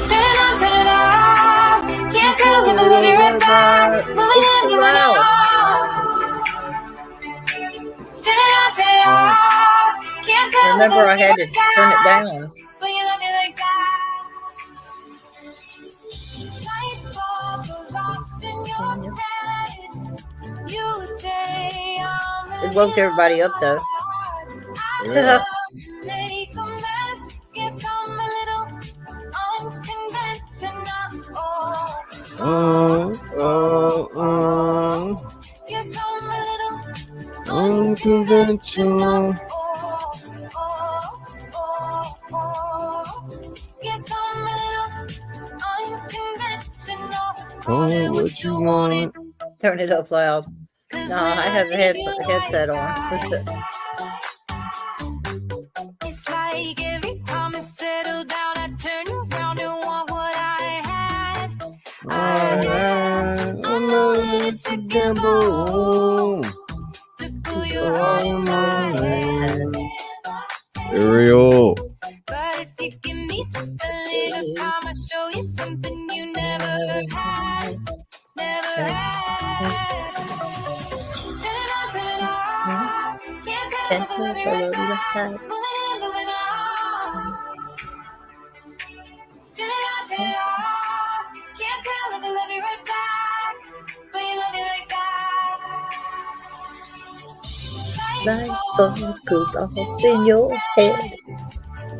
Turn it on, turn it off. Can't tell if I love you right back. Moving in, moving on. Turn it on, turn it off. Can't tell Remember, if I had love to you turn it right back. down. But you love me like that. Light bubbles off in your head. You say I'm It woke everybody up, though. Yeah. make a mess, get on a little unconventional. Get on a little Unconventional. Get on a little unconventional. Call it what you want. Turn it up loud. No, I have the headset on. It's like every time I settle down, I turn around and want what I had. Alright, I know it's a gamble. To pull your heart in mine. Ariel. But if you give me just a little time, I'll show you something you never had. Never had. Turn it on, turn it off. Can't tell if I love you right back. Moving in, moving on. Turn it on, turn it off. Can't tell if I love you right back. But you love me like that. Light goes off in your head.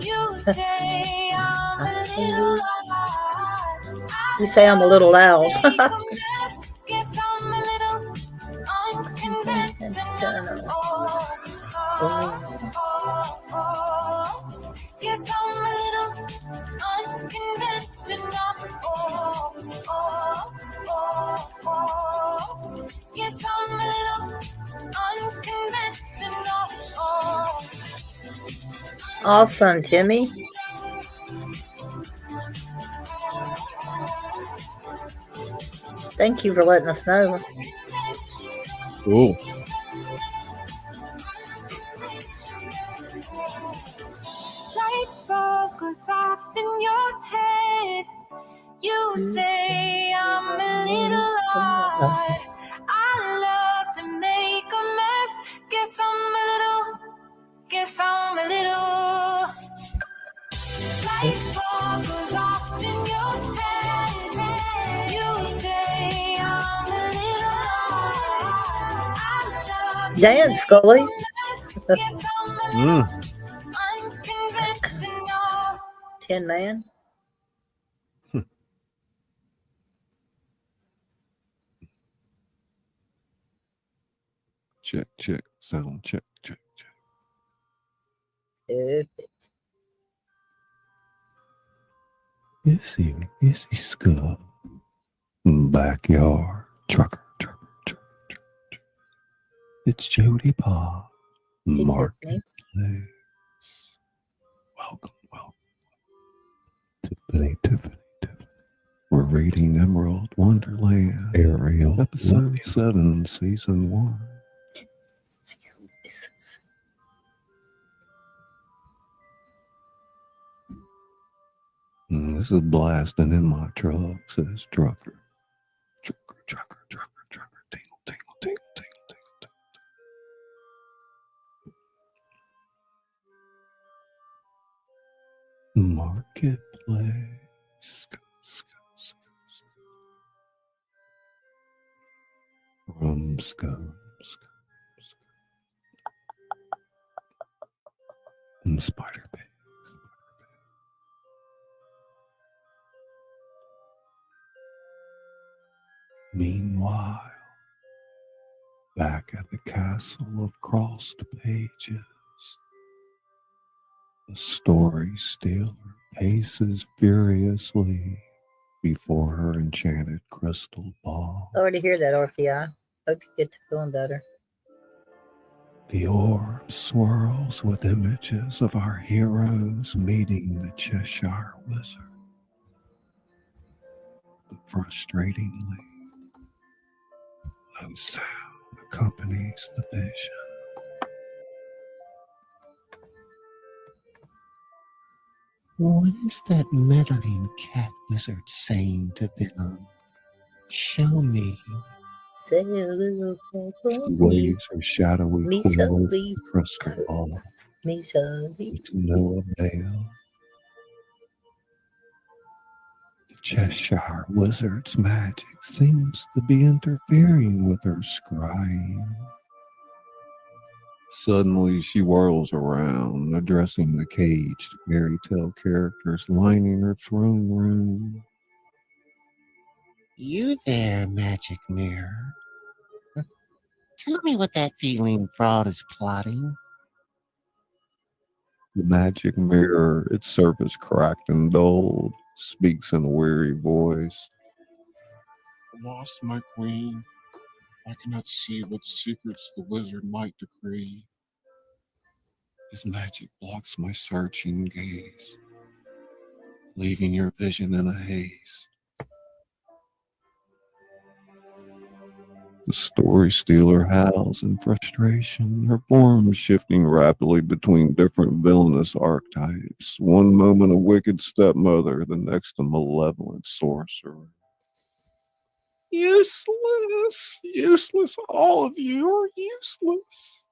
You say I'm a little loud. You say I'm a little loud. Guess I'm a little unconventional. Guess I'm a little unconventional. Guess I'm a little unconventional. Awesome, Timmy. Thank you for letting us know. Cool. Light bulb goes off in your head. You say I'm a little odd. I love to make a mess. Guess I'm a little. Light bulb goes off in your head. You say I'm a little odd. I love to Dance, Scully. guess I'm a little unconventional. Tin Man. Check, check, sound check, check, check. Perfect. Issy Skull. Backyard trucker, trucker, trucker, trucker, trucker. It's Jody Pa. Hey, Marketplace. Welcome, welcome. Tiffany. We're reading Emerald Wonderland, Ariel, episode 7, season 1. This is blasting in my truck, says Trucker. Trucker, trucker, trucker, trucker, tingle, tingle, tingle, tingle, tingle, tingle. Marketplace. Spider Pig. Meanwhile, back at the castle of crossed pages, the story stealer paces furiously before her enchanted crystal ball. Sorry to hear that, RPI. Hope you get to feeling better. The orb swirls with images of our heroes meeting the Cheshire Wizard. But frustratingly, no sound accompanies the vision. What is that meddling cat wizard saying to them? Show me. Say a little She waves her shadowy Me claws shall at be- the crystal ball, me, Shirley. but to no avail. The Cheshire Wizard's magic seems to be interfering with her scrying. Suddenly she whirls around, addressing the caged fairy tale characters lining her throne room. You there, magic mirror. Tell me what that feeling fraud is plotting. The magic mirror, its surface cracked and dulled, speaks in a weary voice. Lost my queen. I cannot see what secrets the wizard might decree. His magic blocks my searching gaze, leaving your vision in a haze. The story stealer howls in frustration, her form shifting rapidly between different villainous archetypes. One moment a wicked stepmother, the next a malevolent sorcerer. Useless! Useless! All of you are useless!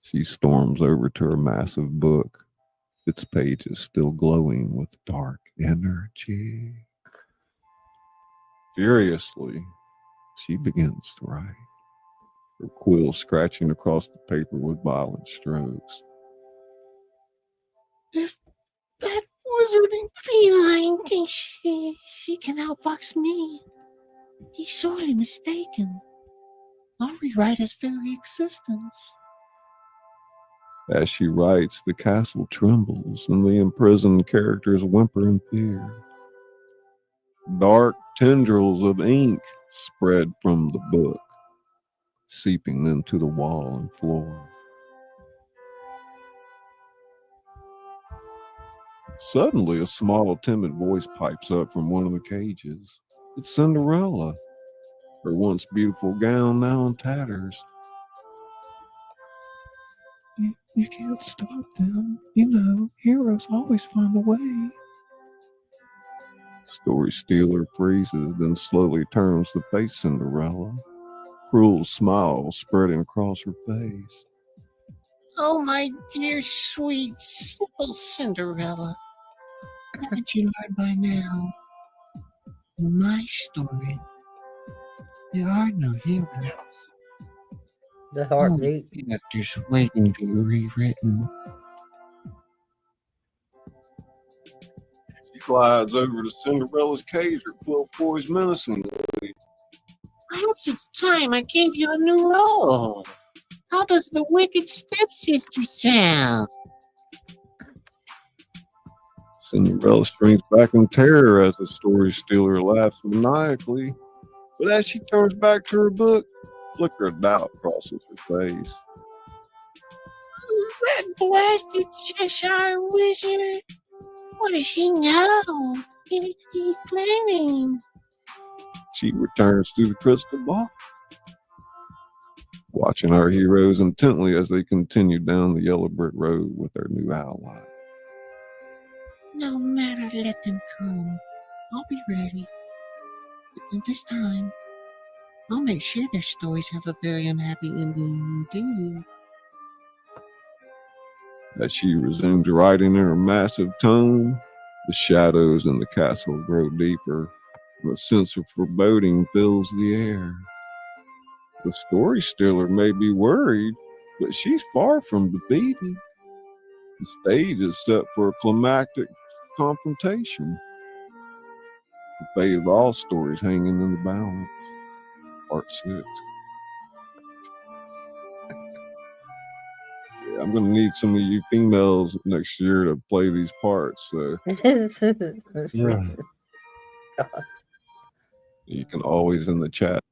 She storms over to her massive book, its pages still glowing with dark energy. Furiously, she begins to write, her quill scratching across the paper with violent strokes. If that wizarding feline thinks she can outfox me, he's sorely mistaken. I'll rewrite his very existence. As she writes, the castle trembles and the imprisoned characters whimper in fear. Dark tendrils of ink spread from the book, seeping into the wall and floor. Suddenly, a small, timid voice pipes up from one of the cages. It's Cinderella, her once beautiful gown now in tatters. You can't stop them. You know, heroes always find a way. Story stealer freezes, then slowly turns to face Cinderella. Cruel smile spreading across her face. Oh, my dear, sweet, simple Cinderella. Haven't you learned by now? In my story, there are no heroes. The heartbeat. Only characters waiting to be rewritten. She glides over to Cinderella's cage, her quill poised menacingly. Perhaps it's time I gave you a new role. How does the wicked stepsister sound? Cinderella shrinks back in terror as the story stealer laughs maniacally. But as she turns back to her book, a flicker of doubt crosses her face. That blasted Cheshire Wizard. What does he know? He's planning. She returns to the crystal ball, watching our heroes intently as they continue down the yellow brick road with their new ally. No matter, let them come. I'll be ready. And this time, I'll make sure their stories have a very unhappy ending indeed. As she resumes writing in her massive tome, the shadows in the castle grow deeper, and a sense of foreboding fills the air. The story stealer may be worried, but she's far from defeated. The stage is set for a climactic confrontation. The fate of all stories hanging in the balance. Part 6. Yeah, I'm going to need some of you females next year to play these parts. So Yeah. you can always in the chat.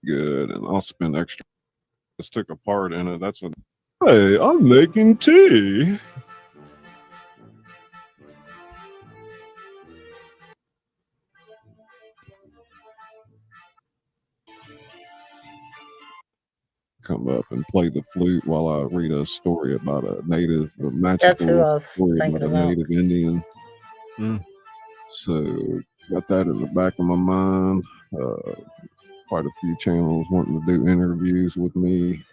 Good, and I'll spend extra. Let's take a part in it. That's what. Hey, I'm making tea. Come up and play the flute while I read a story about a native, a That's who I magical was story thinking about a about. native Indian. So got that in the back of my mind. Quite a few channels wanting to do interviews with me.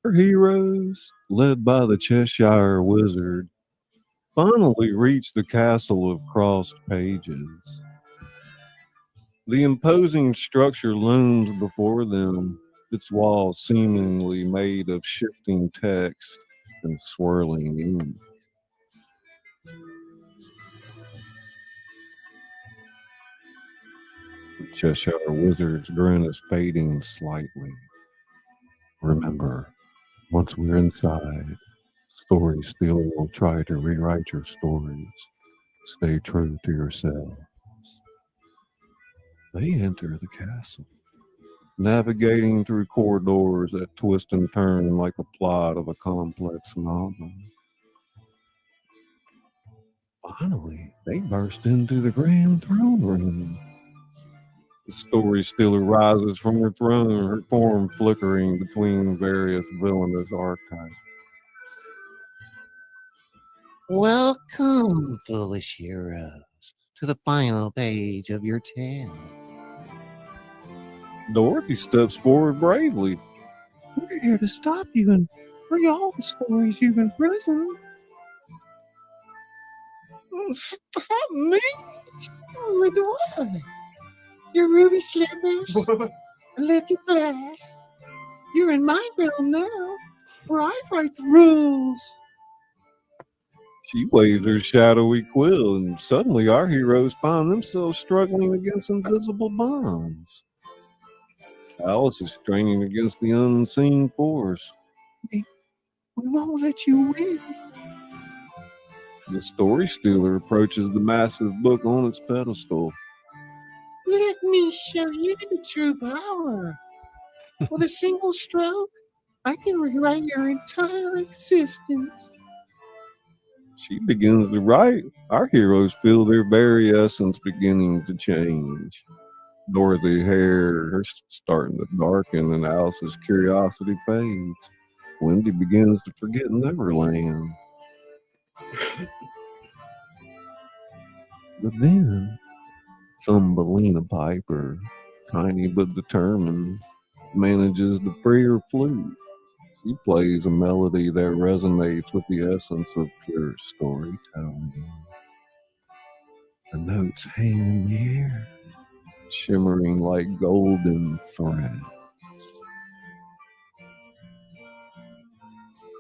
Our heroes, led by the Cheshire Wizard, finally reached the castle of crossed pages. The imposing structure looms before them, its walls seemingly made of shifting text and swirling ink. The Cheshire Wizard's grin is fading slightly. Remember, once we're inside, Story Stealer will try to rewrite your stories. Stay true to yourselves. They enter the castle, navigating through corridors that twist and turn like the plot of a complex novel. Finally, they burst into the grand throne room. The Story Stealer rises from her throne, her form flickering between various villainous archetypes. Welcome, foolish heroes, to the final page of your tale. Dorothy steps forward bravely. We're here to stop you and free all the stories you've imprisoned. Stop me? With what? Your ruby slippers? Looking glass? You're in my realm now, where I write the rules. She waves her shadowy quill, and suddenly our heroes find themselves struggling against invisible bonds. Alice is straining against the unseen force. We won't let you win. The Story Stealer approaches the massive book on its pedestal. Let me show you the true power. With a single stroke, I can rewrite your entire existence. She begins to write. Our heroes feel their very essence beginning to change. Dorothy's hair starting to darken, and Alice's curiosity fades. Wendy begins to forget Neverland. But then, Thumbelina Piper, tiny but determined, manages to free her flute. She plays a melody that resonates with the essence of pure storytelling. The notes hang in the air, shimmering like golden threads.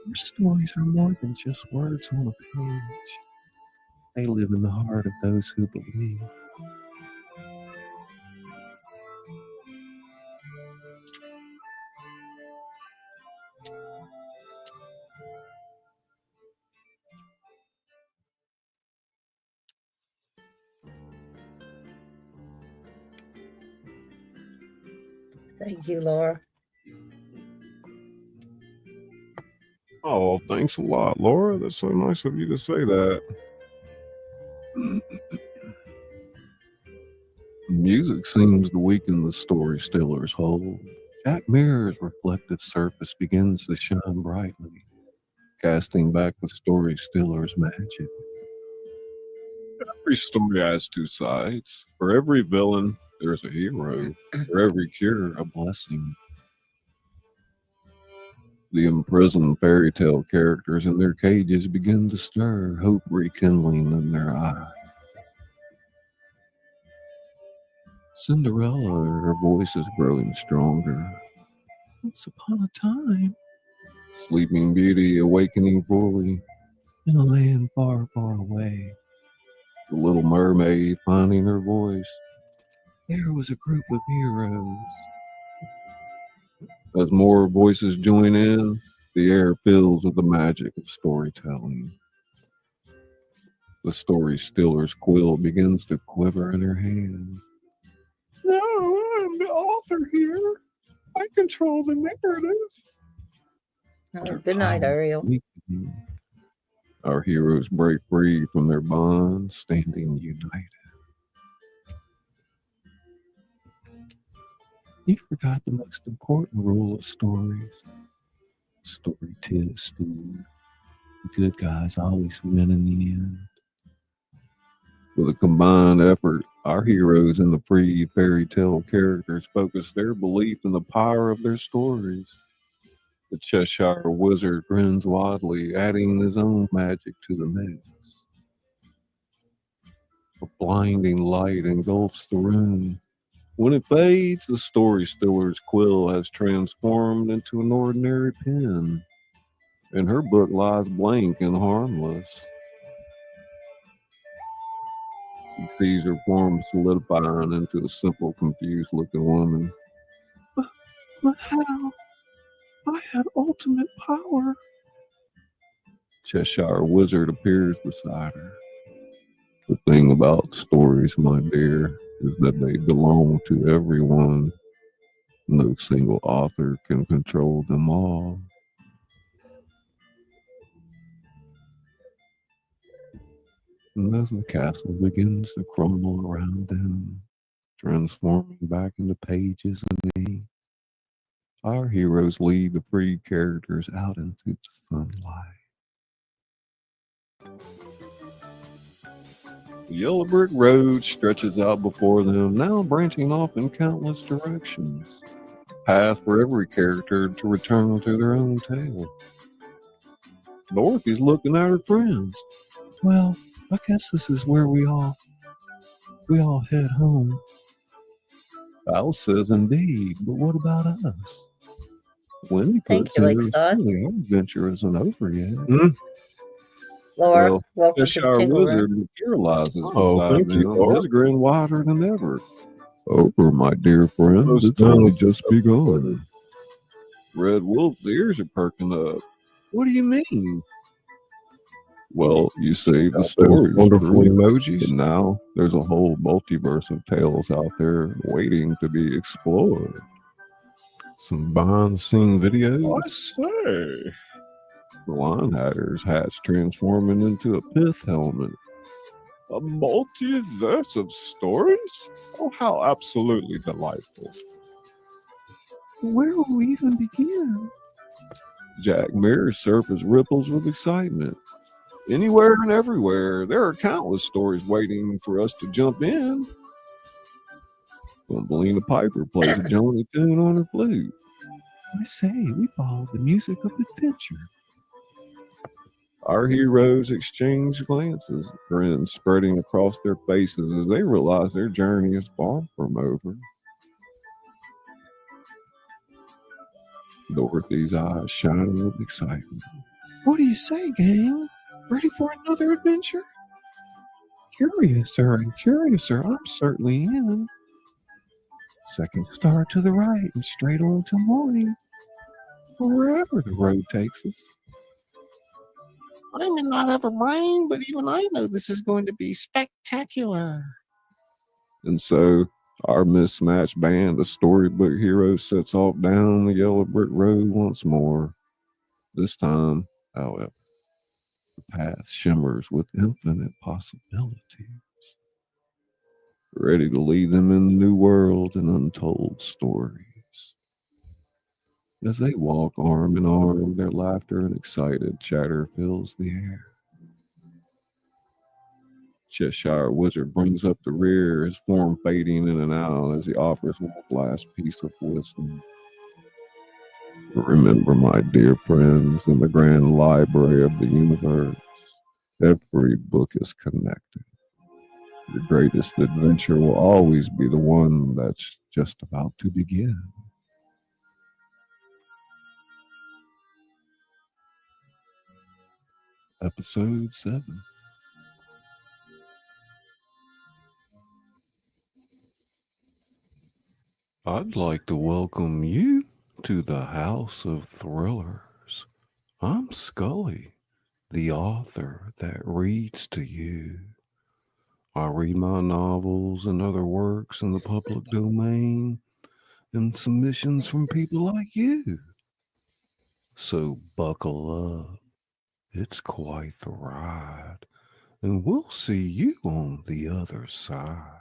Our stories are more than just words on a page. They live in the heart of those who believe. Thank you, Laura. Oh, thanks a lot, Laura. That's so nice of you to say that. Music seems to weaken the story teller's hold. Jack Mirror's reflective surface begins to shine brightly, casting back the storyteller's magic. Every story has two sides. For every villain, there's a hero. For every cure, A blessing. The imprisoned fairy tale characters in their cages begin to stir, hope rekindling in their eyes. Cinderella, her voice is growing stronger. Once upon a time, Sleeping Beauty awakening fully in a land far, far away. The Little Mermaid finding her voice. There was a group of heroes. As more voices join in, the air fills with the magic of storytelling. The storyteller's quill begins to quiver in her hand. No, I'm the author here. I control the narrative. Oh, good night, Ariel. Our heroes break free from their bonds, standing united. You forgot the most important rule of stories. Storytelling. The good guys always win in the end. With a combined effort, our heroes and the free fairy tale characters focus their belief in the power of their stories. The Cheshire Wizard grins widely, adding his own magic to the mix. A blinding light engulfs the room. When it fades, the storyteller's quill has transformed into an ordinary pen, and her book lies blank and harmless. She sees her form solidifying into a simple, confused-looking woman. But how? I had ultimate power. Cheshire Wizard appears beside her. The thing about stories, my dear, is that they belong to everyone. No single author can control them all. And as the castle begins to crumble around them, transforming back into pages and ink, our heroes lead the free characters out into the sunlight. The yellow brick road stretches out before them, now branching off in countless directions. A path for every character to return to their own tale. Dorothy's looking at her friends. Well, I guess this is where we all head home. Alice says, indeed, but what about us? Wendy Thank puts you, in, Lakeside. our adventure isn't over yet. Laura, Well, welcome to the Cheshire Tingle Wizard Room. materializes Oh, beside thank you, them, Laura. his grin wider than ever. Over, my dear friends, Most it's only time. just begun. Red Wolf's ears are perking up. What do you mean? Well, you see, the story's Wonderful true, emojis. and now there's a whole multiverse of tales out there waiting to be explored. Some behind-the-scene videos. I say. The Linehatter's hat's transforming into a pith helmet. A multiverse of stories? Oh, how absolutely delightful. Where will we even begin? Jack Mirror's surface ripples with excitement. Anywhere and everywhere, there are countless stories waiting for us to jump in. Thumbelina Piper plays a Joni tune on her flute. I say, we follow the music of adventure. Our heroes exchange glances, grins spreading across their faces as they realize their journey is far from over. Dorothy's eyes shining with excitement. What do you say, gang? Ready for another adventure? Curiouser and curiouser, I'm certainly in. Second star to the right and straight on till morning, or wherever the road takes us. I may not have a brain, but even I know this is going to be spectacular. And so, our mismatched band of storybook heroes sets off down the yellow brick road once more. This time, however, The path shimmers with infinite possibilities, ready to lead them in the new world and untold stories. As they walk arm in arm, their laughter and excited chatter fills the air. Cheshire Wizard brings up the rear, his form fading in and out as he offers one last piece of wisdom. Remember, my dear friends, in the grand library of the universe, every book is connected. Your greatest adventure will always be the one that's just about to begin. Episode 7. I'd like to welcome you to the House of Thrillers. I'm Scully, the author that reads to you. I read my novels and other works in the public domain and submissions from people like you. So buckle up. It's quite the ride, and we'll see you on the other side.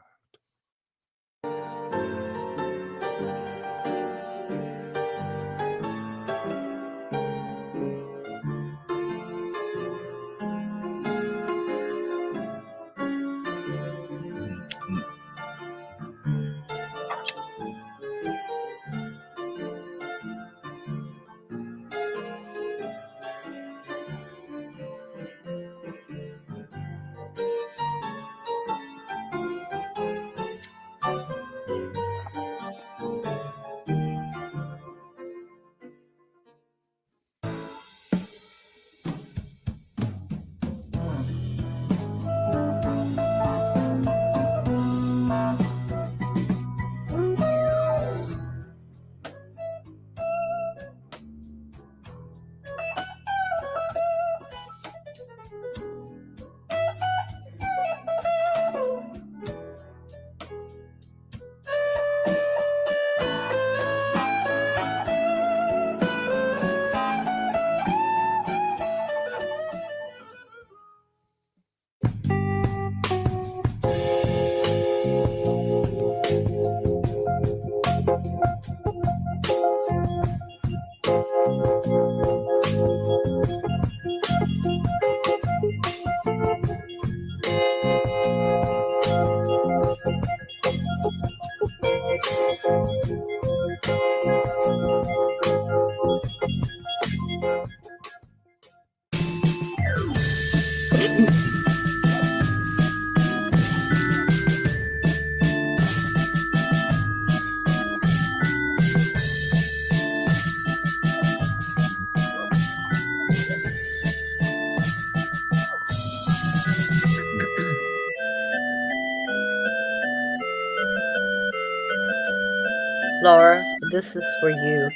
Laura, this is for you.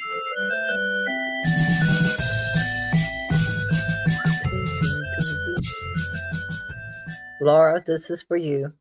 Laura, this is for you.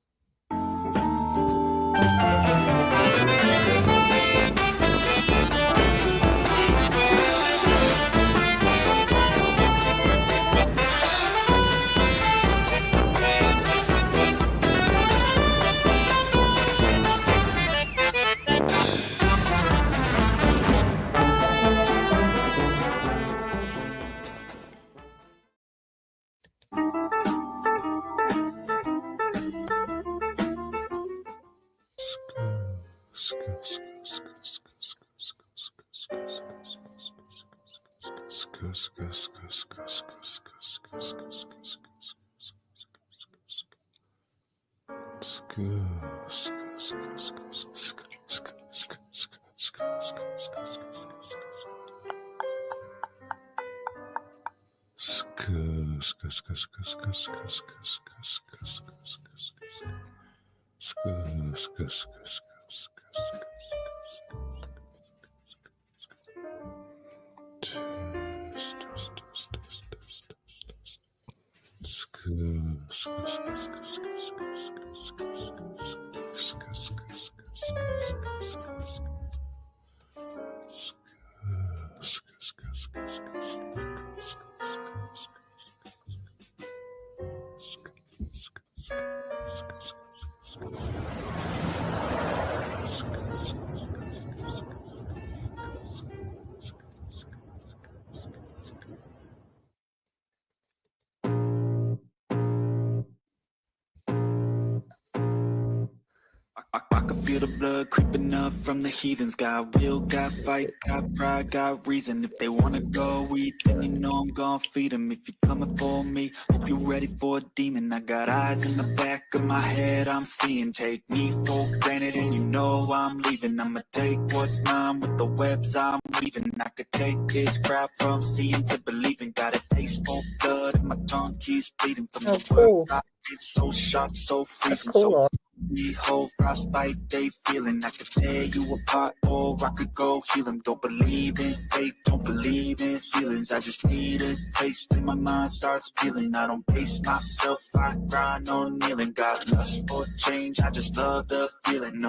I can feel the blood creeping up from the heathens. Got will, got fight, got pride, got reason. If they wanna go eat, then you know I'm gonna feed them. If you're coming for me, hope you're ready for a demon. I got eyes in the back of my head, I'm seeing. Take me for granted and you know I'm leaving. I'ma take what's mine with the webs I'm weaving. I could take this crowd from seeing to believing. Got a taste for blood and my tongue keeps bleeding from the cool. words. It's so sharp, so freezing, That's cool. so the whole frostbite they feeling. I could tear you apart or I could go heal them. Don't believe in fate, don't believe in ceilings. I just need a taste and my mind starts feeling. I don't pace myself, I grind on kneeling. Got lust for change, I just love the feeling.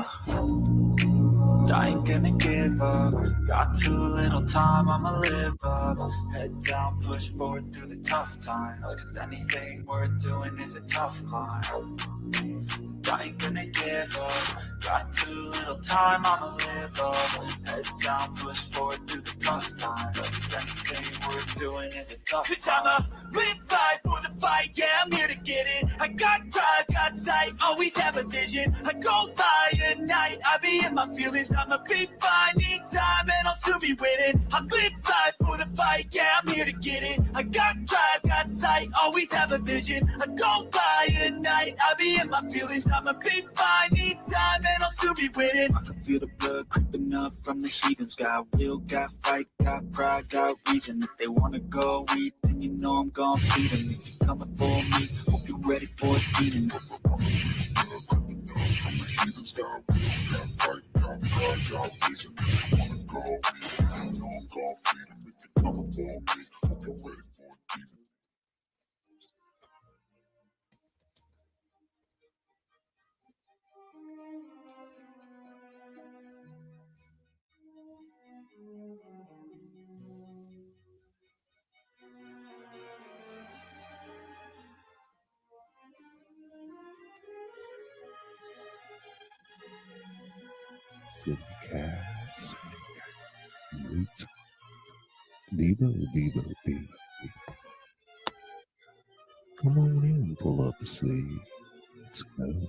I ain't gonna give up. Got too little time, I'ma live up. Head down, push forward through the tough times. Cause anything worth doing is a tough climb. I ain't gonna give up. Got too little time, I'ma live up. Head down, push forward through the tough times. Cause anything worth doing is a tough climb. Cause I'ma live life for the fight, yeah, I'm here to get it. I got drive, got sight, always have a vision. I go by at night, I be in my feelings. I'ma be fine, need time, and I'll soon be winning. I live life for the fight, yeah, I'm here to get it. I got drive, got sight, always have a vision. I go by at night, I be in my feelings. I'ma be fine, need time, and I'll soon be winning. I can feel the blood creeping up from the heathens. Got will, got fight, got pride, got reason. If they wanna go eat, then you know I'm gonna feed them. If you're coming for me, hope you're ready for a demon. Cass. Wait. Devo. Come on in, pull up a sleeve. Let's go.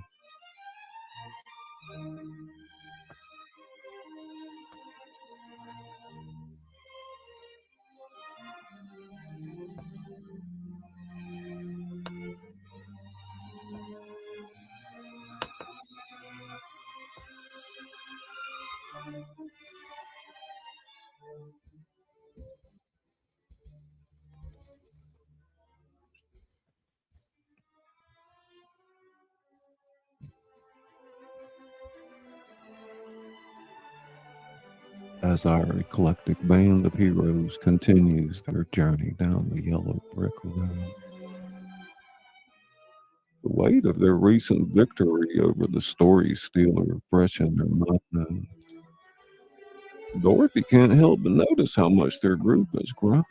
As our eclectic band of heroes continues their journey down the yellow brick road. The weight of their recent victory over the story stealer fresh in their minds. Dorothy can't help but notice how much their group has grown.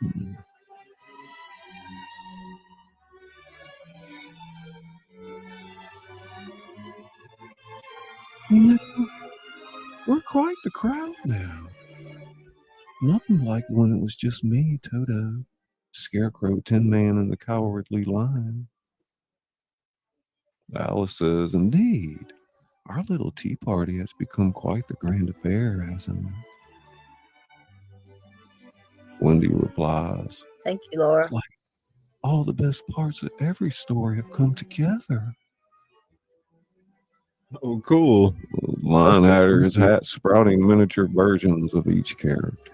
You know, we're quite the crowd now. Nothing like when it was just me, Toto, Scarecrow, Tin Man, and the Cowardly Lion. Alice says, indeed, our little tea party has become quite the grand affair, hasn't it? Wendy replies, Thank you, Laura. it's like all the best parts of every story have come together. Oh, cool. Lion Hatter has hat sprouting miniature versions of each character.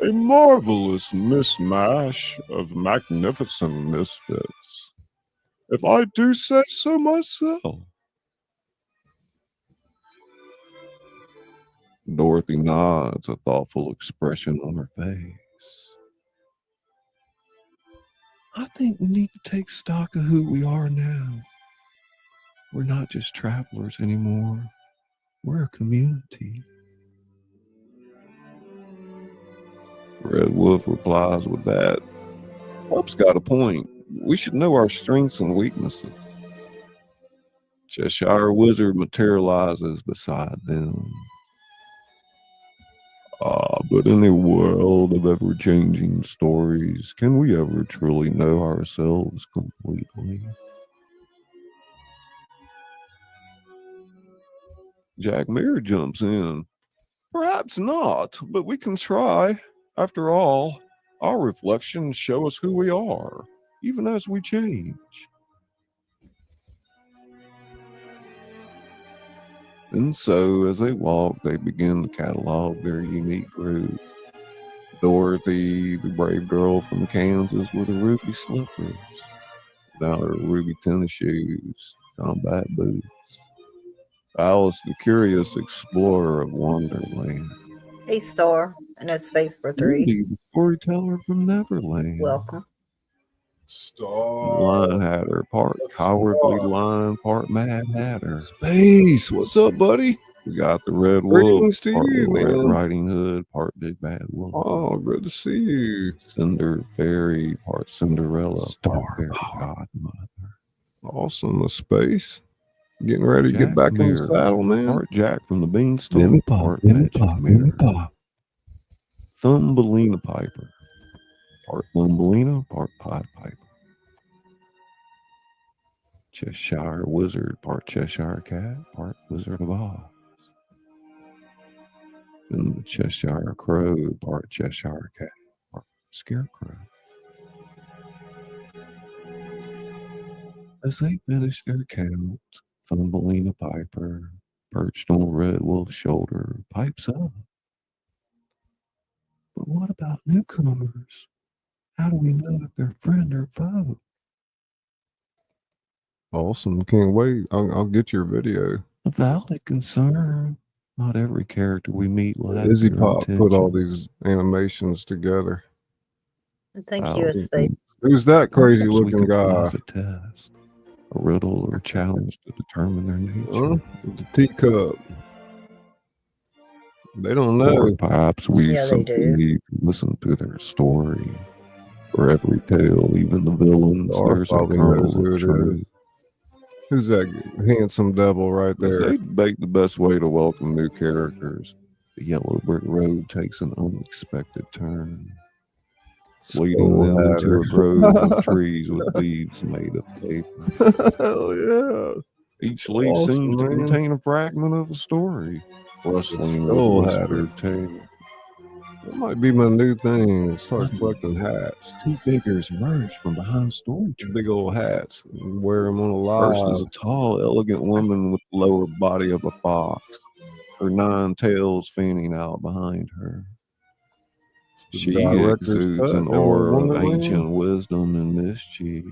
A marvelous mishmash of magnificent misfits, if I do say so myself. Dorothy nods, a thoughtful expression on her face. I think we need to take stock of who we are now. We're not just travelers anymore. We're a community. Red Wolf replies with that. Pup's got a point. We should know our strengths and weaknesses. Cheshire Wizard materializes beside them. But in a world of ever-changing stories, can we ever truly know ourselves completely? Jack Mayer jumps in. Perhaps not, but we can try. After all, our reflections show us who we are, even as we change. And so, as they walk, they begin to catalog their unique group. Dorothy, the brave girl from Kansas with the ruby slippers, now her ruby tennis shoes, combat boots. Alice, the curious explorer of Wonderland. Hey, Star, and it's space for 3. Wendy, the storyteller from Neverland. Welcome. Lion Hatter, part cowardly lion, part Mad Hatter. Space, what's up, buddy? We got the Red Greetings Wolf, to part you, Little Red man. Riding Hood, part Big Bad Wolf. Oh, good to see you. Cinder Fairy, part Cinderella, part Fairy Godmother. Awesome, the space. Getting ready to get Jack back in the Mirror, saddle, man. part Jack from the Beanstalk, Let me pop, part let me Magic pop, let me Mirror. pop. Thumbelina Piper, part Thumbelina, part Pied Piper. Cheshire Wizard, part Cheshire Cat, part Wizard of Oz. And the Cheshire Crow, part Cheshire Cat, part Scarecrow. As they finish their count, Thumbelina Piper, perched on Red Wolf's shoulder, pipes up. But what about newcomers? How do we know if they're friend or foe? Awesome, can't wait. I'll get your video. A valid concern. Not every character we meet will have Izzy your Pop put all intentions. these animations together. Thank you, Valid Space. Who's that crazy Perhaps we looking could guy? pose a test, a riddle or a challenge to determine their nature. Huh? The teacup. They don't Or know. perhaps we Yeah, they simply do. need to listen to their story. For every tale, even the villains, Star there's a probably knows kernel who of it truth. is. Who's that handsome devil right As there? they debate the best way to welcome new characters, the yellow brick road takes an unexpected turn, leading Skull them into Hatter. a grove of trees with leaves made of paper. Hell yeah. Each leaf Awesome, seems to man. contain a fragment of a story, rustling with Skull whispered tale. That might be my new thing. Start collecting hats. Two figures emerge from behind storm trees. Big old hats. And wear them on a First is live. a tall, elegant woman with the lower body of a fox, her 9 tails fanning out behind her. The She director's exudes cut, an Emerald aura of Wonderland. ancient wisdom and mischief.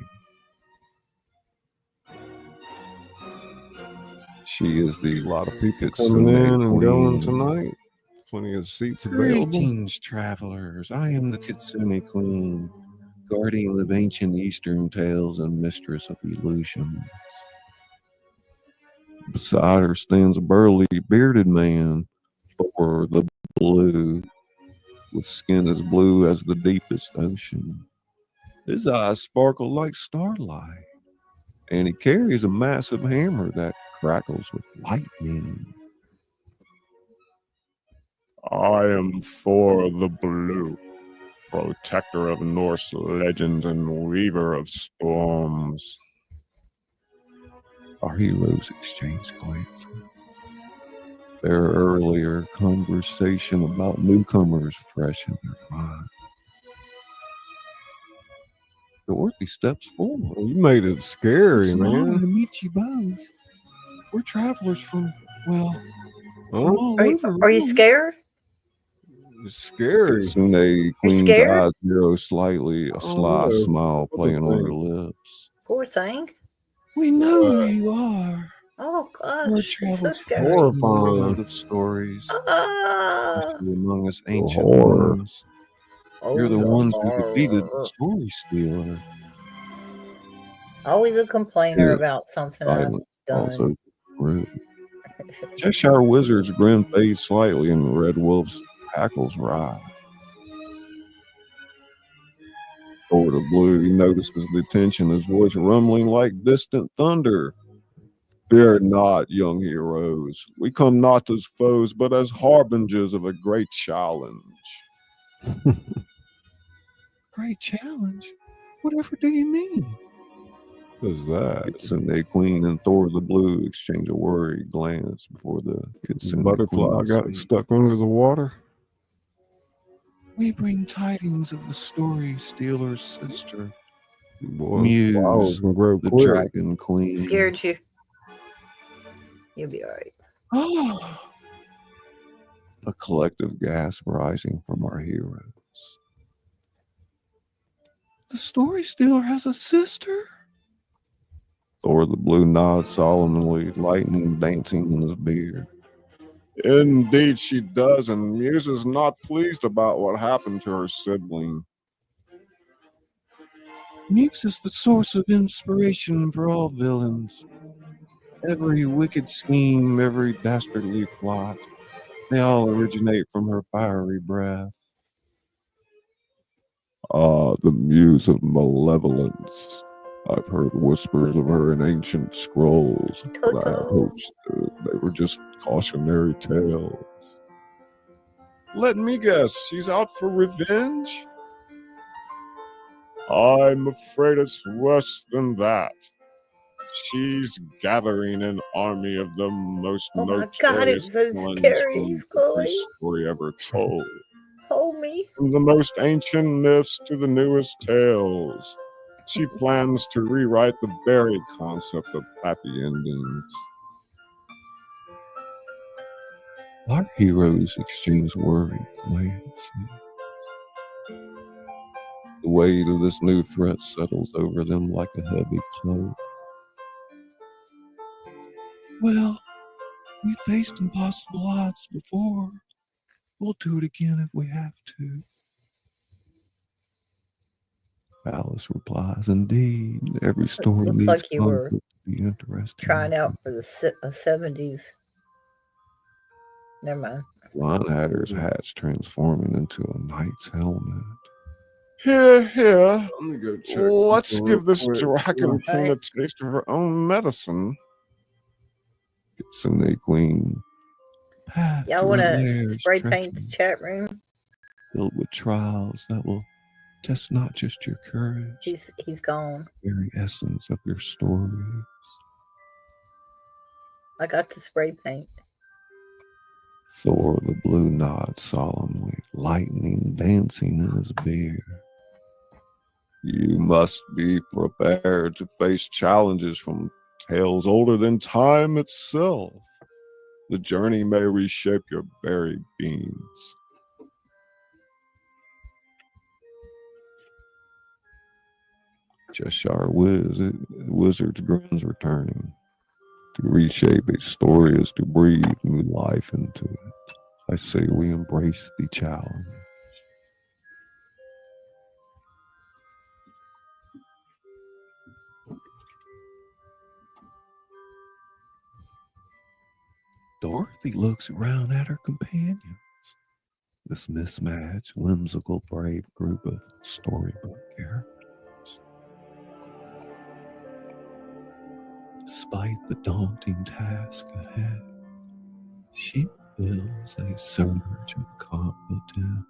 She is the A lot of people Kitsune coming in and going queen. tonight. Plenty of seats available. Greetings, travelers. I am the Kitsune Queen, guardian of ancient Eastern tales and mistress of illusions. Beside her stands a burly, bearded man, for the blue, with skin as blue as the deepest ocean. His eyes sparkle like starlight, and he carries a massive hammer that crackles with lightning. I am Thor the Blue, protector of Norse legends and weaver of storms. Our heroes exchange glances. Their earlier conversation about newcomers fresh in their mind. Dorothy steps forward. Well, you made it scary, It's an honor man. to meet you both. We're travelers from, well, from Huh? all Are you, over. are you really. scared? It's scary. Kitsune Queen's scared? eyes narrow slightly, a sly no. smile What do you playing on her think? lips. Poor thing. We know who you are. Oh We're gosh, it's so travelers from scary. Horrifying. world of stories, Ah, especially among us ancient horror. ones. oh, You're the ones who horror. defeated the story stealer. Always a complainer Yeah. about something I've Silence done. also rude. Cheshire Wizard's grin fades slightly and Red Wolf's hackles rise. Over the blue, he notices the tension, his voice rumbling like distant thunder. Fear not, young heroes. We come not as foes, but as harbingers of a great challenge. Great challenge? Whatever do you mean? What's that? Kitsune Queen and Thor the Blue exchange a worried glance before the Kitsune Butterfly Queen got speaks. stuck under the water. We bring tidings of the story stealer's sister, Boy, Muse, flowers can grow The quick. Dragon Queen. Scared you. You'll be all right. Oh, A collective gasp rising from our heroes. the story stealer has a sister? Thor the Blue nods solemnly, lightning dancing in his beard. Indeed, she does, and Muse is not pleased about what happened to her sibling. Muse is the source of inspiration for all villains. Every wicked scheme, every dastardly plot, they all originate from her fiery breath. Ah, the Muse of Malevolence. I've heard whispers of her in ancient scrolls, but I had hoped they were just cautionary tales. Let me guess, she's out for revenge? I'm afraid it's worse than that. She's gathering an army of the most Oh my notorious God, it's so villains scary, from Scully. every story ever told. Hold me. From the most ancient myths to the newest tales, she plans to rewrite the very concept of happy endings. Our heroes exchange worried glances. The weight of this new threat settles over them like a heavy cloak. Well, we faced impossible odds before. We'll do it again if we have to. Alice replies, indeed, every story Looks needs like you were conflict to be interesting. Trying out for the 70s. Never mind. Linehatter's hat's transforming into a knight's helmet. Here. I'm gonna go check. Let's give this quick. dragon queen a Alright. taste of her own medicine. Kitsune Queen, Path Y'all to want her to lair is spray paint the treacherous, chat room? filled with trials that will test not just your courage, He's gone. the very essence of your stories. I got to spray paint. Thor the Blue nods solemnly, lightning dancing in his beard. You must be prepared to face challenges from tales older than time itself. The journey may reshape your very beings. Cheshire Wizard's grins returning. To reshape a story is to breathe new life into it. I say we embrace the challenge. Dorothy looks around at her companions. This mismatched, whimsical, brave group of storybook characters. Despite the daunting task ahead, she feels a surge of confidence.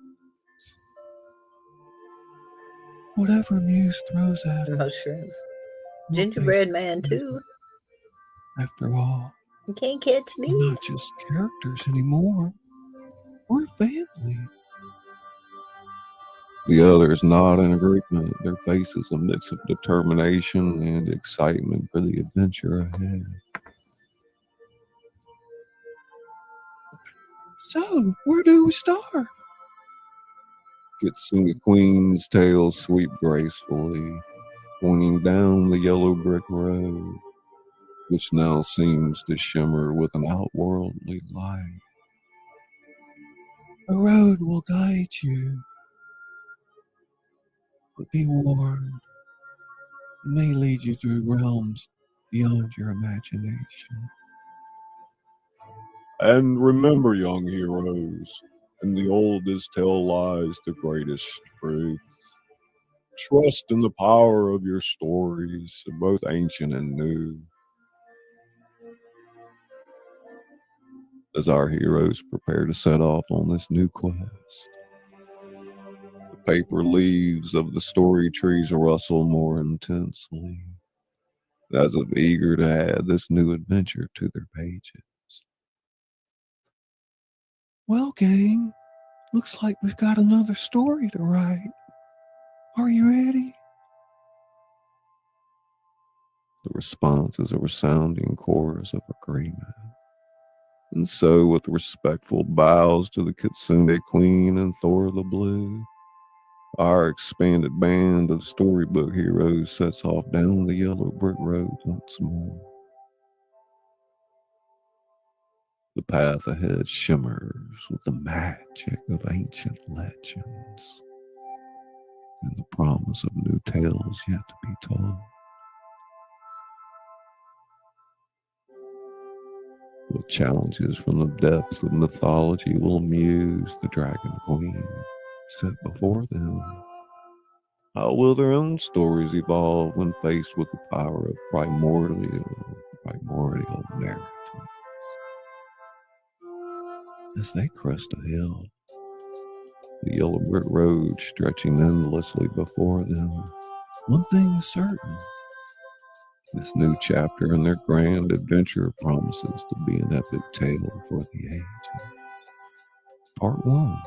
Whatever Muse throws at her, Mushrooms. we'll Gingerbread face man, it too. together. After all, You can't catch we're me. not just characters anymore. We're family. The others nod in agreement, their faces a mix of determination and excitement for the adventure ahead. So, where do we start? Kitsune Queen's tail sweep gracefully, pointing down the yellow brick road, which now seems to shimmer with an outworldly light. A road will guide you. But be warned, it may lead you through realms beyond your imagination. And remember, young heroes, in the oldest tale lies the greatest truth. trust in the power of your stories, both ancient and new. As our heroes prepare to set off on this new quest, the paper leaves of the story trees rustle more intensely, as if eager to add this new adventure to their pages. Well, gang, looks like we've got another story to write. Are you ready? The response is a resounding chorus of agreement. And so, with respectful bows to the Kitsune Queen and Thor the Blue, our expanded band of storybook heroes sets off down the yellow brick road once more. The path ahead shimmers with the magic of ancient legends and the promise of new tales yet to be told. With challenges from the depths of mythology will amuse the Dragon Queen set before them. How will their own stories evolve when faced with the power of primordial narratives? As they crest a hill, the yellow brick road stretching endlessly before them, one thing is certain. This new chapter in their grand adventure promises to be an epic tale for the ages. Part 1.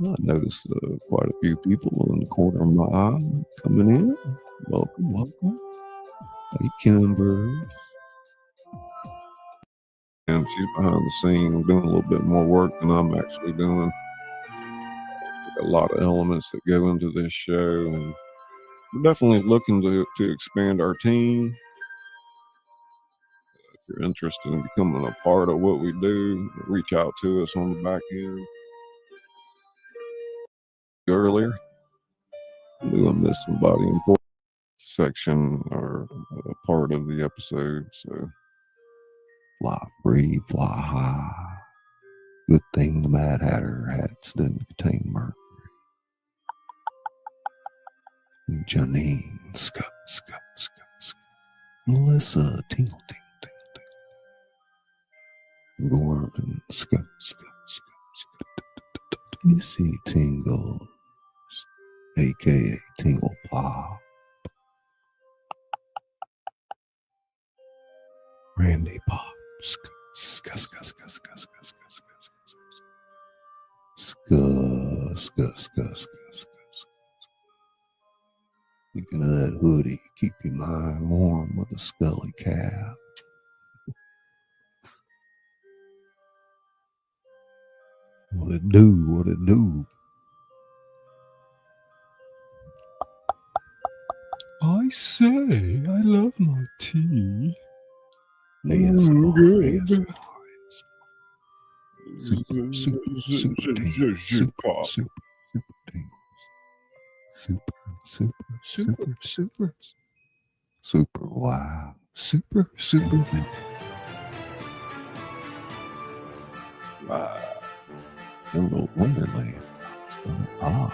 I noticed quite a few people in the corner of my eye coming in. Welcome, welcome. Hey, Kimber. And she's behind the scene doing a little bit more work than I'm actually doing. A lot of elements that go into this show, and we're definitely looking to expand our team. If you're interested in becoming a part of what we do, reach out to us on the back end. Earlier, I knew I missed somebody important section or a part of the episode, so fly free, fly high. Good thing the Mad Hatter hats didn't contain mercury. Janine, Scott. Melissa, tingle, Gordon, Scott. Missy Tingles, aka Tingle Pop. Randy Pop, Speaking of that hoodie, keep your mind warm with a Scully cap. What it do? I say, I love my tea. ASMR, good. ASMR. Super wow. Super. Wow. Emerald Wonderland. One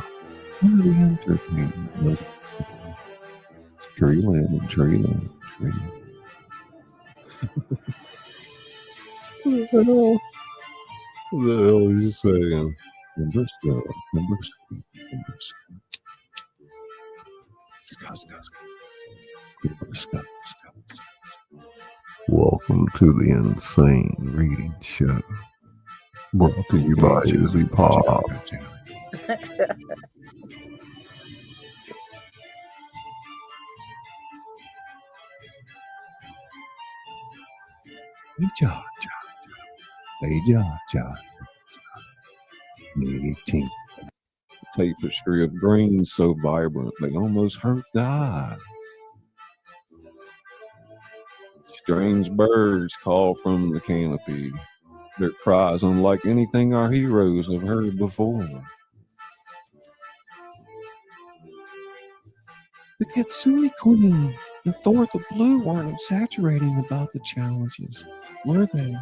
of the entertainment lessons. Treeland. What the hell is he saying? Number Scott. Welcome to the Insane Reading Show. Brought to you by Izzy Pop. Hey, Ja. Tapestry of green so vibrant they almost hurt the eye. Strange birds call from the canopy, their cries unlike anything our heroes have heard before. The Kitsune Queen and Thor the Blue weren't exaggerating about the challenges, were they?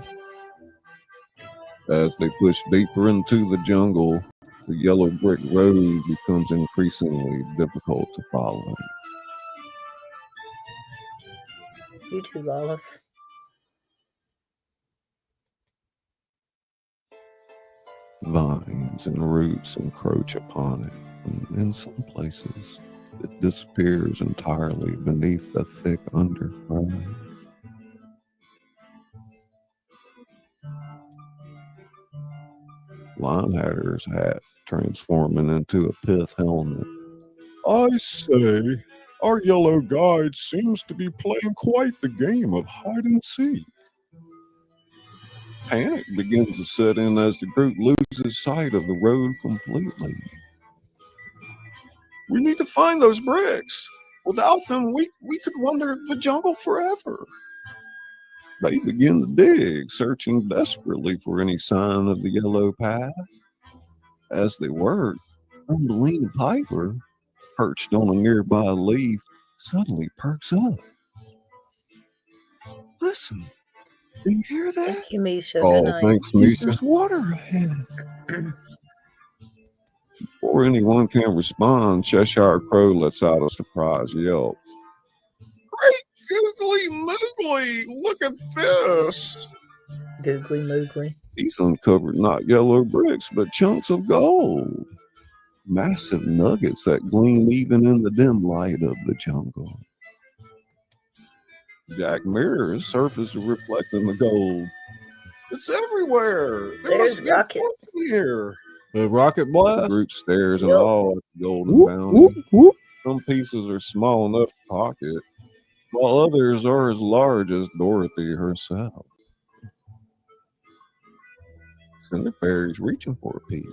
As they push deeper into the jungle, The yellow brick road becomes increasingly difficult to follow. You too, Lawless. Vines and roots encroach upon it, and in some places it disappears entirely beneath the thick undergrowth. Linehatter's hat transforming into a pith helmet. I say, our yellow guide seems to be playing quite the game of hide and seek. Panic begins to set in as the group loses sight of the road completely. We need to find those bricks. Without them, we could wander the jungle forever. They begin to dig, searching desperately for any sign of the yellow path. As they work, Thumbelina Piper, perched on a nearby leaf, suddenly perks up. Listen, do you hear that? Thank you, Misha. Oh, Good night. thanks, Misha. There's water ahead. Before anyone can respond, Cheshire Crow lets out a surprised yelp. Great googly moogly, look at this. Googly moogly. He's uncovered not yellow bricks, but chunks of gold. Massive nuggets that gleam even in the dim light of the jungle. Jack mirrors surface reflecting the gold. It's everywhere. There There's must be Rocket. more here. The rocket The blast. group stares in Yup. awe at the golden Whoop, bounty. whoop, whoop. Some pieces are small enough to pocket, while others are as large as Dorothy herself. Cinderfairy's reaching for a piece.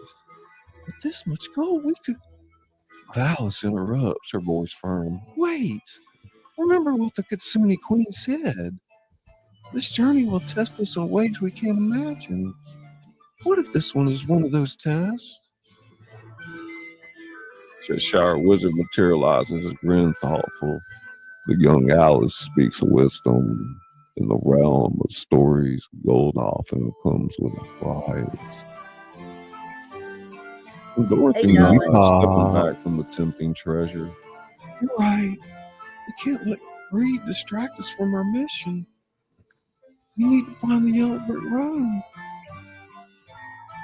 With this much gold, we could. Alice interrupts, her voice firm. Wait. Remember what the Kitsune Queen said. This journey will test us in ways we can't imagine. What if this one is one of those tests? Cheshire Wizard materializes, his grin thoughtful. The young Alice speaks wisdom. In the realm of stories, gold often comes with a prize. Dorothy Hey, nods, John. stepping back from the tempting treasure. You're right. We can't let greed distract us from our mission. We need to find the yellow brick road.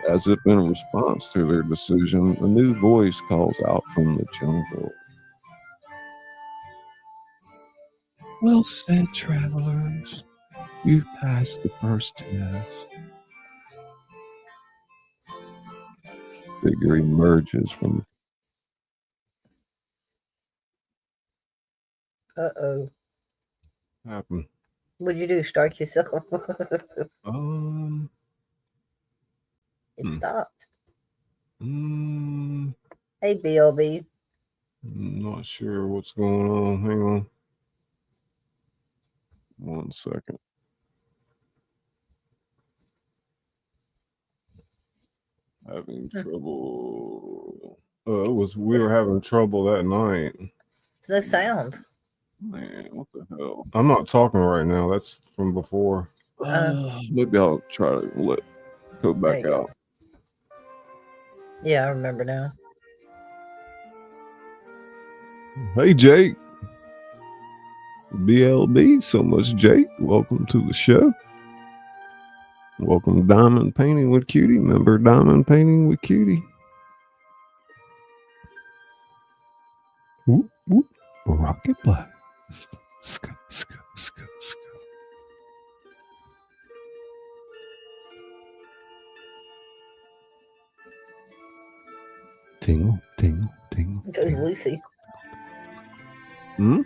As if in response to their decision, a new voice calls out from the jungle. Well said, travelers. You've passed the first test. Figure emerges from Uh-oh. Happened. What'd you do? Strike yourself? Um. It stopped. mm, Hey, BLB. I'm not sure what's going on. Hang on. 1 second. Having trouble. We were having trouble that night. There's no sound. Man, what the hell? I'm not talking right now. That's from before. Maybe I'll try to go back There you out. Yeah, I remember now. Hey, Jake. BLB, so much Jake. Welcome to the show. Welcome Diamond Painting with Cutie. Member Diamond Painting with Cutie. Whoop, whoop. Rocket blast. Ska, ska, ska, ska. Tingle, tingle, tingle. There's Lucy. Hmm?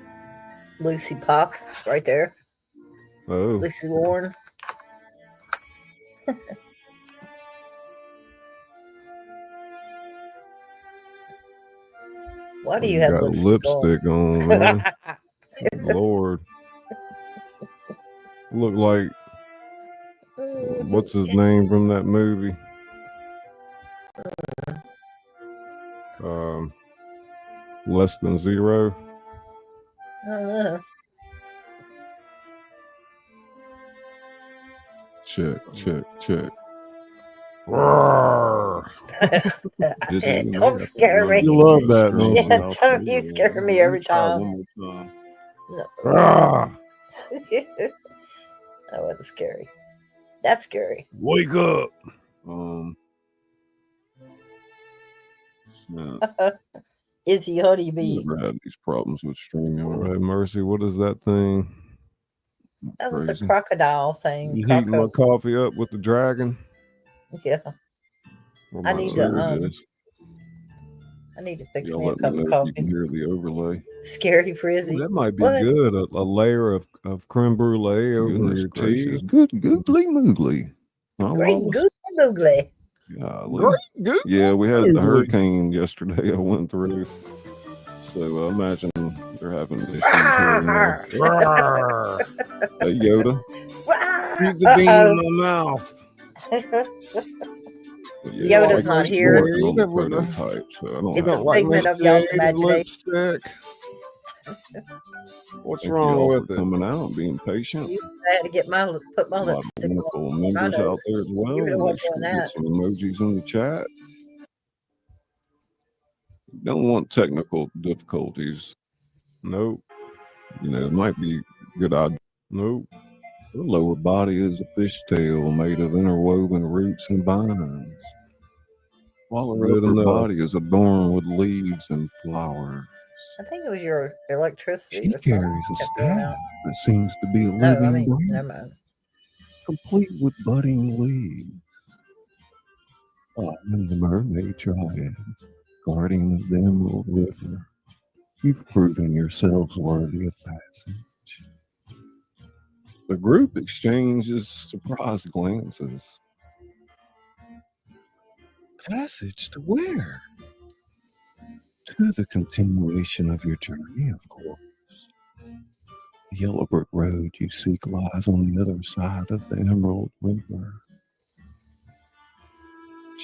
Lucy Pop, right there. Oh. Lucy Warren. Why do you have got lipstick on, man? Lord. Look like what's his name from that movie? Less Than Zero. I don't know. Check, check, check. Don't scare me. You love that, don't you? Yeah, don't you scare me every time. One more time. No. Ah, That wasn't scary. That's scary. wake up. Izzy Honeybee. Never had these problems with streaming. All right, Mercy, what is that thing? That was the Crazy. crocodile thing. You heating my coffee up with the dragon? Yeah. Or I my need tea? to I need to fix Y'all me a let cup me of know if you can coffee. hear the overlay. Scary for Izzy. That might be What? good. A layer of creme brulee over Goodness your gracious. tea. Good googly moogly. Huh, Great Wallace? goose googly. Golly. Great goose. Yeah, we had the googly. hurricane yesterday. I went through. So I imagine they're having issues here and there. Rawr. Hey, Yoda. Keep the bean in my mouth. But Yoda's I'm not still here. working on the You never know. prototype, so I don't It's have a to like figment my of y'all's shade imagination. lipstick. What's Thank wrong y'all with for it? coming out and being patient. I had to get put my A lot of lipstick wonderful on my members nose. out there as well. You don't want Make sure doing to get that. some emojis in the chat. Don't want technical difficulties. Nope. You know, it might be a good idea. Nope. The lower body is a fishtail made of interwoven roots and vines, while her Good upper enough. body is adorned with leaves and flowers. I think it was your electricity She or something. carries a kept going staff out. that seems to be a No, living I mean, brain, never mind. complete with budding leaves. I am the mermaid triad, guardian of the Emerald River. You've proven yourselves worthy of passage. The group exchanges surprised glances. Passage to where? To the continuation of your journey, of course. The yellow brick road you seek lies on the other side of the Emerald River.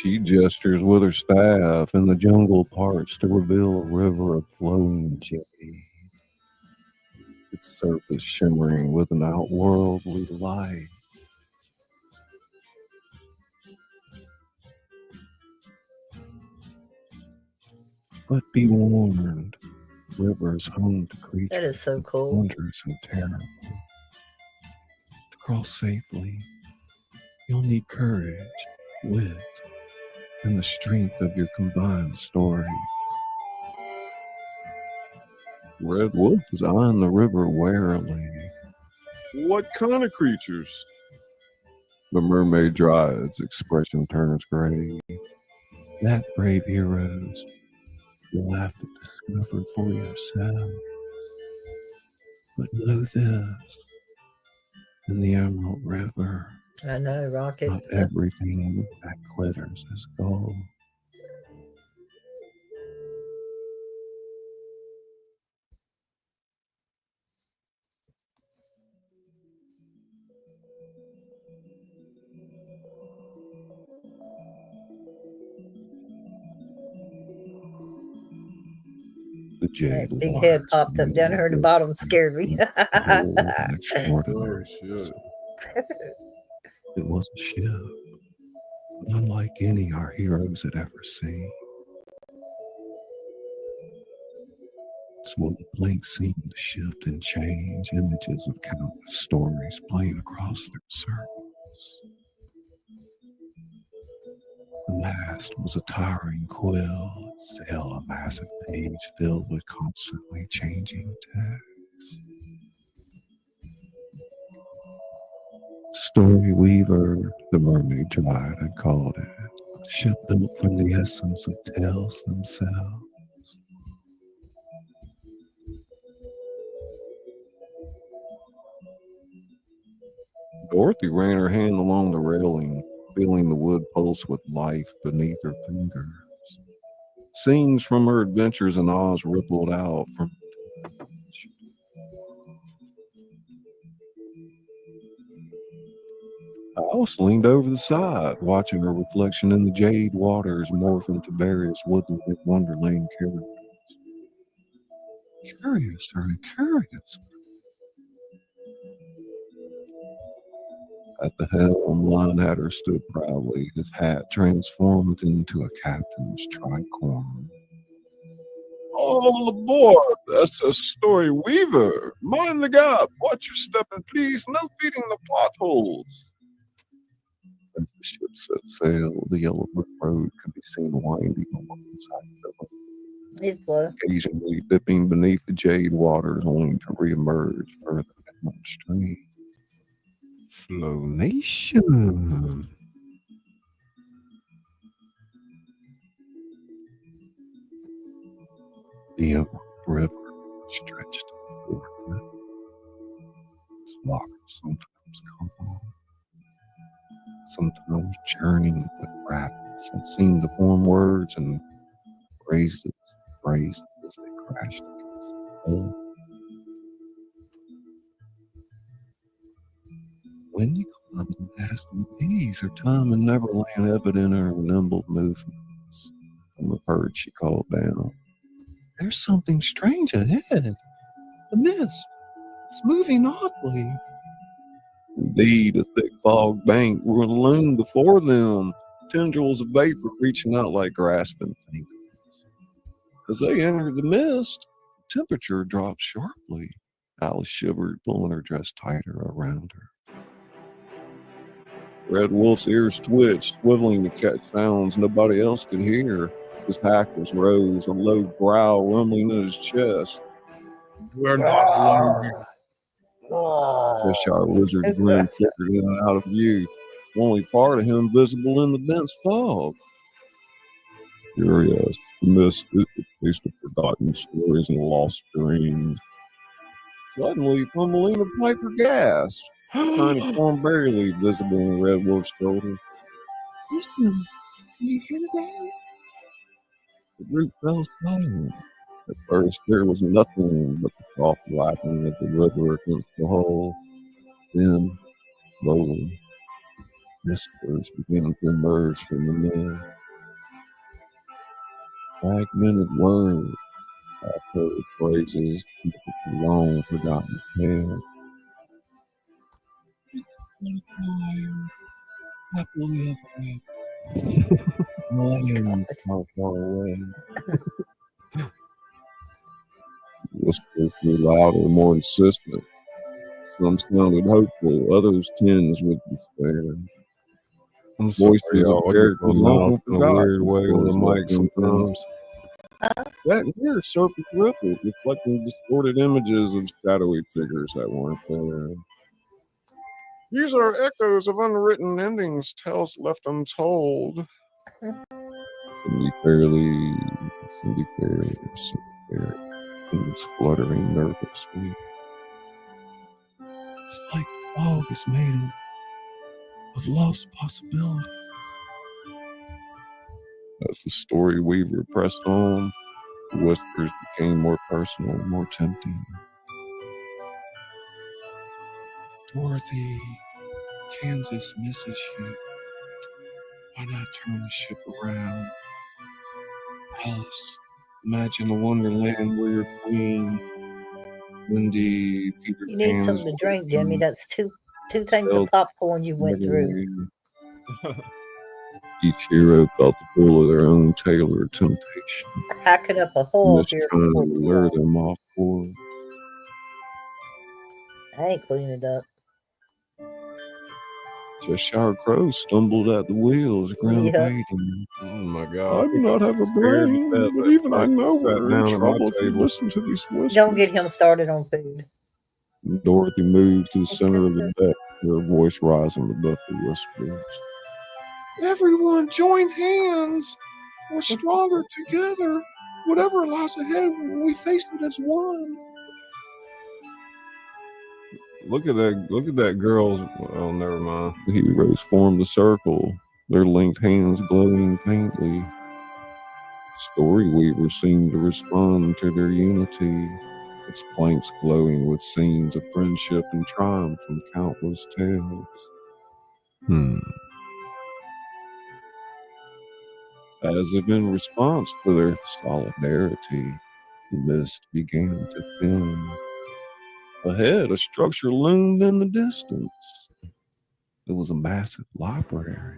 She gestures with her staff, and the jungle parts to reveal a river of flowing jade, its surface shimmering with an outworldly light. But be warned, river is home to creatures That is so cool. wondrous and terrible. To cross safely, you'll need courage, wit, and the strength of your combined stories. Red Wolf is eyeing the river warily. What kind of creatures? The mermaid dryad's expression turns gray. That, brave heroes, you'll have to discover for yourselves. But know this, in the Emerald River, I know, Rocket. not everything that glitters is gold. The jade That big head waters popped up down here at the bottom, scared me. hold an extraordinary Oh, shit. It was a ship, unlike any our heroes had ever seen. Its one blink seemed to shift and change, images of countless stories playing across their surface. The mast was a towering quill, its sail a massive page filled with constantly changing text. Story Weaver, the mermaid dryad had called it, a ship built from the essence of tales themselves. Dorothy ran her hand along the railing, feeling the wood pulse with life beneath her fingers. Scenes from her adventures in Oz rippled out from Alice leaned over the side, watching her reflection in the jade waters morph into various Woodland Wonderland characters. Curious, very curious. At the helm, Linehatter stood proudly, his hat transformed into a captain's tricorn. All aboard the SS Story Weaver. Mind the gap. Watch your step and please, no feeding the plot holes. As the ship set sail, the yellow brick road could be seen winding alongside the river, It blew. occasionally dipping beneath the jade waters only to reemerge further downstream. Flow Nation. The Emerald River stretched before them. Its waters sometimes calm, sometimes churning with rapids that seemed to form words and phrases as they crashed against the hull. When you climb past the bees, her time in Neverland evident in her nimble movements. From the perch she called down, "There's something strange ahead. The mist. It's moving oddly." Indeed, a thick fog bank loomed before them, tendrils of vapor reaching out like grasping fingers. As they entered the mist, the temperature dropped sharply. Alice shivered, pulling her dress tighter around her. Red Wolf's ears twitched, swiveling to catch sounds nobody else could hear. His hackles rose, a low growl rumbling in his chest. We're not alone. Cheshire Wizard's grin flickered in and out of view, only part of him visible in the dense fog. Curious, the mist is the place of forgotten stories and lost dreams. Suddenly, Thumbelina Piper gasped, a tiny cornberry leaf visible in Red Wolf's shoulder. "Listen, can you hear that?" The group fell silent. At first, there was nothing but the soft lapping of the river against the hull. Then, slowly, whispers began to emerge from the mist. Fragmented words, half-heard phrases, long forgotten tales. "Time, happily ever after. Land how far away." Whispers grew louder, more insistent. Some sounded hopeful, others tinged with despair. I'm sorry, Voices of y'all. I get characters my long mouth in a forgotten weird way on the stories mic left untold. sometimes. That near surface rippled, reflecting distorted images of shadowy figures that weren't there. These are echoes of unwritten endings, tales left untold. Cindy Fairly, things fluttering nervously. It's like the fog is made of lost possibilities. As the story weaver pressed on, the whispers became more personal, more tempting. "Dorothy, Kansas misses you. Why not turn the ship around? Alice, imagine a wonderland where you're queen. Wendy, Peter You need Pan's something to drink, Jimmy. queen. That's two things Tell of popcorn you went through. Neverland." Each hero felt the pull of their own tailored temptation, Hacking up a and hole it's here. trying to lure them off course. I ain't cleaning it up. Cheshire Crow stumbled at the wheels, grin fading. Oh my I god. do not have a Scared to brain, death. but even I know Sat we're in down at my trouble if you table. listen to these whispers. Don't get him started on food. Dorothy moved to the center of the deck, her voice rising above the whispers. Everyone join hands. We're stronger together. Whatever lies ahead, we face it as one. Look at that girl's. Oh, never mind. The heroes formed a circle, their linked hands glowing faintly. Story Weaver seemed to respond to their unity, its planks glowing with scenes of friendship and triumph from countless tales. As if in response to their solidarity, the mist began to thin. Ahead, a structure loomed in the distance. It was a massive library,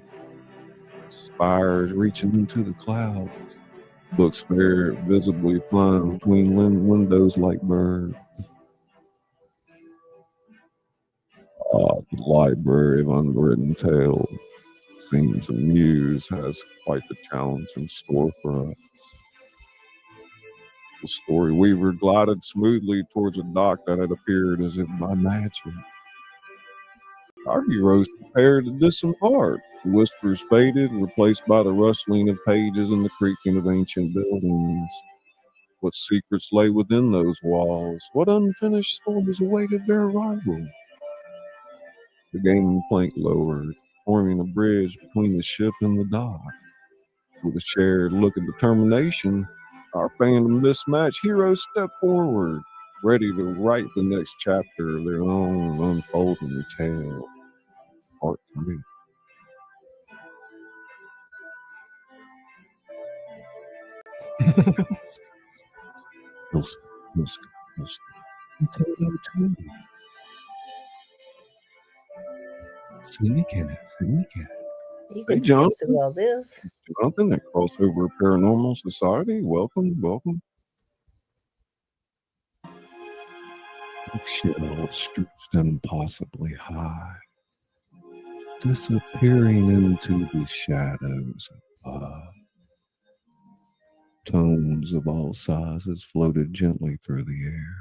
spires reaching into the clouds, books visibly flying between windows like birds. The Library of Unwritten Tales seems the muse has quite the challenge in store for us. The story weaver glided smoothly towards a dock that had appeared as if by magic. Our heroes prepared to disembark. The whispers faded, replaced by the rustling of pages and the creaking of ancient buildings. What secrets lay within those walls? What unfinished stories awaited their arrival? The gangplank lowered, forming a bridge between the ship and the dock. With a shared look of determination, our fandom mismatched heroes stepped forward, ready to write the next chapter of their own unfolding tale. Part 3. Sneak it. You Hey, can John. skip through all this. Jonathan at Crossover Paranormal Society. Welcome. Bookshelves stretched impossibly high, disappearing into the shadows above. Tomes of all sizes floated gently through the air.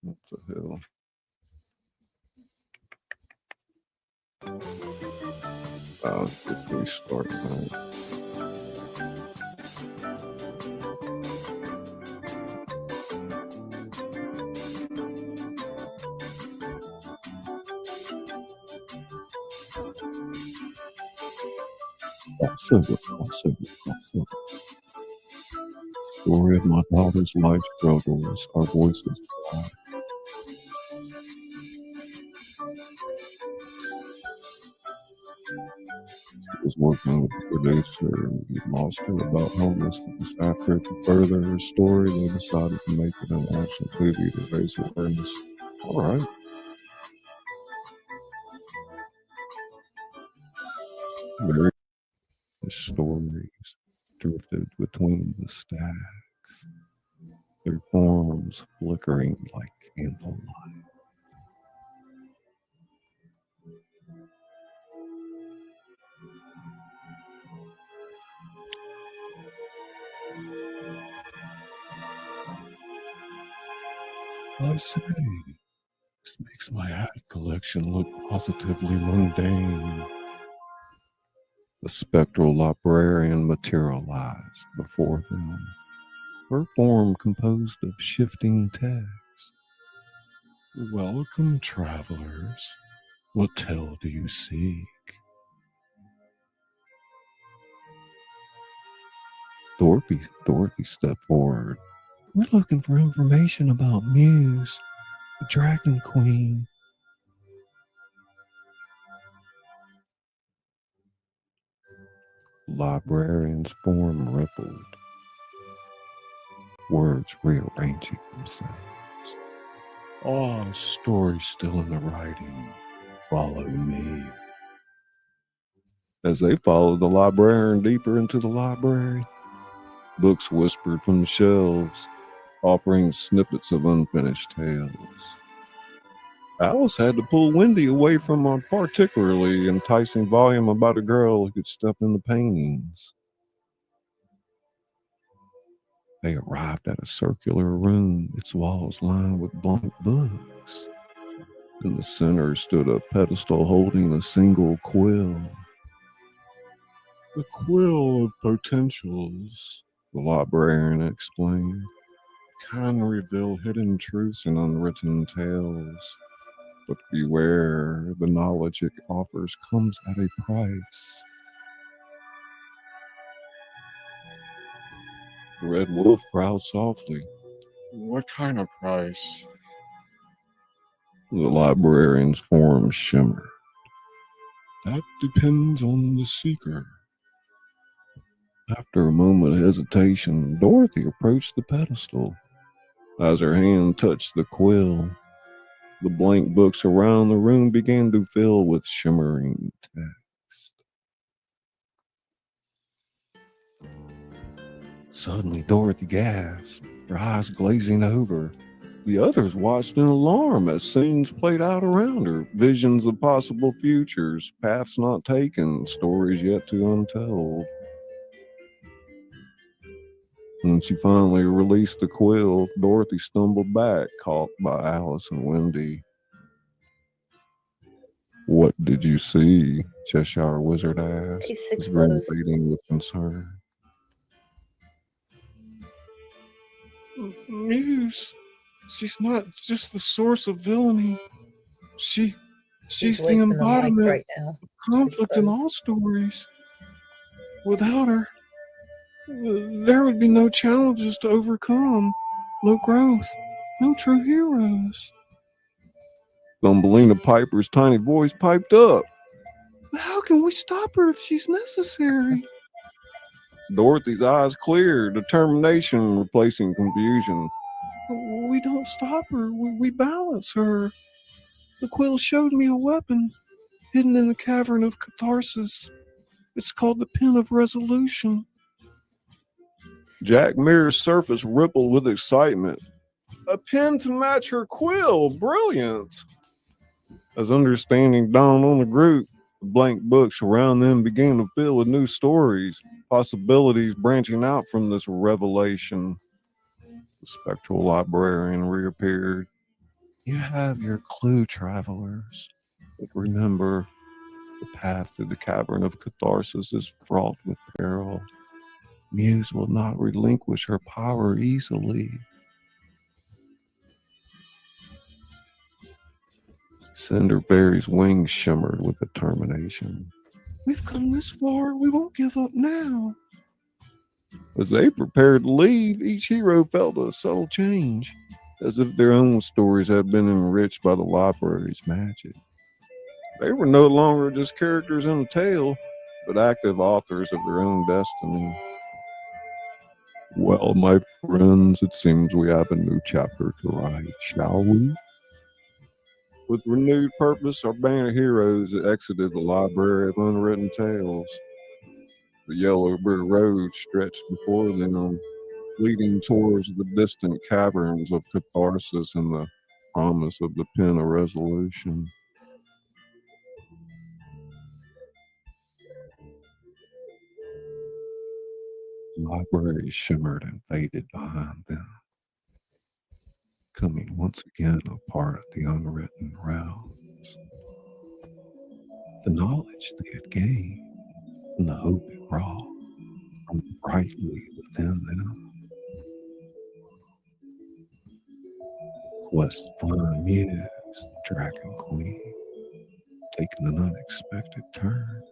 What the hell? Let's restart that. Crossover. Story of my daughter's life struggles. Our voices cry. Was working with the producer. We lost her about homelessness. After to further her story, they decided to make it an action movie to raise awareness. All right. Very stories drifted between the stacks, their forms flickering like candlelight. I say, this makes my hat collection look positively mundane. The spectral librarian materialized before them, her form composed of shifting text. Welcome, travelers. What tale do you seek? Dorothy stepped forward. We're looking for information about Muse, the Dragon Queen. Librarian's form rippled, words rearranging themselves. Story still in the writing. Follow me. As they followed the librarian deeper into the library, books whispered from the shelves, offering snippets of unfinished tales. Alice had to pull Wendy away from a particularly enticing volume about a girl who could step in the paintings. They arrived at a circular room, its walls lined with blank books. In the center stood a pedestal holding a single quill. The quill of potentials, the librarian explained, can reveal hidden truths and unwritten tales. But beware, the knowledge it offers comes at a price. The red wolf growled softly. What kind of price? The librarian's form shimmered. That depends on the seeker. After a moment of hesitation, Dorothy approached the pedestal. As her hand touched the quill, The blank books around the room began to fill with shimmering text. Suddenly, Dorothy gasped, her eyes glazing over. The others watched in alarm as scenes played out around her, visions of possible futures, paths not taken, stories yet to untold. When she finally released the quill, Dorothy stumbled back, caught by Alice and Wendy. "What did you see?" Cheshire Wizard asked, Case his grin explodes. fading with concern. Muse, she's not just the source of villainy. She's He's the away from the mic embodiment right now. of conflict in exposed. all stories. Without her, there would be no challenges to overcome, no growth, no true heroes. Thumbelina Piper's tiny voice piped up. How can we stop her if she's necessary? Dorothy's eyes cleared, determination replacing confusion. We don't stop her, we balance her. The quill showed me a weapon hidden in the cavern of catharsis. It's called the Pen of Resolution. Jack Muir's surface rippled with excitement. A pen to match her quill! Brilliant! As understanding dawned on the group, the blank books around them began to fill with new stories, possibilities branching out from this revelation. The spectral librarian reappeared. "You have your clue, travelers. But remember, the path to the cavern of catharsis is fraught with peril. Muse will not relinquish her power easily." Cinderberry's wings shimmered with determination. We've come this far, we won't give up now. As they prepared to leave, each hero felt a subtle change, as if their own stories had been enriched by the library's magic. They were no longer just characters in a tale, but active authors of their own destiny. "Well, my friends, it seems we have a new chapter to write, shall we?" With renewed purpose, our band of heroes exited the library of unwritten tales. The yellow brick road stretched before them, leading towards the distant caverns of catharsis and the promise of the Pen of Resolution. The library shimmered and faded behind them, becoming once again a part of the unwritten realms. The knowledge they had gained and the hope it brought burned brightly within them. Quest to find Muse, the Dragon Queen, taking an unexpected turn.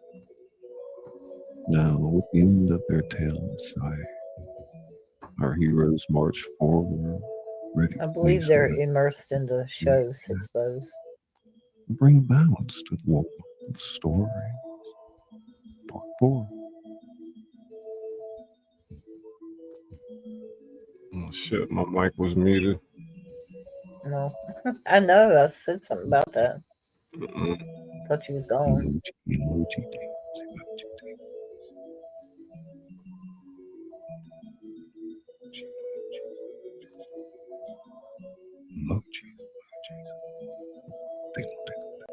Now, with the end of their tale in sight, our heroes march forward, ready I to believe face they're what immersed in the show Six Bows. bring balance to the world of stories. Part 4. Oh shit, my mic was muted. No, I know. I said something about that. Mm-mm. Thought you was gone. Emoji tables, emoji tables. Emoji, tingle, tingle, tingle.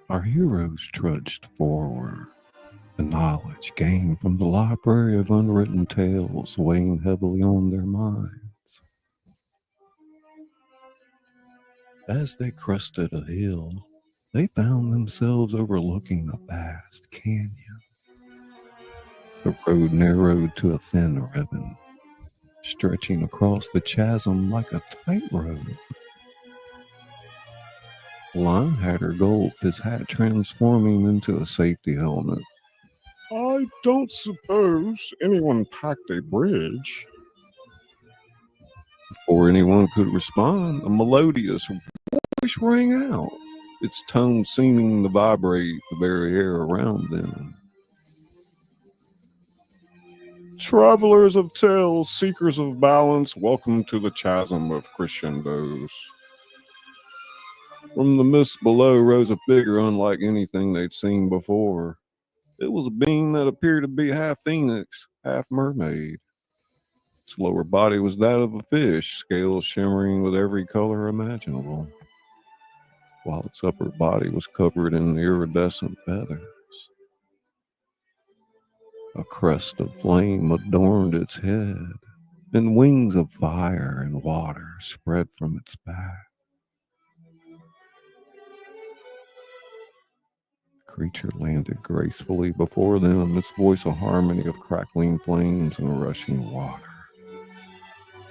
Our heroes trudged forward, the knowledge gained from the library of unwritten tales weighing heavily on their minds. As they crested a hill, they found themselves overlooking a vast canyon. The road narrowed to a thin ribbon, stretching across the chasm like a tightrope. Linehatter gulped, his hat transforming into a safety helmet. I don't suppose anyone packed a bridge. Before anyone could respond, a melodious voice rang out, its tone seeming to vibrate the very air around them. Travelers of tales, seekers of balance, welcome to the chasm of crescendos. From the mist below rose a figure unlike anything they'd seen before. It was a being that appeared to be half phoenix, half mermaid. Its lower body was that of a fish, scales shimmering with every color imaginable, while its upper body was covered in iridescent feathers. A crest of flame adorned its head, and wings of fire and water spread from its back. The creature landed gracefully before them, its voice a harmony of crackling flames and rushing water.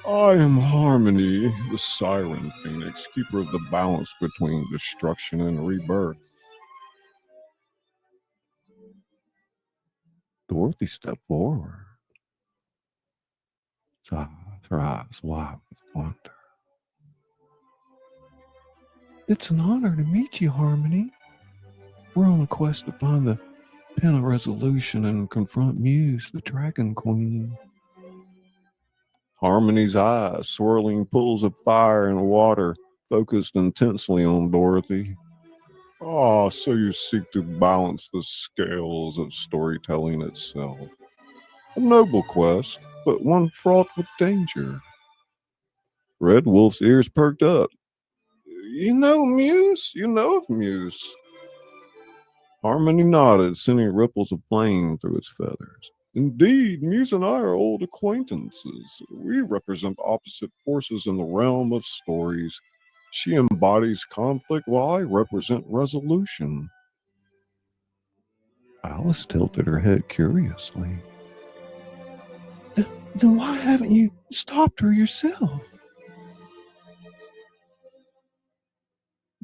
I am Harmony, the siren phoenix, keeper of the balance between destruction and rebirth. Dorothy stepped forward, her eyes wide with wonder. It's an honor to meet you, Harmony. We're on a quest to find the Pen of Resolution and confront Muse, the Dragon Queen. Harmony's eyes, swirling pools of fire and water, focused intensely on Dorothy. Ah, so you seek to balance the scales of storytelling itself. A noble quest, but one fraught with danger. Red Wolf's ears perked up. You know Muse? You know of Muse? Harmony nodded, sending ripples of flame through its feathers. Indeed, Muse and I are old acquaintances. We represent opposite forces in the realm of stories. She embodies conflict while I represent resolution. Alice tilted her head curiously. Then why haven't you stopped her yourself?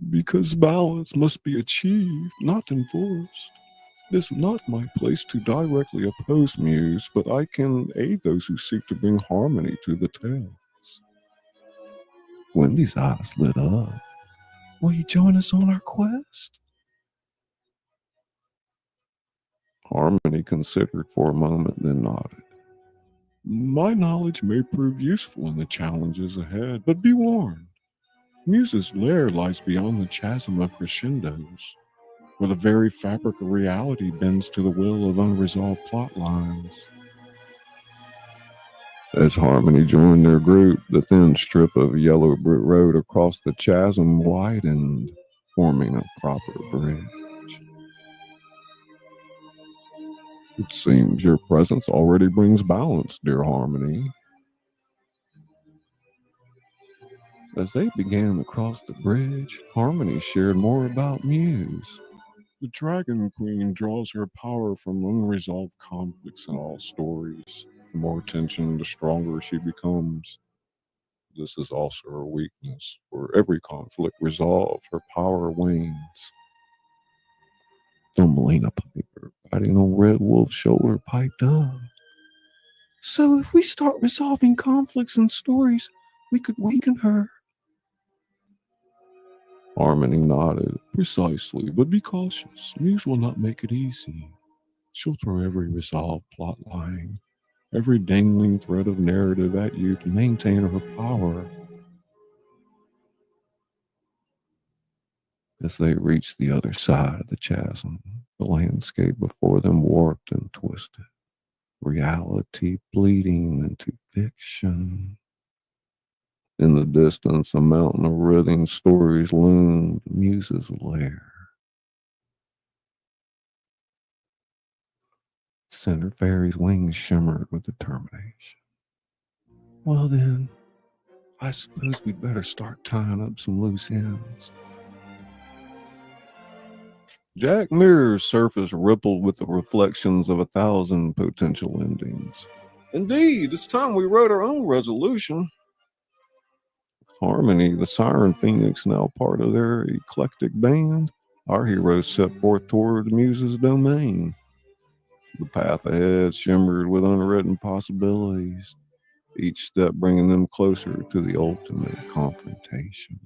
Because balance must be achieved, not enforced. This is not my place to directly oppose Muse, but I can aid those who seek to bring harmony to the tales. Wendy's eyes lit up. Will you join us on our quest? Harmony considered for a moment, then nodded. My knowledge may prove useful in the challenges ahead, but be warned. Muse's lair lies beyond the chasm of crescendos, where the very fabric of reality bends to the will of unresolved plot lines. As Harmony joined their group, the thin strip of yellow brick road across the chasm widened, forming a proper bridge. It seems your presence already brings balance, dear Harmony. As they began to cross the bridge, Harmony shared more about Muse. The Dragon Queen draws her power from unresolved conflicts in all stories. The more tension, the stronger she becomes. This is also her weakness. For every conflict resolved, her power wanes. Thumbelina Piper, riding on Red Wolf's shoulder, piped up. So if we start resolving conflicts in stories, we could weaken her. Harmony nodded. Precisely, but be cautious. Muse will not make it easy. She'll throw every resolved plot line, every dangling thread of narrative at you to maintain her power. As they reached the other side of the chasm, the landscape before them warped and twisted, reality bleeding into fiction. In the distance, a mountain of writhing stories loomed, Muse's lair. Cinder Fairy's wings shimmered with determination. Well then, I suppose we'd better start tying up some loose ends. Jack Mirror's surface rippled with the reflections of 1,000 potential endings. Indeed, it's time we wrote our own resolution. Harmony, the Siren Phoenix, now part of their eclectic band, our heroes set forth toward Muse's domain. The path ahead shimmered with unwritten possibilities, each step bringing them closer to the ultimate confrontation.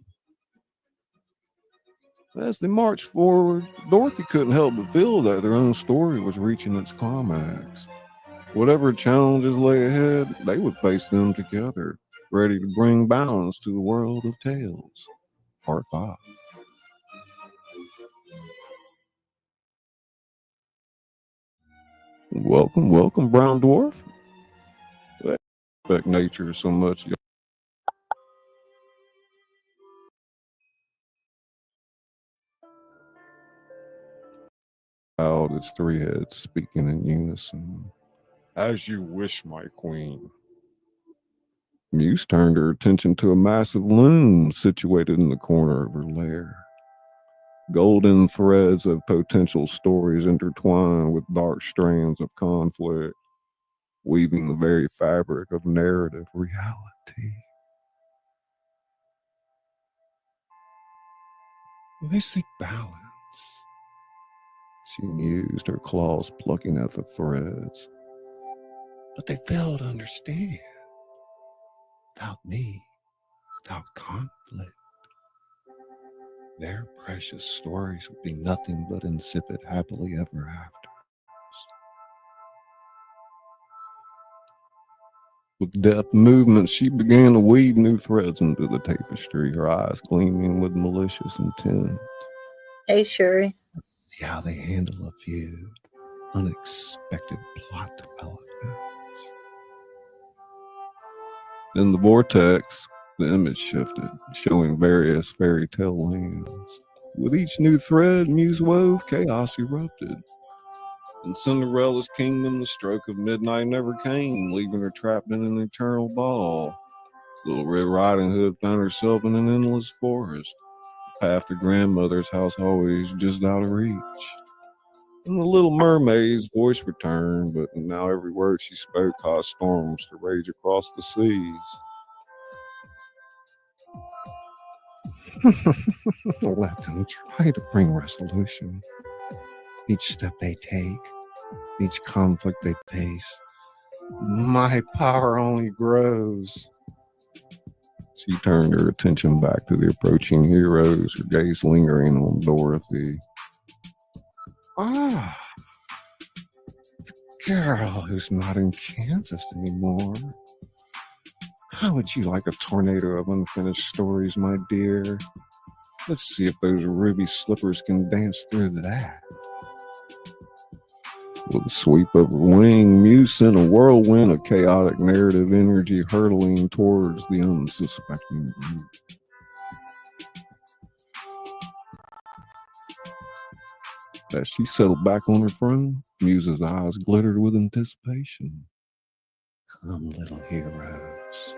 As they marched forward, Dorothy couldn't help but feel that their own story was reaching its climax. Whatever challenges lay ahead, they would face them together, ready to bring balance to the world of tales. Part 5. Welcome, welcome, Brown Dwarf. I respect nature so much. Out its three heads speaking in unison. As you wish, my queen. Muse turned her attention to a massive loom situated in the corner of her lair. Golden threads of potential stories intertwined with dark strands of conflict, weaving the very fabric of narrative reality. They seek balance. She mused, her claws plucking at the threads. But they fail to understand. Without me, without conflict, their precious stories would be nothing but insipid happily ever after. With deft movements, she began to weave new threads into the tapestry, her eyes gleaming with malicious intent. Hey, Sherry. See how they handle a few unexpected plot developments. In the vortex, the image shifted, showing various fairy tale lands. With each new thread Muse wove, chaos erupted. In Cinderella's kingdom, the stroke of midnight never came, leaving her trapped in an eternal ball. Little Red Riding Hood found herself in an endless forest, the path to grandmother's house always just out of reach. And the Little Mermaid's voice returned, but now every word she spoke caused storms to rage across the seas. Let them try to bring resolution. Each step they take, each conflict they face, my power only grows. She turned her attention back to the approaching heroes, her gaze lingering on Dorothy. Ah, the girl who's not in Kansas anymore. How would you like a tornado of unfinished stories, my dear? Let's see if those ruby slippers can dance through that. With a sweep of her wing, Muse sent a whirlwind of chaotic narrative energy hurtling towards the unsuspecting group. As she settled back on her throne, Muse's eyes glittered with anticipation. Come, little heroes.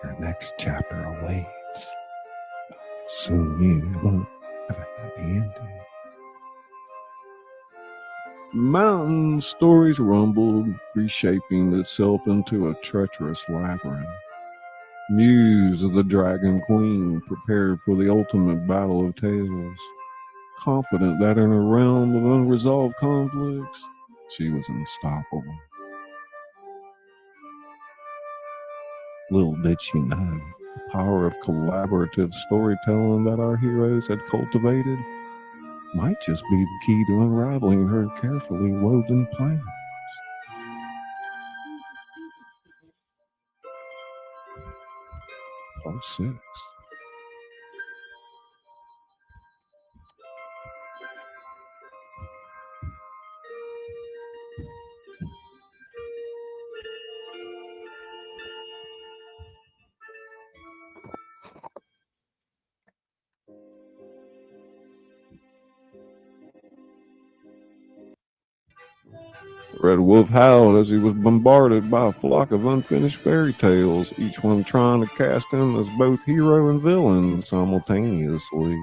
Your next chapter awaits. Soon you won't have a happy ending. Mountain stories rumbled, reshaping itself into a treacherous labyrinth. Muse, the Dragon Queen, prepared for the ultimate battle of tales, confident that in a realm of unresolved conflicts, she was unstoppable. Little did she know, the power of collaborative storytelling that our heroes had cultivated might just be the key to unraveling her carefully woven plans. Part 6. Red Wolf howled as he was bombarded by a flock of unfinished fairy tales, each one trying to cast him as both hero and villain simultaneously.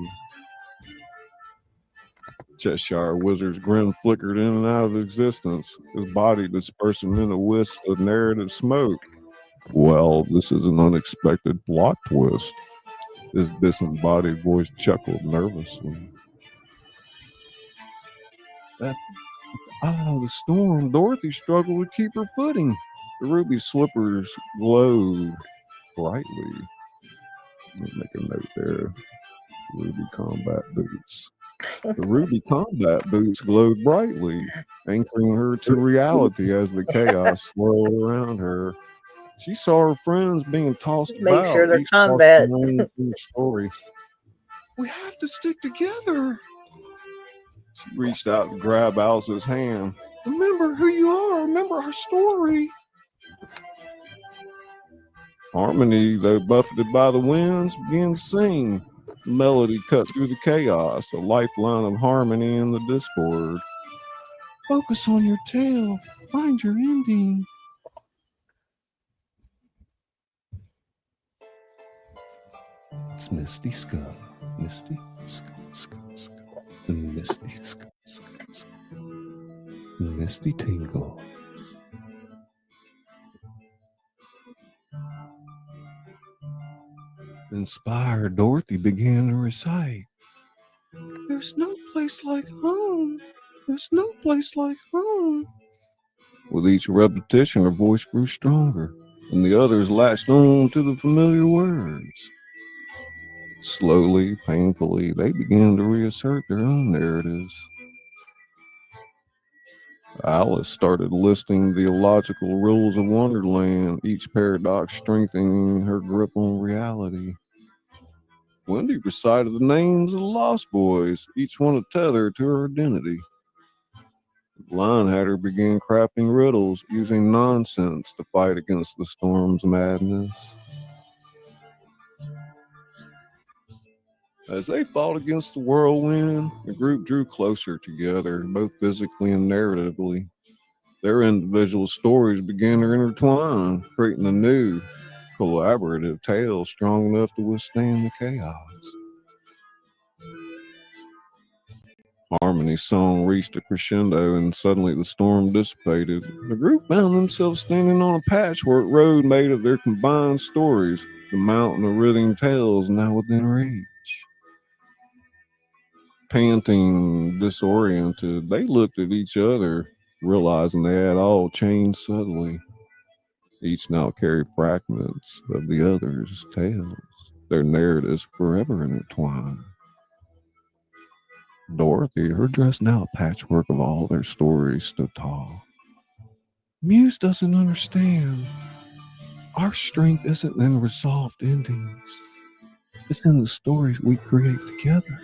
Cheshire Wizard's grin flickered in and out of existence, his body dispersing in a wisp of narrative smoke. Well, this is an unexpected plot twist. His disembodied voice chuckled nervously. The storm. Dorothy struggled to keep her footing. The ruby slippers glowed brightly. Let me make a note there. Ruby combat boots. The ruby combat boots glowed brightly, anchoring her to reality as the chaos swirled around her. She saw her friends being tossed Make sure about, they're each combat. crossing their story. We have to stick together. She reached out to grab Alice's hand. Remember who you are. Remember our story. Harmony, though buffeted by the winds, began to sing. The melody cut through the chaos, a lifeline of harmony in the discord. Focus on your tale. Find your ending. It's Misty Skull. Misty Skull. Misty Skull. Misty Tingle. Inspired, Dorothy began to recite. There's no place like home. There's no place like home. With each repetition, her voice grew stronger, and the others latched on to the familiar words. Slowly, painfully, they began to reassert their own narratives. Alice started listing the illogical rules of Wonderland, each paradox strengthening her grip on reality. Wendy recited the names of the Lost Boys, each one a tether to her identity. The Lion Hatter began crafting riddles, using nonsense to fight against the storm's madness. As they fought against the whirlwind, the group drew closer together, both physically and narratively. Their individual stories began to intertwine, creating a new, collaborative tale strong enough to withstand the chaos. Harmony's song reached a crescendo, and suddenly the storm dissipated. The group found themselves standing on a patchwork road made of their combined stories, the mountain of writhing tales now within reach. Panting, disoriented, they looked at each other, realizing they had all changed subtly. Each now carried fragments of the other's tales, their narratives forever intertwined. Dorothy, her dress now a patchwork of all their stories, stood tall. Muse doesn't understand. Our strength isn't in resolved endings. It's in the stories we create together.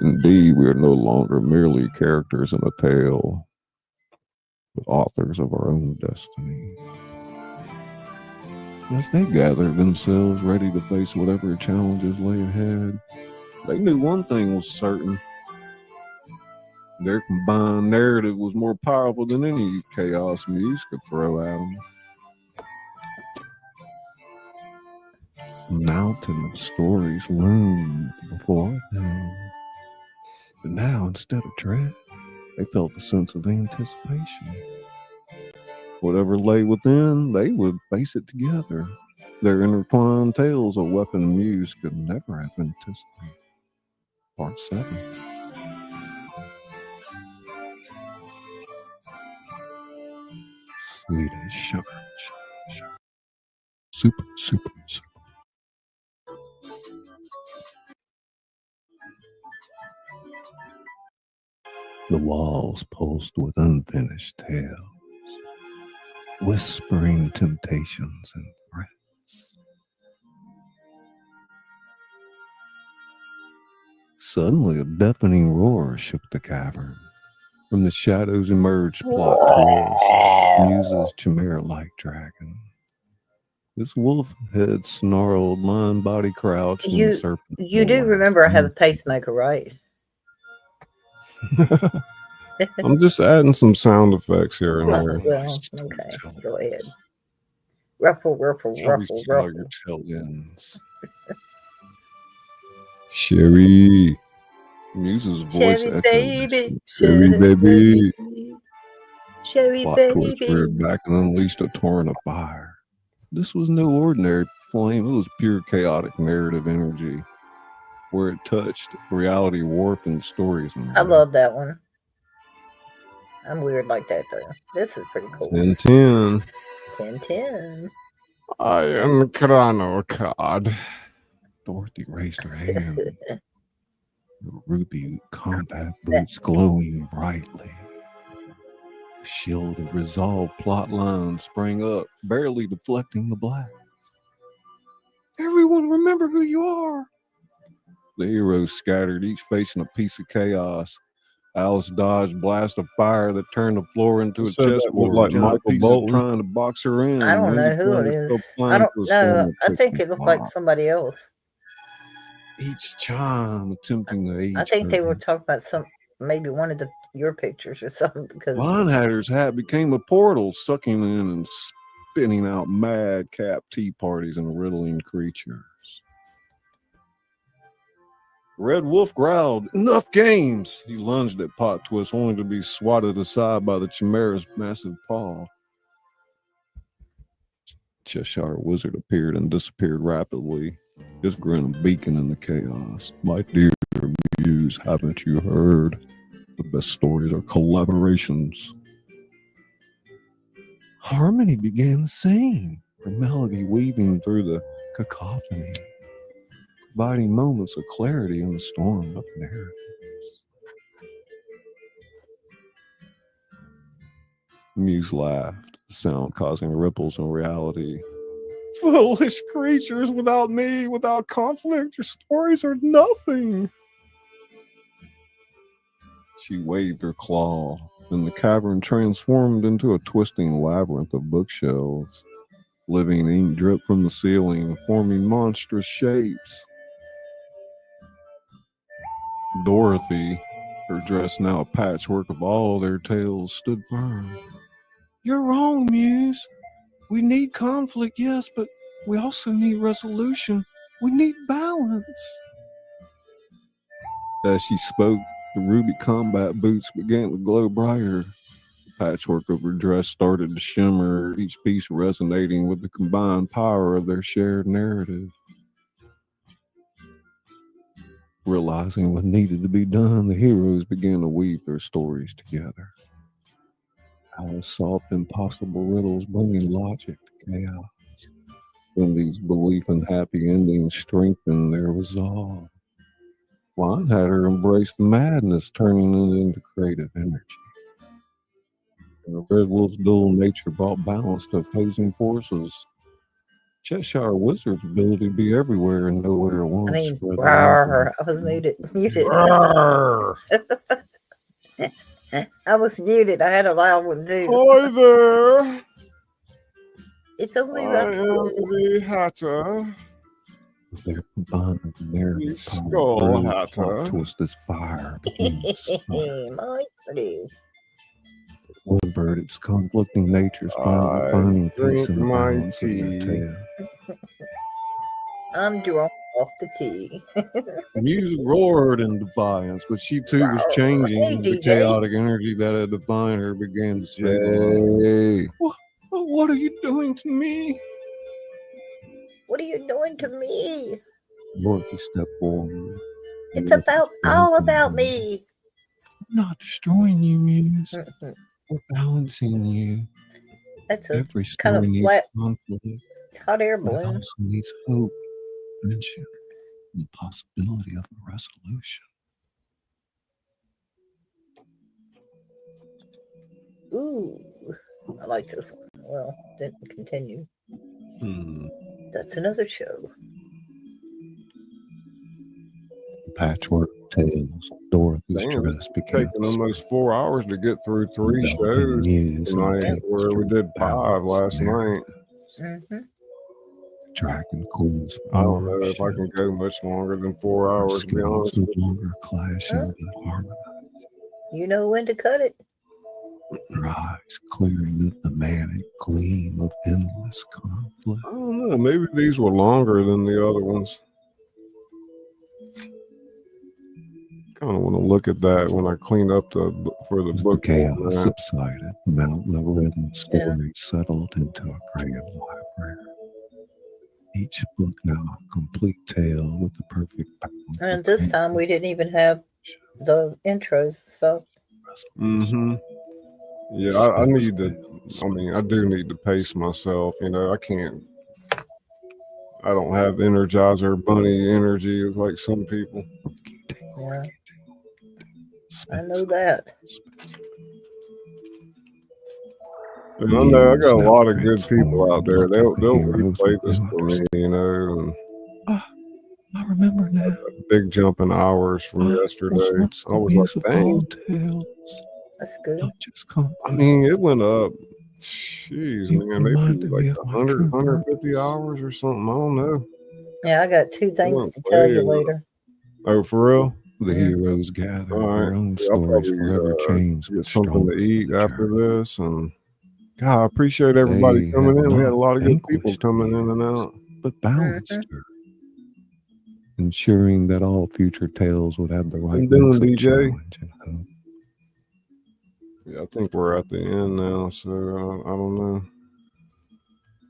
Indeed, we are no longer merely characters in a tale, but authors of our own destiny. As they gathered themselves ready to face whatever challenges lay ahead, they knew one thing was certain. Their combined narrative was more powerful than any chaos Muse could throw at them. A mountain of stories loomed before them. But now, instead of dread, they felt a sense of anticipation. Whatever lay within, they would face it together. Their intertwined tales, a weapon Muse could never have anticipated. Part 7. Sweet as sugar, sugar. Super, super, super. The walls pulsed with unfinished tales, whispering temptations and threats. Suddenly, a deafening roar shook the cavern. From the shadows emerged plot twists, Muse's chimera-like dragon. This wolf head snarled, lion body crouched, and serpent. You do remember I have a pacemaker, right? I'm just adding some sound effects here and there. Well, okay, go ahead. Ruffle, ruffle, ruffle, ruffle. Your tail ends. Sherry. Muse's voice Sherry echoed. baby, Sherry baby. Sherry Plot twist baby. reared back and unleashed a torrent of fire. This was no ordinary flame. It was pure chaotic narrative energy. Where it touched, reality warped and stories. I love that one. I'm weird like that, though. This is pretty cool. 10-10. 10-10. I am Chronocard. Dorothy raised her hand. Her ruby combat boots glowing brightly. A shield of resolved plot lines sprang up, barely deflecting the blast. Everyone remember who you are. The heroes scattered, each facing a piece of chaos. Alice dodged blast of fire that turned the floor into a chessboard. Like Giant Michael pieces Bolton. trying to box her in. I don't know Wendy who it Flanders is. fell I flying don't to a know. storm I that think took it looked like them. somebody else. Each chime attempting to age I think they were her. talking about maybe one of your pictures or something, because Linehatter's hat became a portal, sucking in and spinning out madcap tea parties and riddling creatures. Red Wolf growled, "Enough games!" He lunged at Pot Twist, only to be swatted aside by the Chimera's massive paw. Cheshire Wizard appeared and disappeared rapidly, his grin a beacon in the chaos. My dear Muse, haven't you heard? The best stories are collaborations. Harmony began to sing, her melody weaving through the cacophony, providing moments of clarity in the storm of narratives. Muse laughed, the sound causing ripples in reality. Foolish creatures, without me, without conflict, your stories are nothing. She waved her claw, and the cavern transformed into a twisting labyrinth of bookshelves. Living ink dripped from the ceiling, forming monstrous shapes. Dorothy, her dress now a patchwork of all their tales, stood firm. You're wrong, Muse. We need conflict, yes, but we also need resolution. We need balance. As she spoke, the ruby combat boots began to glow brighter. The patchwork of her dress started to shimmer, each piece resonating with the combined power of their shared narrative. Realizing what needed to be done, the heroes began to weave their stories together. Alice solved impossible riddles, bringing logic to chaos. Wendy's belief in happy endings strengthened their resolve. Linehatter embraced madness, turning it into creative energy. And the Red Wolf's dual nature brought balance to opposing forces. Cheshire Wizard's ability to be everywhere and nowhere at once. I was muted. I was muted. I had a loud one too. Hi there. It's only I Rocky. am the Hatter. Their combined narrative The Skull Hatter. Twisted fire. My pretty. One bird, its conflicting natures I finding peace drink in the my balance of their tea. tale. I'm drunk off the tea. Music roared in defiance, but she too was changing. Hey, The DJ. chaotic energy that had defined her began to stabilize. What are you doing to me? What are you doing to me? Dorothy stepped forward. It's all about me. I'm not destroying you, Muse. We're balancing you. That's a Every kind of story needs flat conflict, hot air but it balloon. also needs hope, friendship, and the possibility of a resolution. Ooh, I like this one. Well, didn't continue. That's another show. Patchwork tales. Dorothy's Damn, dress it's became taken almost 4 hours to get through 3 enveloping shows Muse and tonight, tapestry where we did 5 balance last narrative. night. Mm-hmm. Dragon Queen's I don't know if I can go much longer than 4 hours, to be honest no with you. longer clashing but harmonizing. You know when to cut it. Her eyes clearing up the manic gleam of endless conflict. I don't know. Maybe these were longer than the other ones. Kind of want to look at that when I clean up for the As book. the chaos subsided, the mountain of rhythm stories settled into a grand library. Each book now a complete tale with the perfect balance. And this time we didn't even have the intros, so. Mm-hmm. Yeah, I need to. I mean, I do need to pace myself. You know, I can't I don't have Energizer Bunny energy like some people. Yeah, I know that. And I know I got a lot of good people out there. They'll replay this for me, you know. And I remember now. big jump in hours from yesterday. I was like, dang. That's good. I mean, it went up. Jeez, man, maybe like 100, 150 hours or something. I don't know. Yeah, I got two It things went to tell way you up. later. Oh, for real? The heroes gather All their right. own Yeah, I'll stories probably forever changed. get something to eat after this. And God, I appreciate everybody They coming have in. We had a lot of good not people coming in and out. but balanced her, ensuring that all future tales would have the right doing, mix of DJ? challenge and hope. Yeah, I think we're at the end now, so I don't know.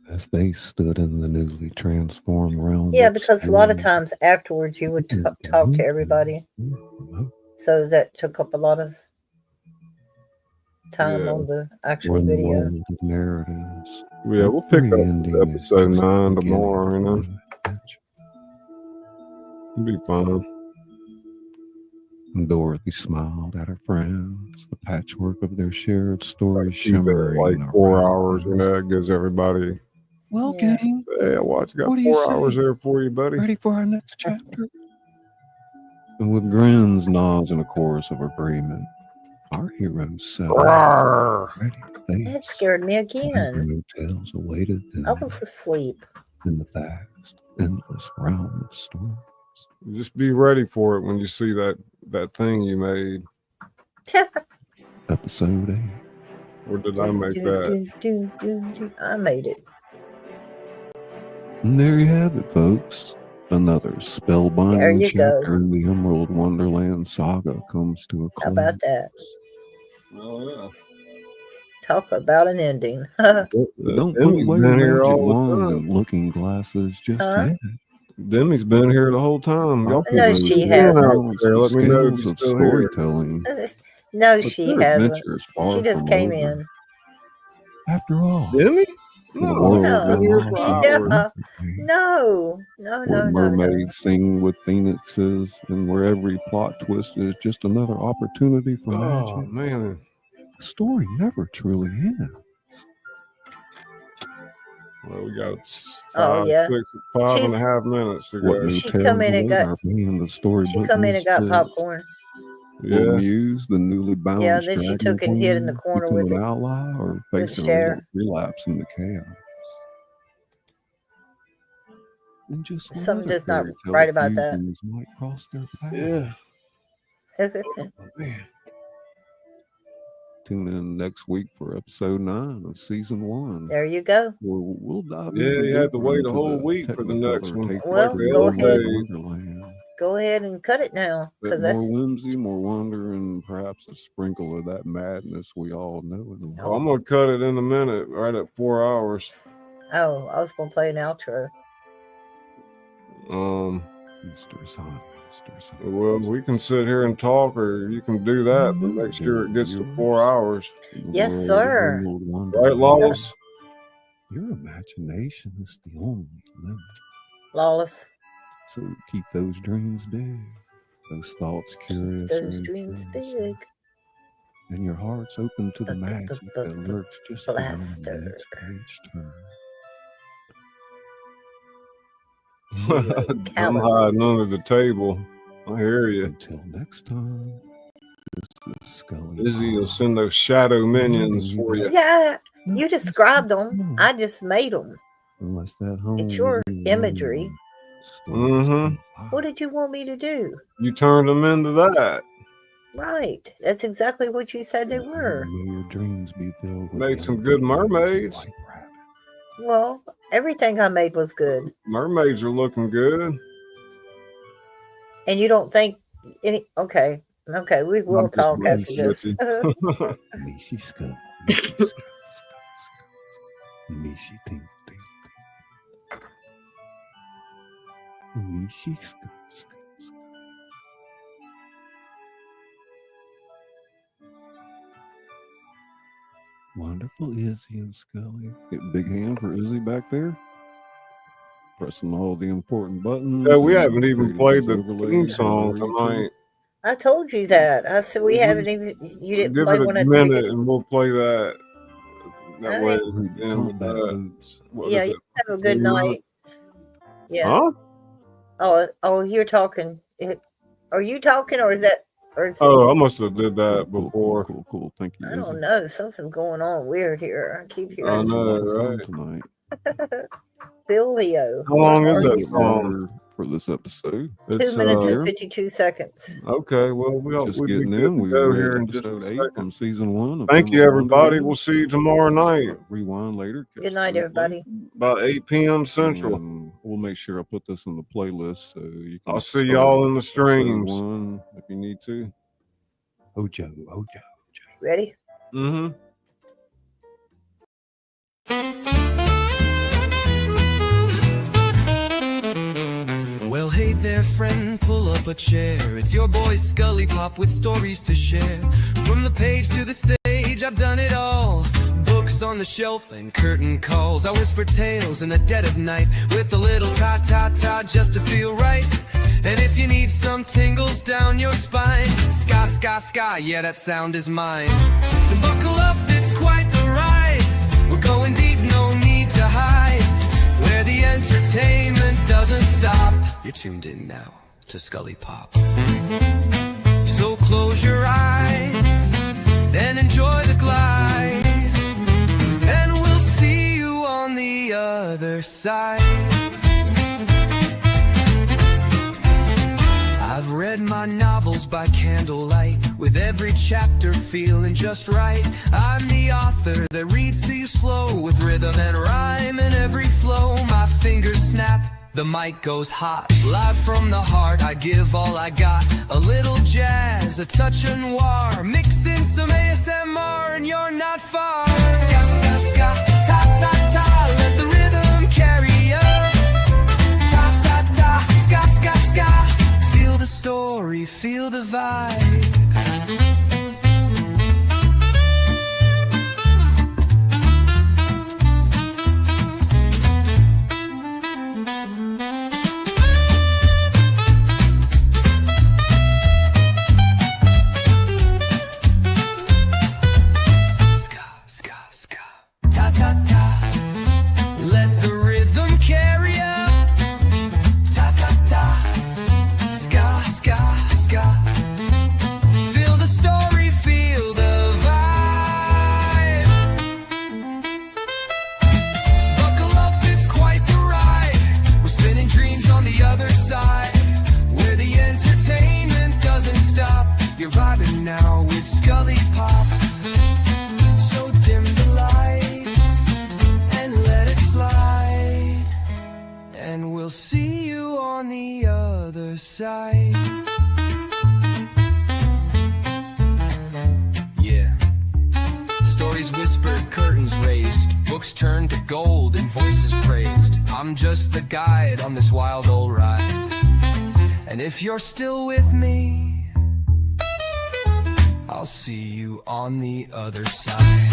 As they stood in the newly transformed realm. Yeah, because a lot of times afterwards you would talk to everybody. So that took up a lot of time on the actual One video. world of narratives. Yeah, we'll pick up episode 9 tomorrow, you know. It'll be fun. Dorothy smiled at her friends, the patchwork of their shared stories Keep it shimmering. like 4 hours, you know, it gives everybody. Well, gang. Hey, I watched. Got What do you 4 say? hours there for you, buddy. Ready for our next chapter? And with grins, nods, and a chorus of agreement, our heroes set out, ready to face That scared me whatever again. new tales awaited them I was asleep. in the vast, endless realm of stories. Just be ready for it when you see that thing you made. Episode 8. Or did I make that? I made it. And there you have it, folks. Another There spellbinding you go. chapter in the Emerald Wonderland saga comes to a close. How about that? Oh yeah. Talk about an ending. Don't put Demi's away been your here magic all the wands time. and looking glasses just Huh? yet. Demi's been here the whole time. Y'all No, people she in hasn't. out there. Let me know if Skills you're of still here. storytelling. No, But she their hasn't. adventure is far She just from came over. in. After all, Demi? for the No, world Yeah. of been here for lost hours. Yeah. No. No, where no, no, no. mermaids sing with phoenixes, and where every plot twist is just another opportunity for Oh magic. man. The story never truly ends. Well, we got Oh, yeah. 5 and a She's- half minutes to What go. new She tales come in and await got- our band of storybook She come in and got misfits? popcorn. Will Yeah. Muse, the newly balanced Yeah, then she dragon took and hid in the queen, corner become with an it. ally or With face a Cher. relapse into chaos? And just Something another just not fairy tale right about that. fusions might cross their path. Yeah. Man. Tune in next week for episode 9 of season 1. There you go. Where we'll dive Yeah, even you had to deeper wait a into whole the week for the next Technicolor one. tape Well, recorder go of ahead. Wonderland. Go ahead and cut it now, But because more that's whimsy, more wonder, and perhaps a sprinkle of that madness we all know and Oh, love. I'm gonna cut it in a minute, right at 4 hours. oh, I was gonna play an outro. Mr. Son, Mr. Son. Well, we can sit here and talk, or you can do that, but make sure it gets to 4 hours. The Yes, world of sir. Emerald Right, Wonderland. Lawless? Your imagination is the only limit. Lawless. So keep those dreams big, those thoughts curious, Those and dreams curious, big. and your heart's open to the magic that lurks just beyond the Blaster. next page turn. I'm Caliber. hiding under the table. I hear you. Until next time, this is Scully. Izzy will send those shadow minions for you. Yeah, you described them. I just made them. Unless that home It's your is in imagery. Wonderland, Mm-hmm. What did you want me to do? You turned them into that. Right. That's exactly what you said they were. May your dreams be filled with Made some young good birds and mermaids. white rabbits. Well, everything I made was good. Mermaids are looking good. And you don't think any okay. Okay, we will I'm just talk after messing this. with Mishi skull, Mishi skull, skull, Mishi ting ting. Mishi skull, skull, skull. Wonderful Izzy and Scully. Get a big hand for Izzy back there. pressing all the important buttons. Yeah, we and haven't even creating played those the overlays theme and song everything. tonight. I told you that. I said we haven't even. You didn't Give play it one a at the minute beginning. and we'll play that. That All way, right. Read the and with combat that, boots. what Yeah, is you it? have a good Theme up? night. Yeah. Huh? Oh, you're talking. Are you talking, or is that, or is it? Oh, I must have did that Cool, before. cool. Thank you. I don't Izzy. know. Something's going on weird here. I keep I hearing know, A lot of fun right? tonight. Bilio. How long is Are that you song? For this episode. 2 It's minutes and here. 52 seconds. Okay. Well, we'll Just be getting good in. to We go were here at in just a episode 8 second. from season 1. Of Thank you, Emerald everybody. Wonderland. We'll see you tomorrow night, Rewind later. catch Good the night, replay, everybody. about 8 p.m. Central. and we'll make sure I put this in the playlist so you can. I'll see start y'all in the episode streams. 1 if you need to. Ojo. Ready? Mm-hmm. Well, hey there, friend, pull up a chair. It's your boy ScullyPop with stories to share. From the page to the stage, I've done it all. Books on the shelf and curtain calls. I whisper tales in the dead of night with a little ta-ta-ta just to feel right. And if you need some tingles down your spine, ska, yeah, that sound is mine. Then buckle up, it's quite the ride. We're going deep, no need to hide. Where the entertainment doesn't stop. You're tuned in now to ScullyPop. So close your eyes, then enjoy the glide, and we'll see you on the other side. I've read my novels by candlelight, with every chapter feeling just right. I'm the author that reads to you slow, with rhythm and rhyme in every flow. My fingers snap, the mic goes hot. Live from the heart, I give all I got. A little jazz, a touch of noir, mix in some ASMR and you're not far. Ska, ta-ta-ta, let the rhythm carry you. Ta-ta-ta, ska, feel the story, feel the vibe. Let the rhythm carry you. Ta-ta-ta, ska. Feel the story, feel the vibe. Buckle up, it's quite the ride. We're spinning dreams on the other side, where the entertainment doesn't stop. You're vibing now with ScullyPop. So dim the lights and let it slide, and we'll see you on the other side. Yeah. Stories whispered, curtains raised, books turned to gold and voices praised. I'm just the guide on this wild old ride, and if you're still with me, I'll see you on the other side.